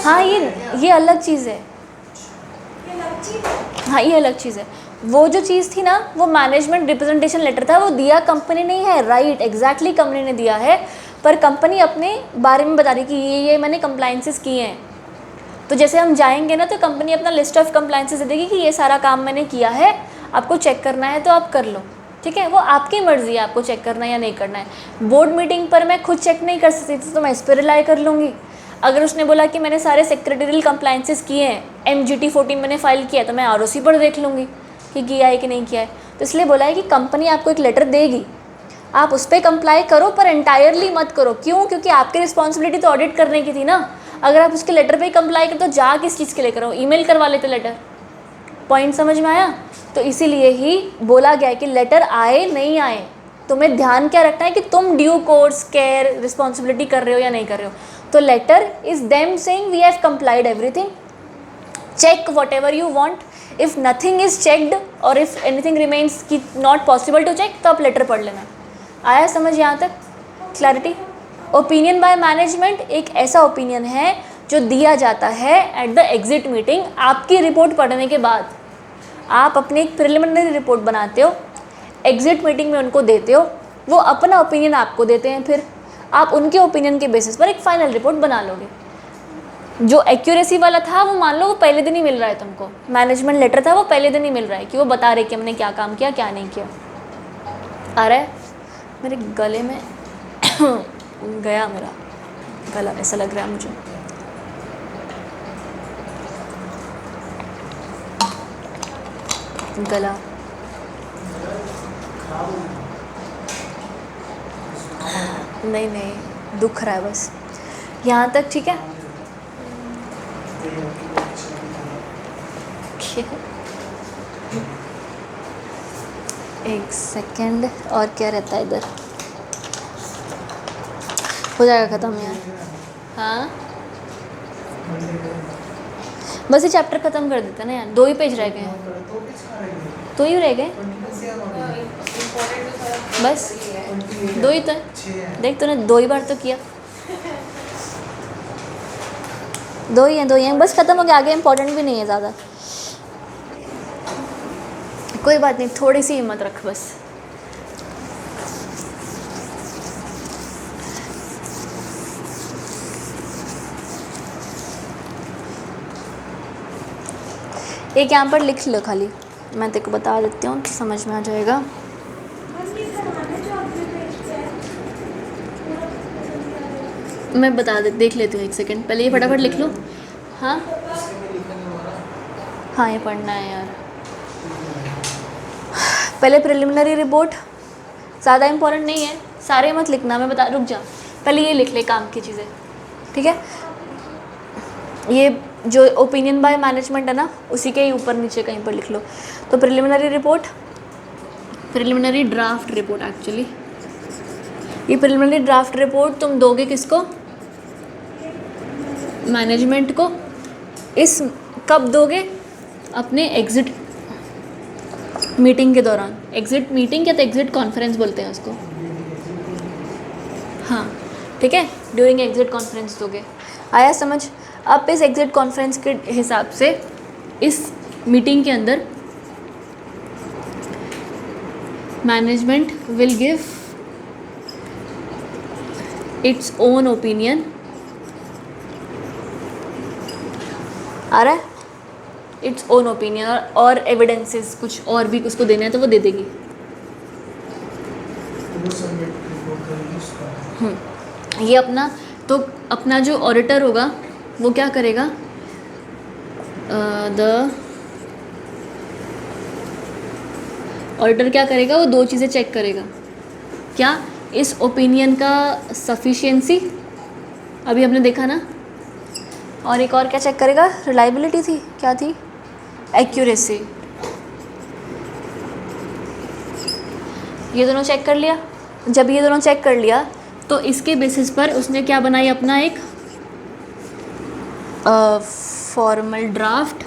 हाँ, ये अलग चीज़ है। ये अलग चीज़ है। हाँ, ये अलग चीज़ है। वो जो चीज़ थी ना, वो मैनेजमेंट रिप्रेजेंटेशन लेटर था, वो दिया कंपनी नहीं है। राइट, एग्जैक्टली कंपनी ने दिया है, पर कंपनी अपने बारे में बता रही कि ये मैंने कंप्लाइंसेस किए हैं। तो जैसे हम जाएंगे ना, तो कंपनी अपना लिस्ट ऑफ कंप्लाइंसेस दे देगी कि ये सारा काम मैंने किया है, आपको चेक करना है तो आप कर लो, ठीक है। वो आपकी मर्ज़ी है आपको चेक करना है या नहीं करना है। बोर्ड मीटिंग पर मैं खुद चेक नहीं कर सकती थी, तो मैं इस पर रिलाई कर लूँगी। अगर उसने बोला कि मैंने सारे सेक्रेटरियल कंप्लाइंसेस किए हैं, MGT 14 मैंने फाइल किया, तो मैं ROC पर देख लूँगी कि किया है कि नहीं किया है। तो इसलिए बोला है कि कंपनी आपको एक लेटर देगी, आप उस पर कंप्लाई करो, पर एंटायरली मत करो। क्यों? क्योंकि आपकी रिस्पॉन्सिबिलिटी तो ऑडिट करने की थी ना। अगर आप उसके लेटर पे ही कंप्लाई करो तो जा किस चीज़ के लिए करो, ईमेल करवा लेते लेटर। पॉइंट समझ में आया? तो इसीलिए ही बोला गया है कि लेटर आए नहीं आए, तुम्हें ध्यान क्या रखना है कि तुम ड्यू कोर्स केयर रिस्पॉन्सिबिलिटी कर रहे हो या नहीं कर रहे हो। तो letter is them saying we have complied everything, check whatever you want. If nothing is checked और इफ़ एनीथिंग रिमेन्स कि नॉट पॉसिबल टू चेक, तो आप लेटर पढ़ लेना। आया समझ यहाँ तक? क्लैरिटी? ओपिनियन बाय मैनेजमेंट एक ऐसा ओपिनियन है जो दिया जाता है एट द एग्जिट मीटिंग, आपकी रिपोर्ट पढ़ने के बाद। आप अपनी एक प्रिलिमिनरी रिपोर्ट बनाते हो, एग्जिट मीटिंग में उनको देते हो, वो अपना ओपिनियन आपको देते हैं, फिर आप उनके ओपिनियन के बेसिस पर एक फ़ाइनल रिपोर्ट बना लोगे। जो एक्यूरेसी वाला था वो मान लो वो पहले दिन ही मिल रहा है तुमको, मैनेजमेंट लेटर था वो पहले दिन ही मिल रहा है कि वो बता रहे कि हमने क्या काम किया क्या नहीं किया। आ रहा है? मेरे गले में गया, मेरा गला ऐसा लग रहा है मुझे। गला नहीं दुख रहा है बस, यहाँ तक ठीक है। एक सेकंड, और क्या रहता है इधर? हो जाएगा ख़त्म यार। हाँ, बस ये चैप्टर ख़त्म कर देते ना यार, 2 ही पेज रह गए हैं। 2 ही रह गए बस, 2 ही तो है। देख तूने 2 ही बार तो किया, 2 ही हैं बस, ख़त्म हो गया। आगे इम्पोर्टेंट भी नहीं है ज़्यादा, कोई बात नहीं, थोड़ी सी हिम्मत रख बस। एक यहाँ पर लिख लो खाली, मैं तेरे को बता देती हूँ कि समझ में आ जाएगा। बस ये करवाना है जो अगले पेज पे है। पूरा पसंद किया है। मैं बता देख लेती हूँ, एक सेकंड पहले ये फटाफट लिख लो। हाँ हाँ, ये पढ़ना है यार। पहले प्रिलिमिनरी रिपोर्ट ज़्यादा इम्पोर्टेंट नहीं है, सारे मत लिखना, मैं बता, रुक जा, पहले ये लिख ले काम की चीज़ें, ठीक है। ये जो ओपिनियन बाय मैनेजमेंट है ना, उसी के ही ऊपर नीचे कहीं पर लिख लो। तो preliminary report, preliminary draft report actually, ये प्रिलिमिनरी ड्राफ्ट रिपोर्ट तुम दोगे किसको? मैनेजमेंट को। इस कब दोगे? अपने एग्ज़िट मीटिंग के दौरान। एग्ज़िट मीटिंग या तो एग्ज़िट कॉन्फ्रेंस बोलते हैं उसको, हाँ ठीक है, ड्यूरिंग एग्ज़िट कॉन्फ्रेंस दोगे। आया समझ? अब इस एग्ज़िट कॉन्फ्रेंस के हिसाब से इस मीटिंग के अंदर management will give its own opinion. आ रहा है? इट्स ओन ओपिनियन और एविडेंसेस कुछ और भी उसको देना है तो वो दे देगी। ये अपना तो अपना जो ऑडिटर होगा वो क्या करेगा? ऑडिटर क्या करेगा? वो 2 चीज़ें चेक करेगा। क्या? इस ओपिनियन का सफिशिएंसी अभी हमने देखा ना। और एक और क्या चेक करेगा, रिलायबिलिटी थी, क्या थी, एक्यूरेसी। ये दोनों चेक कर लिया। जब ये दोनों चेक कर लिया तो इसके बेसिस पर उसने क्या बनाई, अपना एक फॉर्मल ड्राफ्ट।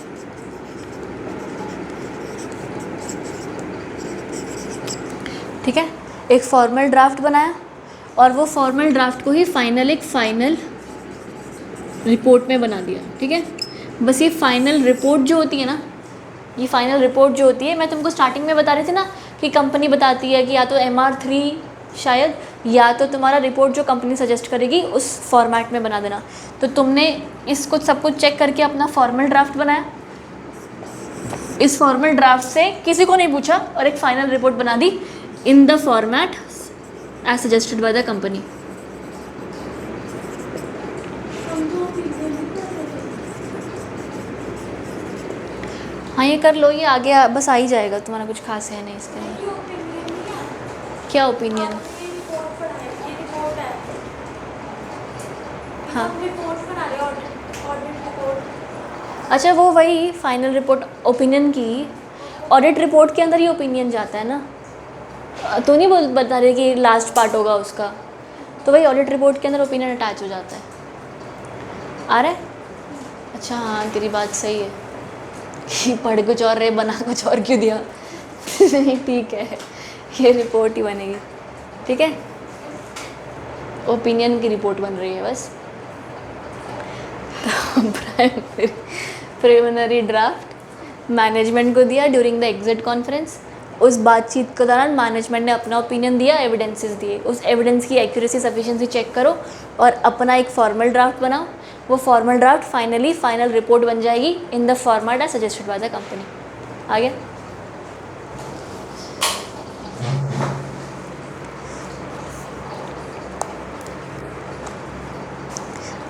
ठीक है, एक फॉर्मल ड्राफ्ट बनाया और वो फॉर्मल ड्राफ्ट को ही एक फाइनल रिपोर्ट में बना दिया। ठीक है, बस ये फाइनल रिपोर्ट जो होती है ना, ये फाइनल रिपोर्ट जो होती है, मैं तुमको स्टार्टिंग में बता रही थी ना कि कंपनी बताती है कि या तो MR3 शायद, या तो तुम्हारा रिपोर्ट जो कंपनी सजेस्ट करेगी उस फॉर्मेट में बना देना। तो तुमने इसको सब कुछ चेक करके अपना फॉर्मल ड्राफ्ट बनाया, इस फॉर्मल ड्राफ्ट से किसी को नहीं पूछा और एक फाइनल रिपोर्ट बना दी in the format as suggested by the company. हम तो opinion नहीं कर रहे थे। हाँ ये कर लो, ये आगे बस आ ही जाएगा, तुम्हारा कुछ खास है नहीं इसके लिए। ये opinion नहीं है। क्या ओपिनियन? ये रिपोर्ट पढ़ा है, ये रिपोर्ट है। हाँ। हम रिपोर्ट बना रहे ऑडिट रिपोर्ट। अच्छा, वो वही फाइनल रिपोर्ट ओपिनियन की, ऑडिट रिपोर्ट के अंदर ही ओपिनियन जाता है ना। तो नहीं बता रहे कि लास्ट पार्ट होगा उसका, तो वही ऑडिट रिपोर्ट के अंदर ओपिनियन अटैच हो जाता है। आ रहा है? अच्छा हाँ, तेरी बात सही है कि पढ़ कुछ और रहे, बना कुछ और क्यों दिया। नहीं ठीक है, ये रिपोर्ट ही बनेगी। ठीक है, ओपिनियन की रिपोर्ट बन रही है बस। तो प्रिलिमिनरी ड्राफ्ट मैनेजमेंट को दिया ड्यूरिंग द एग्जिट कॉन्फ्रेंस। उस बातचीत के दौरान मैनेजमेंट ने अपना ओपिनियन दिया, एविडेंसेस दिए, उस एविडेंस की एक्यूरेसी सफिशिएंसी चेक करो और अपना एक फॉर्मल ड्राफ्ट बनाओ। वो फॉर्मल ड्राफ्ट फाइनल रिपोर्ट बन जाएगी in the format as suggested by the company. आ गया?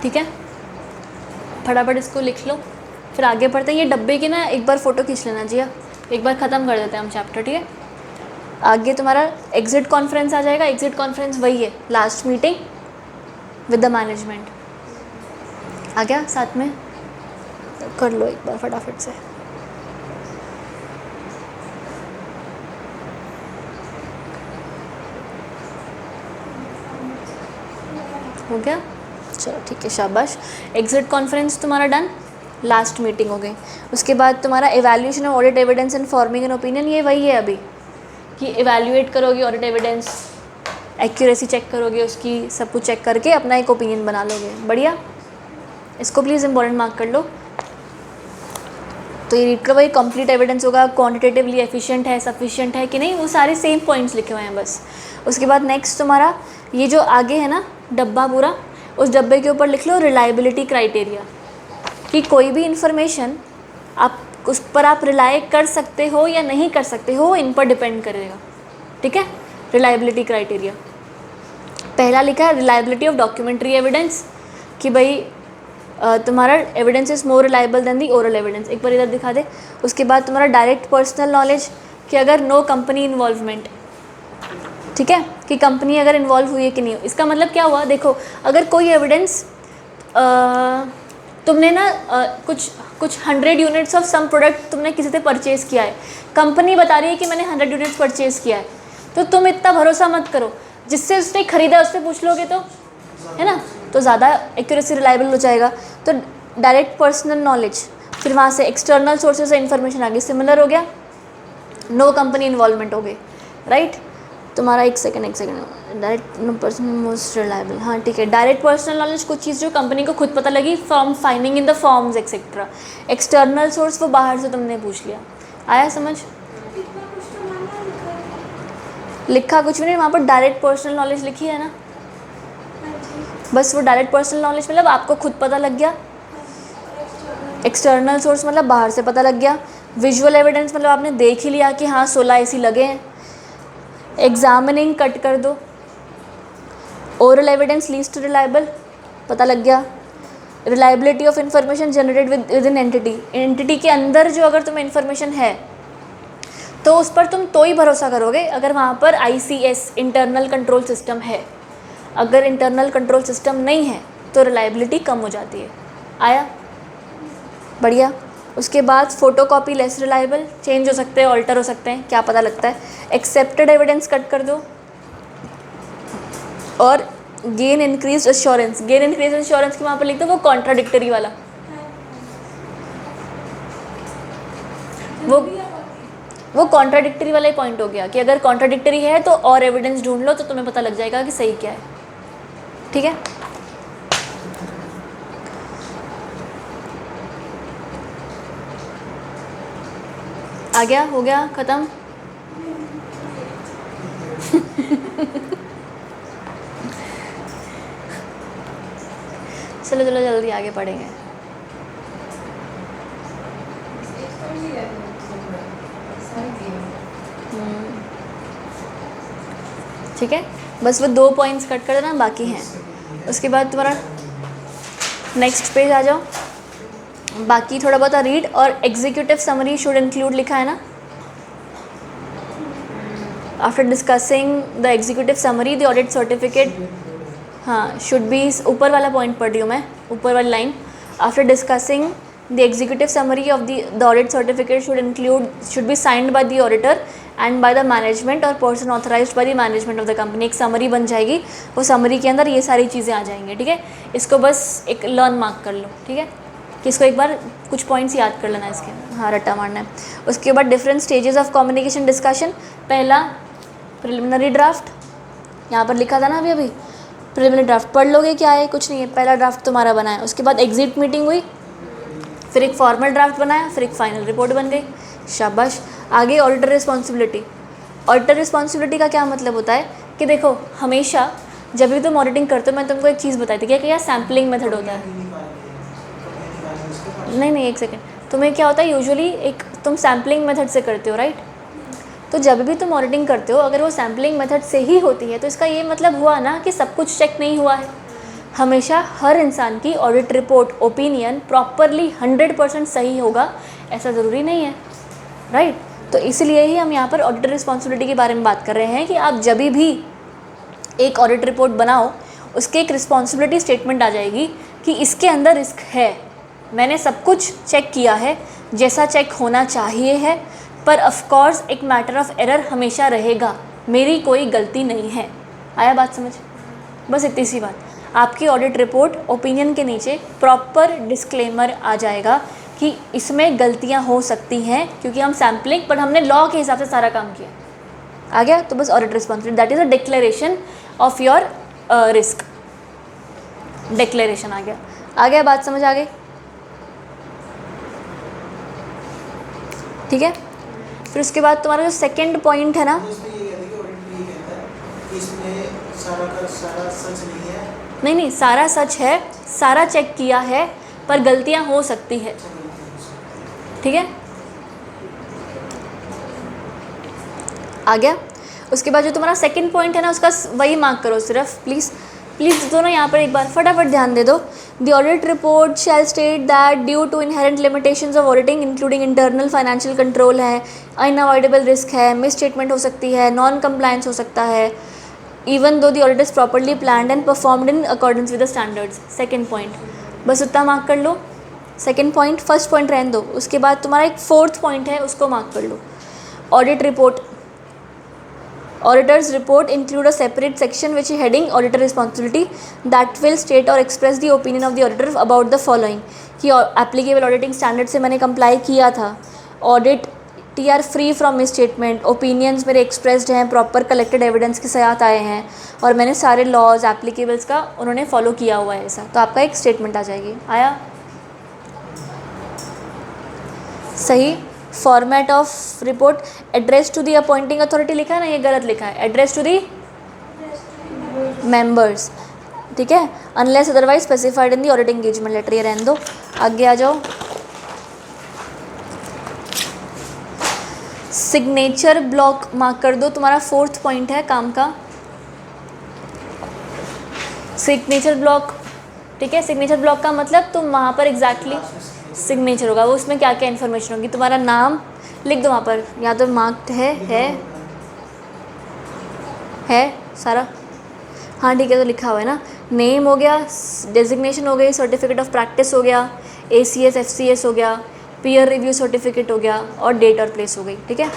ठीक है, फटाफट इसको लिख लो, फिर आगे बढ़ते हैं। ये डब्बे की ना एक बार फ़ोटो खींच लेना जी, एक बार ख़त्म कर देते हैं हम चैप्टर। ठीक है, आगे तुम्हारा एग्जिट कॉन्फ्रेंस आ जाएगा। एग्जिट कॉन्फ्रेंस वही है, last meeting with the management. आ गया साथ में? कर लो एक बार फटाफट से। हो गया? चलो ठीक है, शाबाश। एग्जिट कॉन्फ्रेंस तुम्हारा डन, लास्ट मीटिंग हो गई। उसके बाद तुम्हारा evaluation of audit evidence and forming an opinion, ये वही है अभी कि एवैल्यूएट करोगे ऑडिट एविडेंस, एक्यूरेसी चेक करोगे उसकी, सब कुछ चेक करके अपना एक ओपिनियन बना लोगे। बढ़िया, इसको प्लीज़ इंपॉर्टेंट मार्क कर लो। तो ये रीड करो, वही कंप्लीट एविडेंस होगा, क्वांटिटेटिवली एफिशिएंट है, सफिशिएंट है कि नहीं, वो सारे सेम पॉइंट्स लिखे हुए हैं बस। उसके बाद नेक्स्ट तुम्हारा ये जो आगे है ना डब्बा पूरा, उस डब्बे के ऊपर लिख लो रिलायबिलिटी क्राइटेरिया, कि कोई भी इंफॉर्मेशन आप उस पर आप रिलाई कर सकते हो या नहीं कर सकते हो, इन पर डिपेंड करेगा। ठीक है, रिलायबिलिटी क्राइटेरिया पहला लिखा है रिलायबिलिटी ऑफ डॉक्यूमेंट्री एविडेंस, कि भाई तुम्हारा evidence is more reliable then the oral evidence. एक बार इधर दिखा दे। उसके बाद तुम्हारा डायरेक्ट पर्सनल नॉलेज, कि अगर नो कंपनी इन्वॉल्वमेंट, ठीक है, कि कंपनी अगर इन्वॉल्व हुई है कि नहीं। इसका मतलब क्या हुआ, देखो अगर कोई एविडेंस तुमने ना कुछ 100 यूनिट्स ऑफ सम प्रोडक्ट तुमने किसी से परचेज़ किया है, कंपनी बता रही है कि मैंने 100 यूनिट्स परचेज़ किया है, तो तुम इतना भरोसा मत करो, जिससे उसने ख़रीदा उससे पूछ लोगे तो, है ना, तो ज़्यादा एक्यूरेसी रिलायबल हो जाएगा। तो डायरेक्ट पर्सनल नॉलेज, फिर वहाँ से एक्सटर्नल सोर्सेज से इन्फॉर्मेशन आ गई, सिमिलर हो गया, नो कंपनी इन्वॉल्वमेंट हो गई, राइट। तुम्हारा एक second direct personal most reliable, हाँ ठीक है। डायरेक्ट पर्सनल नॉलेज कुछ चीज़ जो कंपनी को खुद पता लगी, from finding in the forms etcetera. External source वो बाहर से तुमने पूछ लिया। आया समझ? इतना कुछ तो मैंने लिखा है। लिखा कुछ भी नहीं, वहाँ पर डायरेक्ट पर्सनल नॉलेज लिखी है ना, हाँ जी। बस वो डायरेक्ट पर्सनल नॉलेज मतलब आपको खुद पता लग गया। एक्सटर्नल सोर्स मतलब बाहर से पता लग गया। विजुअल एविडेंस मतलब आपने देख ही लिया कि हाँ 16 AC लगे हैं। एग्जामिनिंग कट कर दो। ओरल एविडेंस लीस्ट रिलायबल पता लग गया। Reliability of information generated with in entity के अंदर जो अगर तुम्हें इन्फॉर्मेशन है तो उस पर तुम तो ही भरोसा करोगे अगर वहाँ पर ICS इंटरनल कंट्रोल सिस्टम है। अगर इंटरनल कंट्रोल सिस्टम नहीं है तो रिलायबिलिटी कम हो जाती है। आया? बढ़िया। उसके बाद फोटोकॉपी लेस रिलायबल, चेंज हो सकते हैं, ऑल्टर हो सकते हैं, क्या पता लगता है। एक्सेप्टेड एविडेंस कट कर दो। और gain increase assurance, gain increase assurance के वहाँ पर लिख दो वो कॉन्ट्राडिक्टरी वाला। वो कॉन्ट्राडिक्टरी वाला ही पॉइंट हो गया कि अगर कॉन्ट्राडिक्टरी है तो और एविडेंस ढूंढ लो तो तुम्हें पता लग जाएगा कि सही क्या है। ठीक है? आ गया? हो गया? ख़त्म? चलो चलो जल्दी आगे पढ़ेंगे। ठीक है, बस वो 2 पॉइंट्स कट कर देना, बाकी हैं। उसके बाद तुम्हारा नेक्स्ट पेज आ जाओ। बाकी थोड़ा बहुत रीड और एग्जीक्यूटिव समरी शुड इंक्लूड लिखा है ना। After discussing the executive summary the audit certificate, हाँ शुड बी, ऊपर वाला पॉइंट पढ़ रही हूँ मैं, ऊपर वाली line. After discussing the executive summary of the audit certificate should be signed by the auditor and by the management और person authorised by the management of the company. एक समरी बन जाएगी, वो समरी के अंदर ये सारी चीज़ें आ जाएंगी। ठीक है, इसको बस एक लर्न मार्क कर लो। ठीक है, कि इसको एक बार कुछ पॉइंट्स याद कर लेना इसके, हाँ रट्टा मारना है। उसके बाद different stages of communication discussion. पहला प्रिलिमिनरी ड्राफ्ट, यहाँ पर लिखा था ना अभी प्रिलिमिनरी ड्राफ्ट पढ़ लोगे, क्या है? कुछ नहीं है, पहला ड्राफ्ट तुम्हारा बना है। उसके बाद एग्जिट मीटिंग हुई, फिर एक फॉर्मल ड्राफ्ट बनाया, फिर एक फाइनल रिपोर्ट बन गई। शाबाश। आगे ऑडिटर रिस्पॉन्सिबिलिटी। ऑडिटर रिस्पॉन्सिबिलिटी का क्या मतलब होता है कि देखो हमेशा जब भी तुम ऑडिटिंग करते हो, मैं तुमको एक चीज़ बताई थी क्या सैम्पलिंग मेथड होता है। नहीं एक सेकेंड, तुम्हें क्या होता है यूजुअली एक तुम सैम्पलिंग मेथड से करते हो, राइट? तो जब भी तुम ऑडिटिंग करते हो अगर वो सैम्पलिंग मेथड से ही होती है तो इसका ये मतलब हुआ ना कि सब कुछ चेक नहीं हुआ है। हमेशा हर इंसान की ऑडिट रिपोर्ट ओपिनियन प्रॉपरली 100% सही होगा ऐसा ज़रूरी नहीं है, राइट? तो इसलिए ही हम यहाँ पर ऑडिटर रिस्पॉन्सिबिलिटी के बारे में बात कर रहे हैं कि आप जब भी एक ऑडिट रिपोर्ट बनाओ उसके एक रिस्पॉन्सिबिलिटी स्टेटमेंट आ जाएगी कि इसके अंदर रिस्क है, मैंने सब कुछ चेक किया है जैसा चेक होना चाहिए है, पर ऑफ कोर्स एक मैटर ऑफ एरर हमेशा रहेगा, मेरी कोई गलती नहीं है। आया बात समझ? बस इतनी सी बात। आपकी ऑडिट रिपोर्ट ओपिनियन के नीचे प्रॉपर डिस्क्लेमर आ जाएगा कि इसमें गलतियां हो सकती हैं क्योंकि हम सैम्पलिंग पर हमने लॉ के हिसाब से सारा काम किया। आ गया? तो बस audit responsibility that is a declaration of your risk. Declaration आ गया बात समझ आ गई? ठीक है, फिर उसके बाद तुम्हारा जो सेकंड पॉइंट है ना, नहीं सारा सच है, सारा चेक किया है, पर गलतियां हो सकती है। ठीक है, आ गया? उसके बाद जो तुम्हारा सेकंड पॉइंट है ना उसका वही मार्क करो सिर्फ, प्लीज़ दोनों यहाँ पर एक बार फटाफट ध्यान दे दो। The audit report shall state that due to inherent limitations of auditing including internal financial control है, अनअवॉइडेबल रिस्क है, मिस स्टेटमेंट हो सकती है, नॉन कंप्लायंस हो सकता है, even though the audit is properly planned and performed in accordance with the standards. Second point बस उतना मार्क कर लो। सेकेंड पॉइंट, फर्स्ट पॉइंट रहने दो। उसके बाद तुम्हारा एक फोर्थ पॉइंट है उसको मार्क कर लो। Audit report, Auditor's report include a separate section which is heading auditor responsibility that will state or express the opinion of the auditor about the following कि applicable auditing standard से मैंने comply किया था, audit TR free from misstatement, opinions मेरे expressed हैं, proper collected evidence के साथ आए हैं और मैंने सारे laws applicables का उन्होंने follow किया हुआ है ऐसा, तो आपका एक statement आ जाएगी। आया? सही। Format of report, address to the appointing authority लिखा है ना, ये गलत लिखा है, एड्रेस टू दी मेंबर्स। ठीक है, unless otherwise specified in the auditing engagement letter. ये रहने दो, आगे आ जाओ। सिग्नेचर ब्लॉक मार्क कर दो, तुम्हारा फोर्थ पॉइंट है काम का। सिग्नेचर ब्लॉक, ठीक है, सिग्नेचर ब्लॉक का मतलब तुम वहाँ पर एग्जैक्टली सिग्नेचर होगा, वो उसमें क्या क्या इन्फॉर्मेशन होगी, तुम्हारा नाम लिख दो वहाँ पर, या तो मार्क्ड है सारा, हाँ ठीक है, तो लिखा हुआ है ना, नेम हो गया, डेजिग्नेशन हो गई, सर्टिफिकेट ऑफ प्रैक्टिस हो गया, ACS FCS हो गया, पीयर रिव्यू सर्टिफिकेट हो गया और डेट और प्लेस हो गई, ठीक है।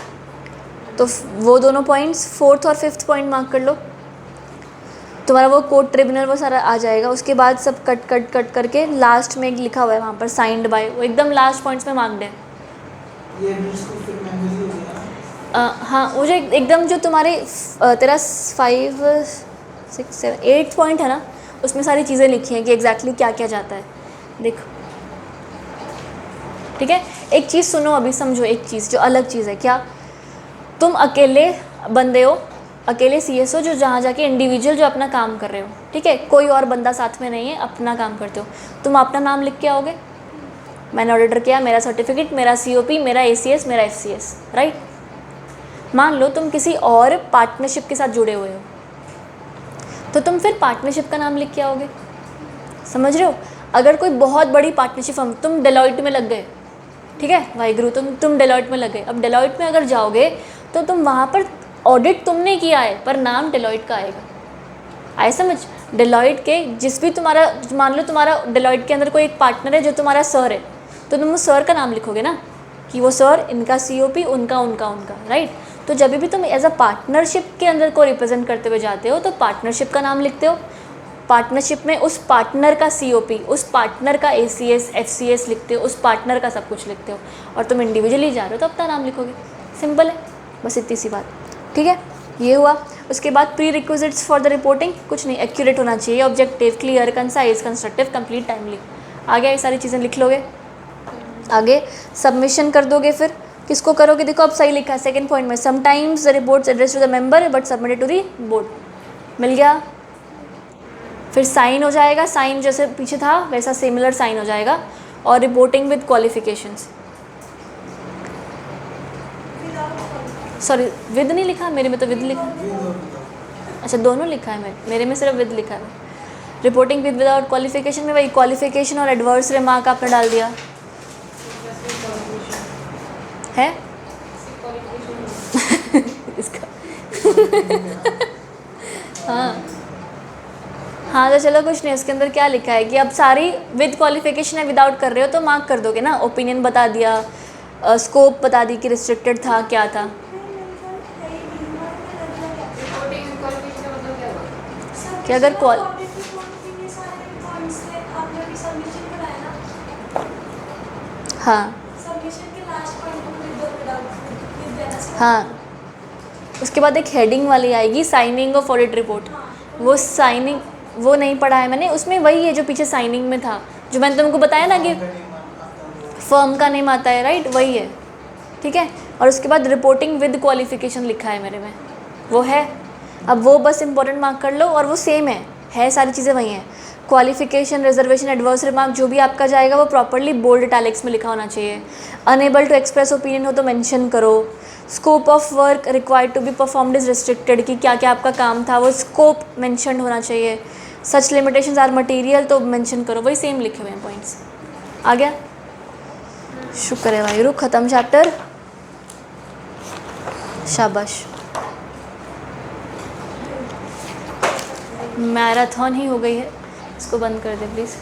तो वो दोनों पॉइंट्स, 4th और 5th पॉइंट मार्क कर लो। तुम्हारा वो कोर्ट ट्रिब्यूनल वो सारा आ जाएगा। उसके बाद सब कट कट कट करके लास्ट में एक लिखा हुआ है वहाँ पर साइंड बाय, वो एकदम लास्ट पॉइंट्स में मार्क्ड है। ये एड्रेस को फिर मैंडेटरी हो गया। हाँ, मुझे एकदम जो तुम्हारे तेरा 5 6 7 8 पॉइंट है ना, उसमें सारी चीज़ें लिखी हैं कि एग्जैक्टली क्या क्या जाता है, देखो, ठीक है। एक चीज़ सुनो, अभी समझो एक चीज़ जो अलग चीज़ है। क्या तुम अकेले बंदे हो, अकेले CS हो जो जहाँ जाके इंडिविजुअल जो अपना काम कर रहे हो, ठीक है, कोई और बंदा साथ में नहीं है, अपना काम करते हो। तुम अपना नाम लिख के आओगे, मैंने ऑर्डर किया, मेरा सर्टिफिकेट, मेरा COP, मेरा ACS, मेरा FCS, राइट। मान लो तुम किसी और पार्टनरशिप के साथ जुड़े हुए हो, तो तुम फिर पार्टनरशिप का नाम लिख के आओगे, समझ रहे हो। अगर कोई बहुत बड़ी पार्टनरशिप, हम तुम डेलॉइट में लग गए, ठीक है, वाहिगुरु, तुम डेलॉइट में लग गए। अब डेलॉइट में अगर जाओगे तो तुम वहाँ पर ऑडिट तुमने किया है पर नाम डेलॉइट का आएगा, आए समझ। डेलॉइट के जिस भी तुम्हारा, मान लो तुम्हारा डेलॉइट के अंदर कोई एक पार्टनर है जो तुम्हारा सर है, तो तुम उस सर का नाम लिखोगे ना कि वो सर, इनका COP, उनका, राइट। तो जब भी तुम एज अ पार्टनरशिप के अंदर को रिप्रेजेंट करते हुए जाते हो तो पार्टनरशिप का नाम लिखते हो, पार्टनरशिप में उस पार्टनर का COP, उस पार्टनर का ACS FCS लिखते हो, उस पार्टनर का सब कुछ लिखते हो। और तुम इंडिविजुअली जा रहे हो तो अपना नाम लिखोगे, सिंपल है, बस इतनी सी बात, ठीक है। ये हुआ। उसके बाद pre requisites for the reporting, कुछ नहीं, एक्यूरेट होना चाहिए, objective, clear, concise, constructive, complete, timely. आगे ये सारी चीज़ें लिख लोगे। आगे सबमिशन कर दोगे, फिर किसको करोगे, देखो अब सही लिखा है सेकंड पॉइंट में, sometimes the reports address to the member but submitted to the board, मिल गया। फिर साइन हो जाएगा, साइन जैसे पीछे था वैसा सिमिलर साइन हो जाएगा। और reporting with qualifications, sorry with नहीं लिखा, मेरे में तो विद लिखा, अच्छा दोनों लिखा है, मेरे में सिर्फ विद लिखा है। रिपोर्टिंग विद विदाउट क्वालिफिकेशन में वही क्वालिफिकेशन और एडवर्स रिमार्क आपने डाल दिया है इसका हाँ तो चलो कुछ नहीं, उसके अंदर क्या लिखा है कि अब सारी विद क्वालिफिकेशन है, विदाउट कर रहे हो तो मार्क कर दोगे ना। ओपिनियन बता दिया, स्कोप बता दी कि रिस्ट्रिक्टेड था, क्या था। कि अगर हाँ हाँ, उसके बाद एक हेडिंग वाली आएगी, साइनिंग ऑफ ऑडिट रिपोर्ट। वो साइनिंग वो नहीं पढ़ा है मैंने, उसमें वही है जो पीछे साइनिंग में था, जो मैंने तुमको बताया ना कि फर्म का नेम आता है, राइट, वही है, ठीक है। और उसके बाद रिपोर्टिंग विद क्वालिफिकेशन लिखा है मेरे में, वो है। अब वो बस इंपॉर्टेंट मार्क कर लो और वो सेम है सारी चीज़ें वही हैं। क्वालिफिकेशन, रिजर्वेशन, एडवर्स रिमार्क जो भी आपका जाएगा वो प्रॉपर्ली बोल्ड इटैलिक्स में लिखा होना चाहिए। अनेबल टू एक्सप्रेस ओपिनियन हो तो मेंशन करो। Scope of work required to be performed is restricted, कि क्या क्या आपका काम था वो स्कोप मेंशन होना चाहिए। सच लिमिटेशंस आर मटेरियल तो मेंशन करो, वही सेम लिखे हुए हैं पॉइंट्स। आ गया, शुक्र है भाई, रुक ख़त्म चैप्टर, शाबाश। मैराथन ही हो गई है, इसको बंद कर दे प्लीज़।